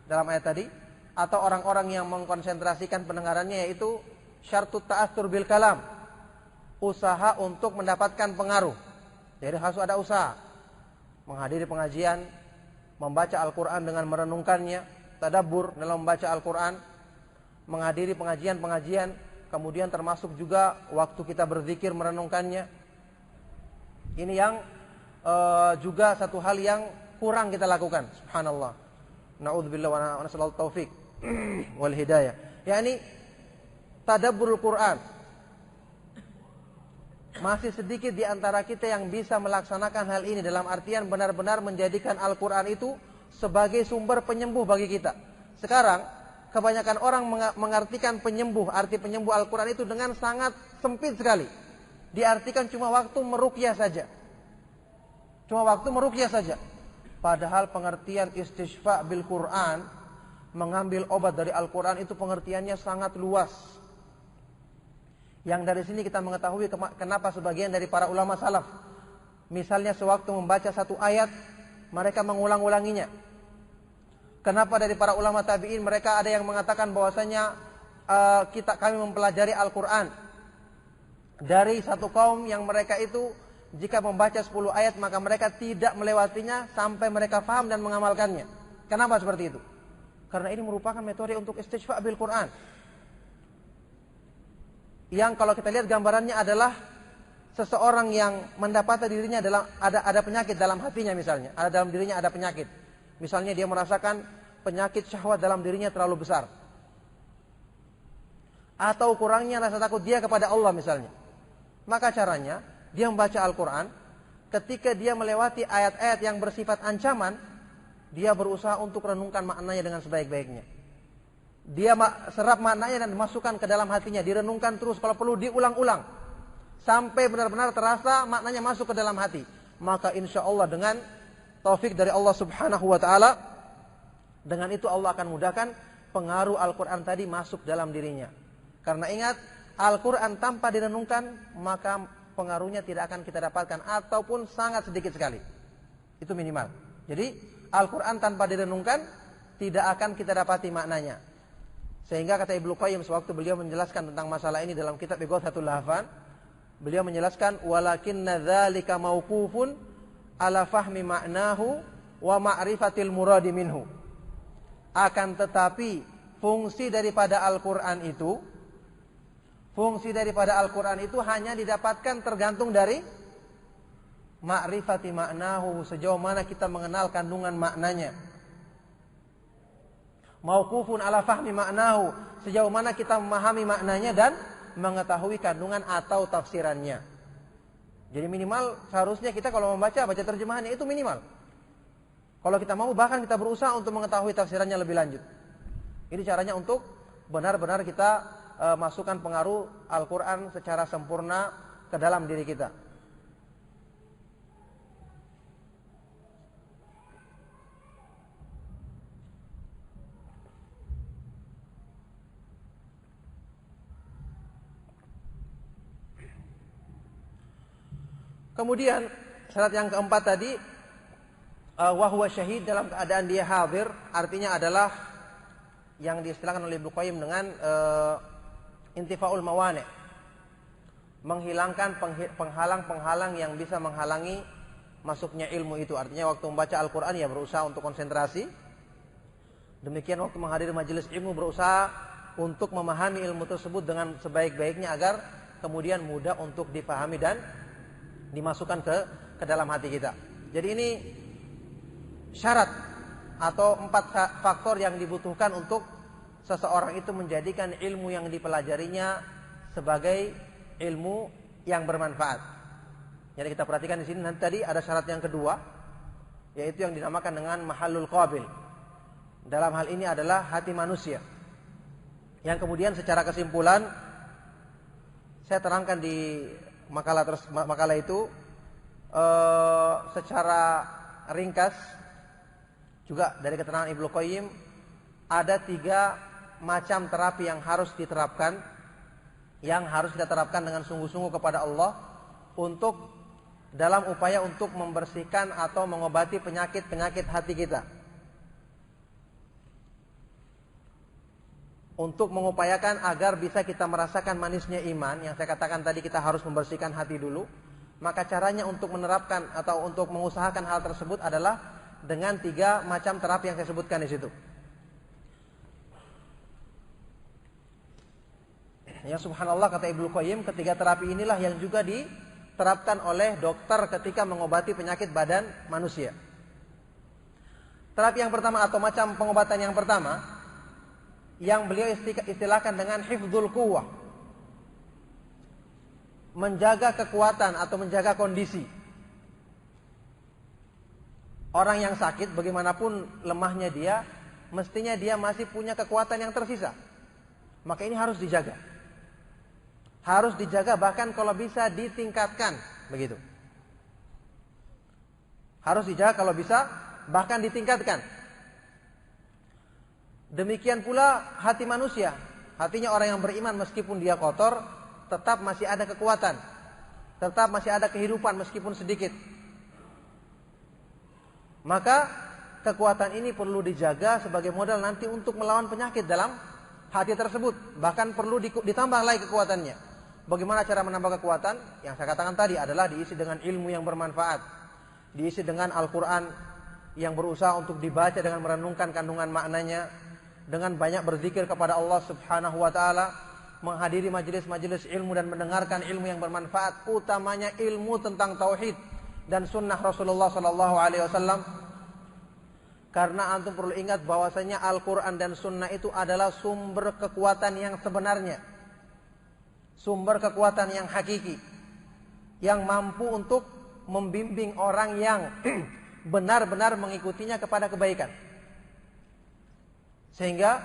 [SPEAKER 1] dalam ayat tadi, atau orang-orang yang mengkonsentrasikan pendengarannya, yaitu syartut ta'atsur bil kalam, usaha untuk mendapatkan pengaruh. Jadi harus ada usaha menghadiri pengajian, membaca Al-Quran dengan merenungkannya, tadabbur dalam membaca Al-Quran, menghadiri pengajian-pengajian, kemudian termasuk juga waktu kita berzikir merenungkannya. Ini yang juga satu hal yang kurang kita lakukan, subhanallah. Na'udzubillah wa nasallahu taufik wal hidayah. yakni tadabburul Quran. Masih sedikit di antara kita yang bisa melaksanakan hal ini, dalam artian benar-benar menjadikan Al-Quran itu sebagai sumber penyembuh bagi kita. Sekarang kebanyakan orang mengartikan penyembuh, arti penyembuh Al-Quran itu dengan sangat sempit sekali. Diartikan cuma waktu meruqyah saja. Cuma waktu meruqyah saja. Padahal pengertian istishfa bil Quran, mengambil obat dari Al-Quran, itu pengertiannya sangat luas. Yang dari sini kita mengetahui kenapa sebagian dari para ulama salaf, misalnya sewaktu membaca satu ayat, mereka mengulang-ulanginya. Kenapa dari para ulama tabi'in mereka ada yang mengatakan bahwasanya kami mempelajari Al-Quran dari satu kaum yang mereka itu jika membaca 10 ayat maka mereka tidak melewatinya sampai mereka faham dan mengamalkannya. Kenapa seperti itu? Karena ini merupakan metode untuk istishfa bil Quran, yang kalau kita lihat gambarannya adalah seseorang yang mendapati dirinya ada penyakit dalam hatinya, misalnya dalam dirinya ada penyakit. Misalnya dia merasakan penyakit syahwat dalam dirinya terlalu besar, atau kurangnya rasa takut dia kepada Allah misalnya. Maka caranya dia membaca Al-Quran. Ketika dia melewati ayat-ayat yang bersifat ancaman, dia berusaha untuk renungkan maknanya dengan sebaik-baiknya. Dia serap maknanya dan dimasukkan ke dalam hatinya, direnungkan terus, kalau perlu diulang-ulang sampai benar-benar terasa maknanya masuk ke dalam hati. Maka insya Allah dengan taufik dari Allah Subhanahu wa ta'ala, dengan itu Allah akan mudahkan pengaruh Al-Quran tadi masuk dalam dirinya. Karena ingat, Al-Quran tanpa direnungkan maka pengaruhnya tidak akan kita dapatkan, ataupun sangat sedikit sekali. Itu minimal. Jadi Al-Quran tanpa direnungkan tidak akan kita dapati maknanya. Sehingga kata Ibnu Qayyim sewaktu beliau menjelaskan tentang masalah ini dalam kitab Ighatsatul Lahfan, beliau menjelaskan walakinna dzalika mauqufun ala fahmi ma'nahu wa ma'rifatil muradi minhu. Akan tetapi fungsi daripada Al-Quran itu hanya didapatkan tergantung dari ma'rifati ma'nahu, sejauh mana kita mengenal kandungan maknanya. Mauqufun ala fahmi ma'nahu, sejauh mana kita memahami maknanya dan mengetahui kandungan atau tafsirannya. Jadi minimal seharusnya kita kalau baca terjemahannya itu minimal. Kalau kita mau bahkan kita berusaha untuk mengetahui tafsirannya lebih lanjut. Ini caranya untuk benar-benar kita masukkan pengaruh Al-Quran secara sempurna ke dalam diri kita. Kemudian syarat yang keempat tadi, wa huwa syahid, dalam keadaan dia hadir, artinya adalah yang diistilahkan oleh Ibnu Qayyim dengan intifaul mawani', menghilangkan penghalang-penghalang yang bisa menghalangi masuknya ilmu itu. Artinya waktu membaca Al-Quran ya berusaha untuk konsentrasi. Demikian waktu menghadiri majelis ilmu berusaha untuk memahami ilmu tersebut dengan sebaik-baiknya agar kemudian mudah untuk dipahami dan dimasukkan ke dalam hati kita. Jadi ini syarat atau 4 faktor yang dibutuhkan untuk seseorang itu menjadikan ilmu yang dipelajarinya sebagai ilmu yang bermanfaat. Jadi kita perhatikan di sini nanti tadi ada syarat yang kedua, yaitu yang dinamakan dengan mahallul qabil. Dalam hal ini adalah hati manusia. Yang kemudian secara kesimpulan saya terangkan di makalah itu secara ringkas juga dari keterangan Ibnu Qayyim, ada 3 macam terapi yang harus diterapkan, yang harus kita terapkan dengan sungguh-sungguh kepada Allah untuk dalam upaya untuk membersihkan atau mengobati penyakit-penyakit hati kita. Untuk mengupayakan agar bisa kita merasakan manisnya iman, yang saya katakan tadi kita harus membersihkan hati dulu. Maka caranya untuk menerapkan atau untuk mengusahakan hal tersebut adalah dengan 3 macam terapi yang saya sebutkan di situ. Ya subhanallah, kata Ibnu Qayyim, ketiga terapi inilah yang juga diterapkan oleh dokter ketika mengobati penyakit badan manusia. Terapi yang pertama atau macam pengobatan yang pertama, yang beliau istilahkan dengan hifdzul quwwah, menjaga kekuatan atau menjaga kondisi. Orang yang sakit bagaimanapun lemahnya dia, mestinya dia masih punya kekuatan yang tersisa. Maka ini harus dijaga. Harus dijaga, bahkan kalau bisa ditingkatkan, begitu. Harus dijaga kalau bisa, bahkan ditingkatkan. Demikian pula hati manusia. Hatinya orang yang beriman meskipun dia kotor, tetap masih ada kekuatan, tetap masih ada kehidupan meskipun sedikit. Maka kekuatan ini perlu dijaga sebagai modal nanti untuk melawan penyakit dalam hati tersebut. Bahkan perlu ditambah lagi kekuatannya. Bagaimana cara menambah kekuatan? Yang saya katakan tadi adalah diisi dengan ilmu yang bermanfaat, diisi dengan Al-Quran yang berusaha untuk dibaca dengan merenungkan kandungan maknanya, dengan banyak berzikir kepada Allah Subhanahu wa taala, menghadiri majelis-majelis ilmu dan mendengarkan ilmu yang bermanfaat, utamanya ilmu tentang tauhid dan sunnah Rasulullah sallallahu alaihi wasallam. Karena antum perlu ingat bahwasanya Al-Qur'an dan sunnah itu adalah sumber kekuatan yang sebenarnya, sumber kekuatan yang hakiki, yang mampu untuk membimbing orang yang benar-benar mengikutinya kepada kebaikan. Sehingga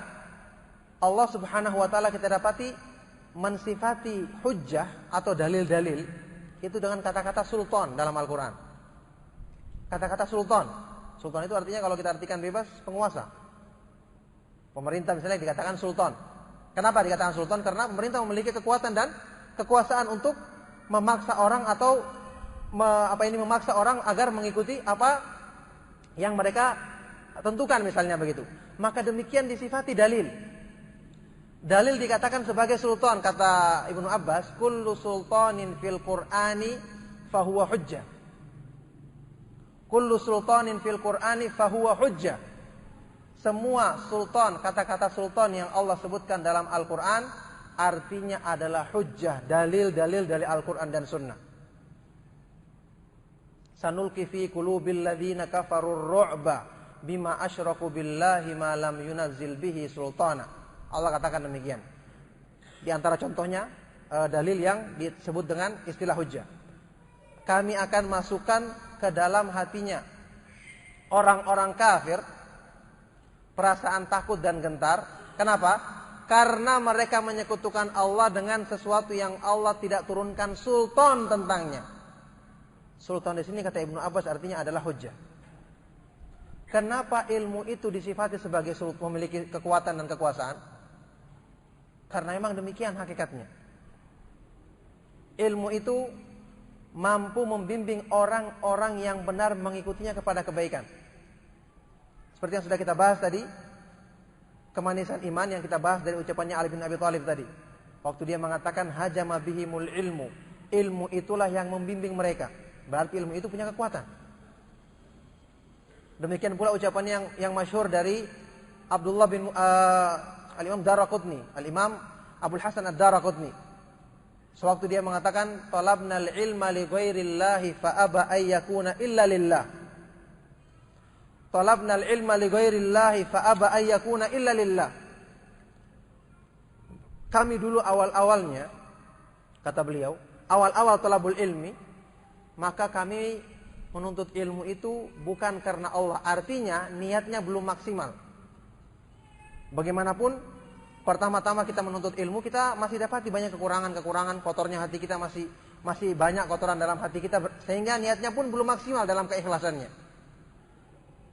[SPEAKER 1] Allah Subhanahu wa taala kita dapati mensifati hujjah atau dalil-dalil itu dengan kata-kata sultan dalam Al-Qur'an. Kata-kata sultan. Sultan itu artinya kalau kita artikan bebas, penguasa. Pemerintah misalnya dikatakan sultan. Kenapa dikatakan sultan? Karena pemerintah memiliki kekuatan dan kekuasaan untuk memaksa orang atau memaksa orang agar mengikuti apa yang mereka tentukan misalnya begitu. Maka demikian disifati dalil. Dalil dikatakan sebagai sultan, kata Ibnu Abbas, kullu sultanin fil Qur'ani fahuwa hujjah. Kullu sultanin fil Qur'ani fahuwa hujjah. Semua sultan, kata-kata sultan yang Allah sebutkan dalam Al-Qur'an artinya adalah hujjah, dalil-dalil dari Al-Qur'an dan sunnah. Sanulqi fi qulubil ladzina kafarur ru'ba bima asyraku billahi ma lam yunazzil bihi sultana. Allah katakan demikian. Di antara contohnya dalil yang disebut dengan istilah hujjah. Kami akan masukkan ke dalam hatinya orang-orang kafir perasaan takut dan gentar. Kenapa? Karena mereka menyekutukan Allah dengan sesuatu yang Allah tidak turunkan sultan tentangnya. Sultan di sini kata Ibnu Abbas artinya adalah hujjah. Kenapa ilmu itu disifati sebagai memiliki kekuatan dan kekuasaan? Karena memang demikian hakikatnya. Ilmu itu mampu membimbing orang-orang yang benar mengikutinya kepada kebaikan. Seperti yang sudah kita bahas tadi, kemanisan iman yang kita bahas dari ucapannya Ali bin Abi Thalib tadi. Waktu dia mengatakan hajama bihimul ilmu. Ilmu itulah yang membimbing mereka. Berarti ilmu itu punya kekuatan. Demikian pula ucapan yang masyhur dari Abdullah bin Al-Imam Daraqutni, Al-Imam Abdul Hasan Ad-Daraqutni. Sewaktu dia mengatakan talabnal ilma li ghairillahi fa aba ay yakuna illa lillah. Talabnal ilma li ghairillahi fa aba ay yakuna illa lillah. Kami dulu awal-awalnya, kata beliau, awal-awal talabul ilmi, maka kami menuntut ilmu itu bukan karena Allah. Artinya niatnya belum maksimal. Bagaimanapun pertama-tama kita menuntut ilmu, kita masih dapati banyak kekurangan-kekurangan, kotornya hati kita masih banyak kotoran dalam hati kita, sehingga niatnya pun belum maksimal dalam keikhlasannya.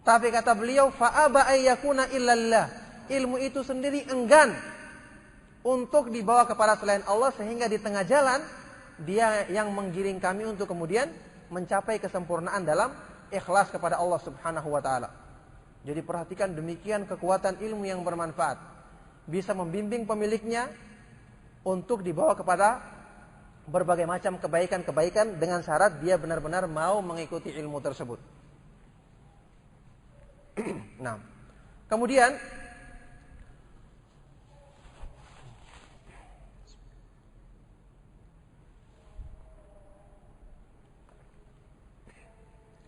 [SPEAKER 1] Tapi kata beliau, fa'aba ayyakuna illallah. Ilmu itu sendiri enggan untuk dibawa kepada selain Allah, sehingga di tengah jalan dia yang menggiring kami untuk kemudian mencapai kesempurnaan dalam ikhlas kepada Allah Subhanahu wa taala. Jadi perhatikan demikian kekuatan ilmu yang bermanfaat. Bisa membimbing pemiliknya untuk dibawa kepada berbagai macam kebaikan-kebaikan dengan syarat dia benar-benar mau mengikuti ilmu tersebut. Nah, kemudian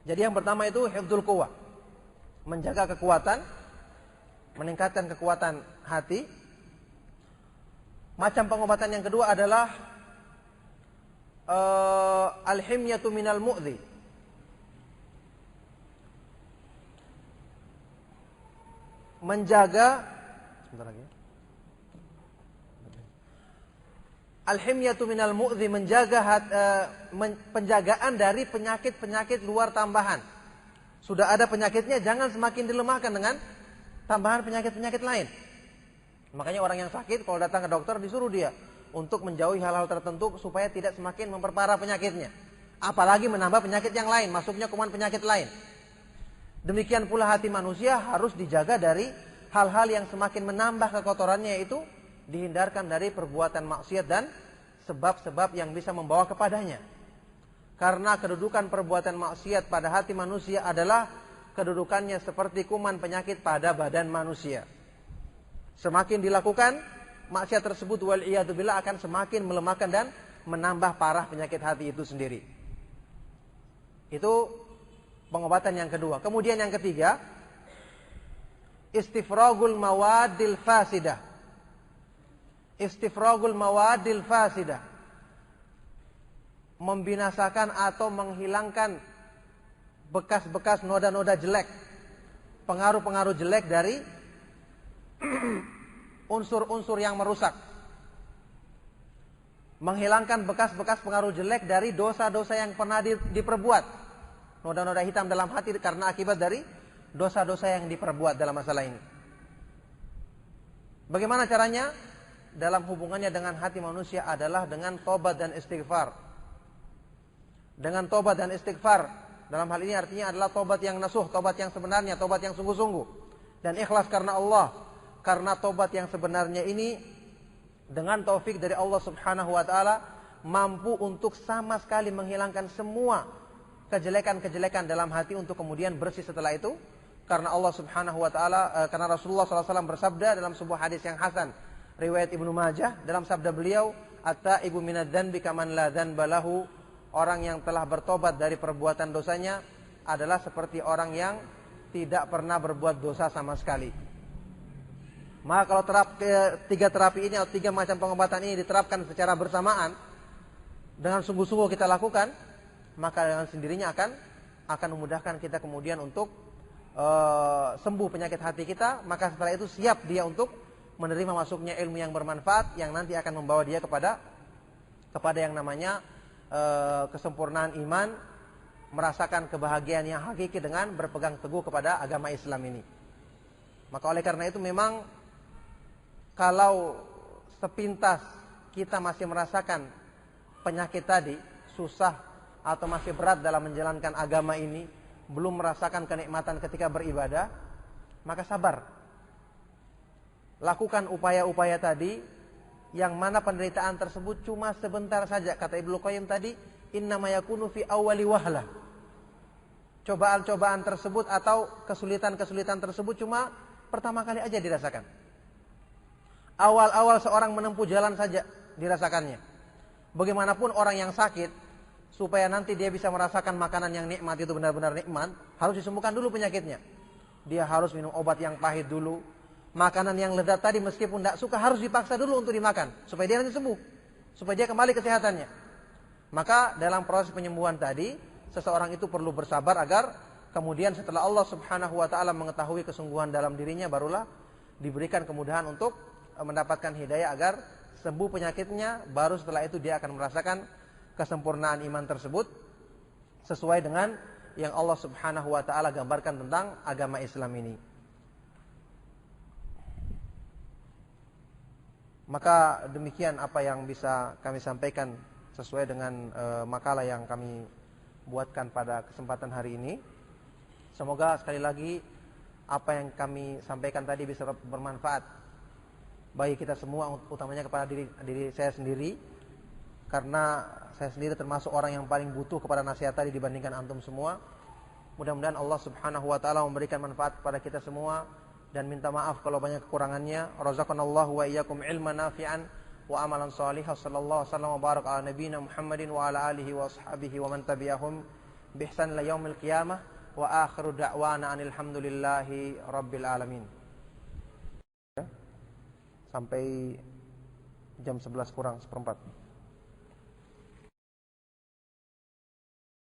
[SPEAKER 1] jadi yang pertama itu hifdzul quwwah, menjaga kekuatan, meningkatkan kekuatan hati. Macam pengobatan yang kedua adalah al-himyatu minal mu'dhi, menjaga, sebentar lagi. Al-himyatu minal mu'dhi, menjaga penjagaan dari penyakit-penyakit luar tambahan. Sudah ada penyakitnya, jangan semakin dilemahkan dengan tambahan penyakit-penyakit lain. Makanya orang yang sakit kalau datang ke dokter disuruh dia untuk menjauhi hal-hal tertentu supaya tidak semakin memperparah penyakitnya. Apalagi menambah penyakit yang lain, masuknya kuman penyakit lain. Demikian pula hati manusia harus dijaga dari hal-hal yang semakin menambah kekotorannya, yaitu dihindarkan dari perbuatan maksiat dan sebab-sebab yang bisa membawa kepadanya. Karena kedudukan perbuatan maksiat pada hati manusia adalah kedudukannya seperti kuman penyakit pada badan manusia. Semakin dilakukan maksiat tersebut, wal'iyadzubillah, akan semakin melemahkan dan menambah parah penyakit hati itu sendiri. Itu pengobatan yang kedua. Kemudian yang ketiga, istifragul mawadil fasidah. Istifragul mawadil fasidah, membinasakan atau menghilangkan bekas-bekas noda-noda jelek, pengaruh-pengaruh jelek dari unsur-unsur yang merusak. Menghilangkan bekas-bekas pengaruh jelek dari dosa-dosa yang pernah diperbuat. Noda-noda hitam dalam hati karena akibat dari dosa-dosa yang diperbuat dalam masalah ini. Bagaimana caranya? Dalam hubungannya dengan hati manusia adalah dengan tobat dan istighfar. Dengan tobat dan istighfar, dalam hal ini artinya adalah tobat yang nasuh, tobat yang sebenarnya, tobat yang sungguh-sungguh, dan ikhlas karena Allah. Karena tobat yang sebenarnya ini dengan taufik dari Allah Subhanahu wa taala mampu untuk sama sekali menghilangkan semua kejelekan-kejelekan dalam hati untuk kemudian bersih setelah itu. Karena Allah Subhanahu wa taala, karena Rasulullah SAW bersabda dalam sebuah hadis yang hasan, riwayat Ibnu Majah, dalam sabda beliau, at-taibu minadz-dzanbi kaman la dzanba lahu. Orang yang telah bertobat dari perbuatan dosanya adalah seperti orang yang tidak pernah berbuat dosa sama sekali. Maka kalau tiga terapi ini atau tiga macam pengobatan ini diterapkan secara bersamaan, dengan sungguh-sungguh kita lakukan, maka dengan sendirinya akan memudahkan kita kemudian untuk sembuh penyakit hati kita. Maka setelah itu siap dia untuk menerima masuknya ilmu yang bermanfaat, yang nanti akan membawa dia kepada yang namanya kesempurnaan iman, merasakan kebahagiaan yang hakiki dengan berpegang teguh kepada agama Islam ini. Maka oleh karena itu memang kalau sepintas kita masih merasakan penyakit tadi, susah atau masih berat dalam menjalankan agama ini, belum merasakan kenikmatan ketika beribadah, maka sabar. Lakukan upaya-upaya tadi, yang mana penderitaan tersebut cuma sebentar saja. Kata Ibnu Qayyim tadi, innama yakunu fi awwali wahlah. Cobaan-cobaan tersebut atau kesulitan-kesulitan tersebut cuma pertama kali aja dirasakan. Awal-awal seorang menempuh jalan saja dirasakannya. Bagaimanapun orang yang sakit, supaya nanti dia bisa merasakan makanan yang nikmat itu benar-benar nikmat, harus disembuhkan dulu penyakitnya. Dia harus minum obat yang pahit dulu. Makanan yang lezat tadi meskipun tidak suka harus dipaksa dulu untuk dimakan, supaya dia nanti sembuh, supaya dia kembali kesehatannya. Maka dalam proses penyembuhan tadi, seseorang itu perlu bersabar agar kemudian setelah Allah Subhanahu wa taala mengetahui kesungguhan dalam dirinya, barulah diberikan kemudahan untuk mendapatkan hidayah agar sembuh penyakitnya. Baru setelah itu dia akan merasakan kesempurnaan iman tersebut sesuai dengan yang Allah Subhanahu wa taala gambarkan tentang agama Islam ini. Maka demikian apa yang bisa kami sampaikan sesuai dengan makalah yang kami buatkan pada kesempatan hari ini. Semoga sekali lagi apa yang kami sampaikan tadi bisa bermanfaat bagi kita semua, utamanya kepada diri saya sendiri, karena saya sendiri termasuk orang yang paling butuh kepada nasihat tadi dibandingkan antum semua. Mudah-mudahan Allah Subhanahu wa taala memberikan manfaat kepada kita semua, dan minta maaf kalau banyak kekurangannya. Razaqanallahu wa iyyakum ilman nafi'an wa amalan shalihan. Sallallahu wasallam wa barak ala nabiyyina Muhammadin wa ala alihi wa ashabihi wa man tabi'ahum bi ihsan ila yaumil qiyamah. Wa akhiru da'wana anil hamdulillahi rabbil alamin. Sampai jam 11 kurang seperempat.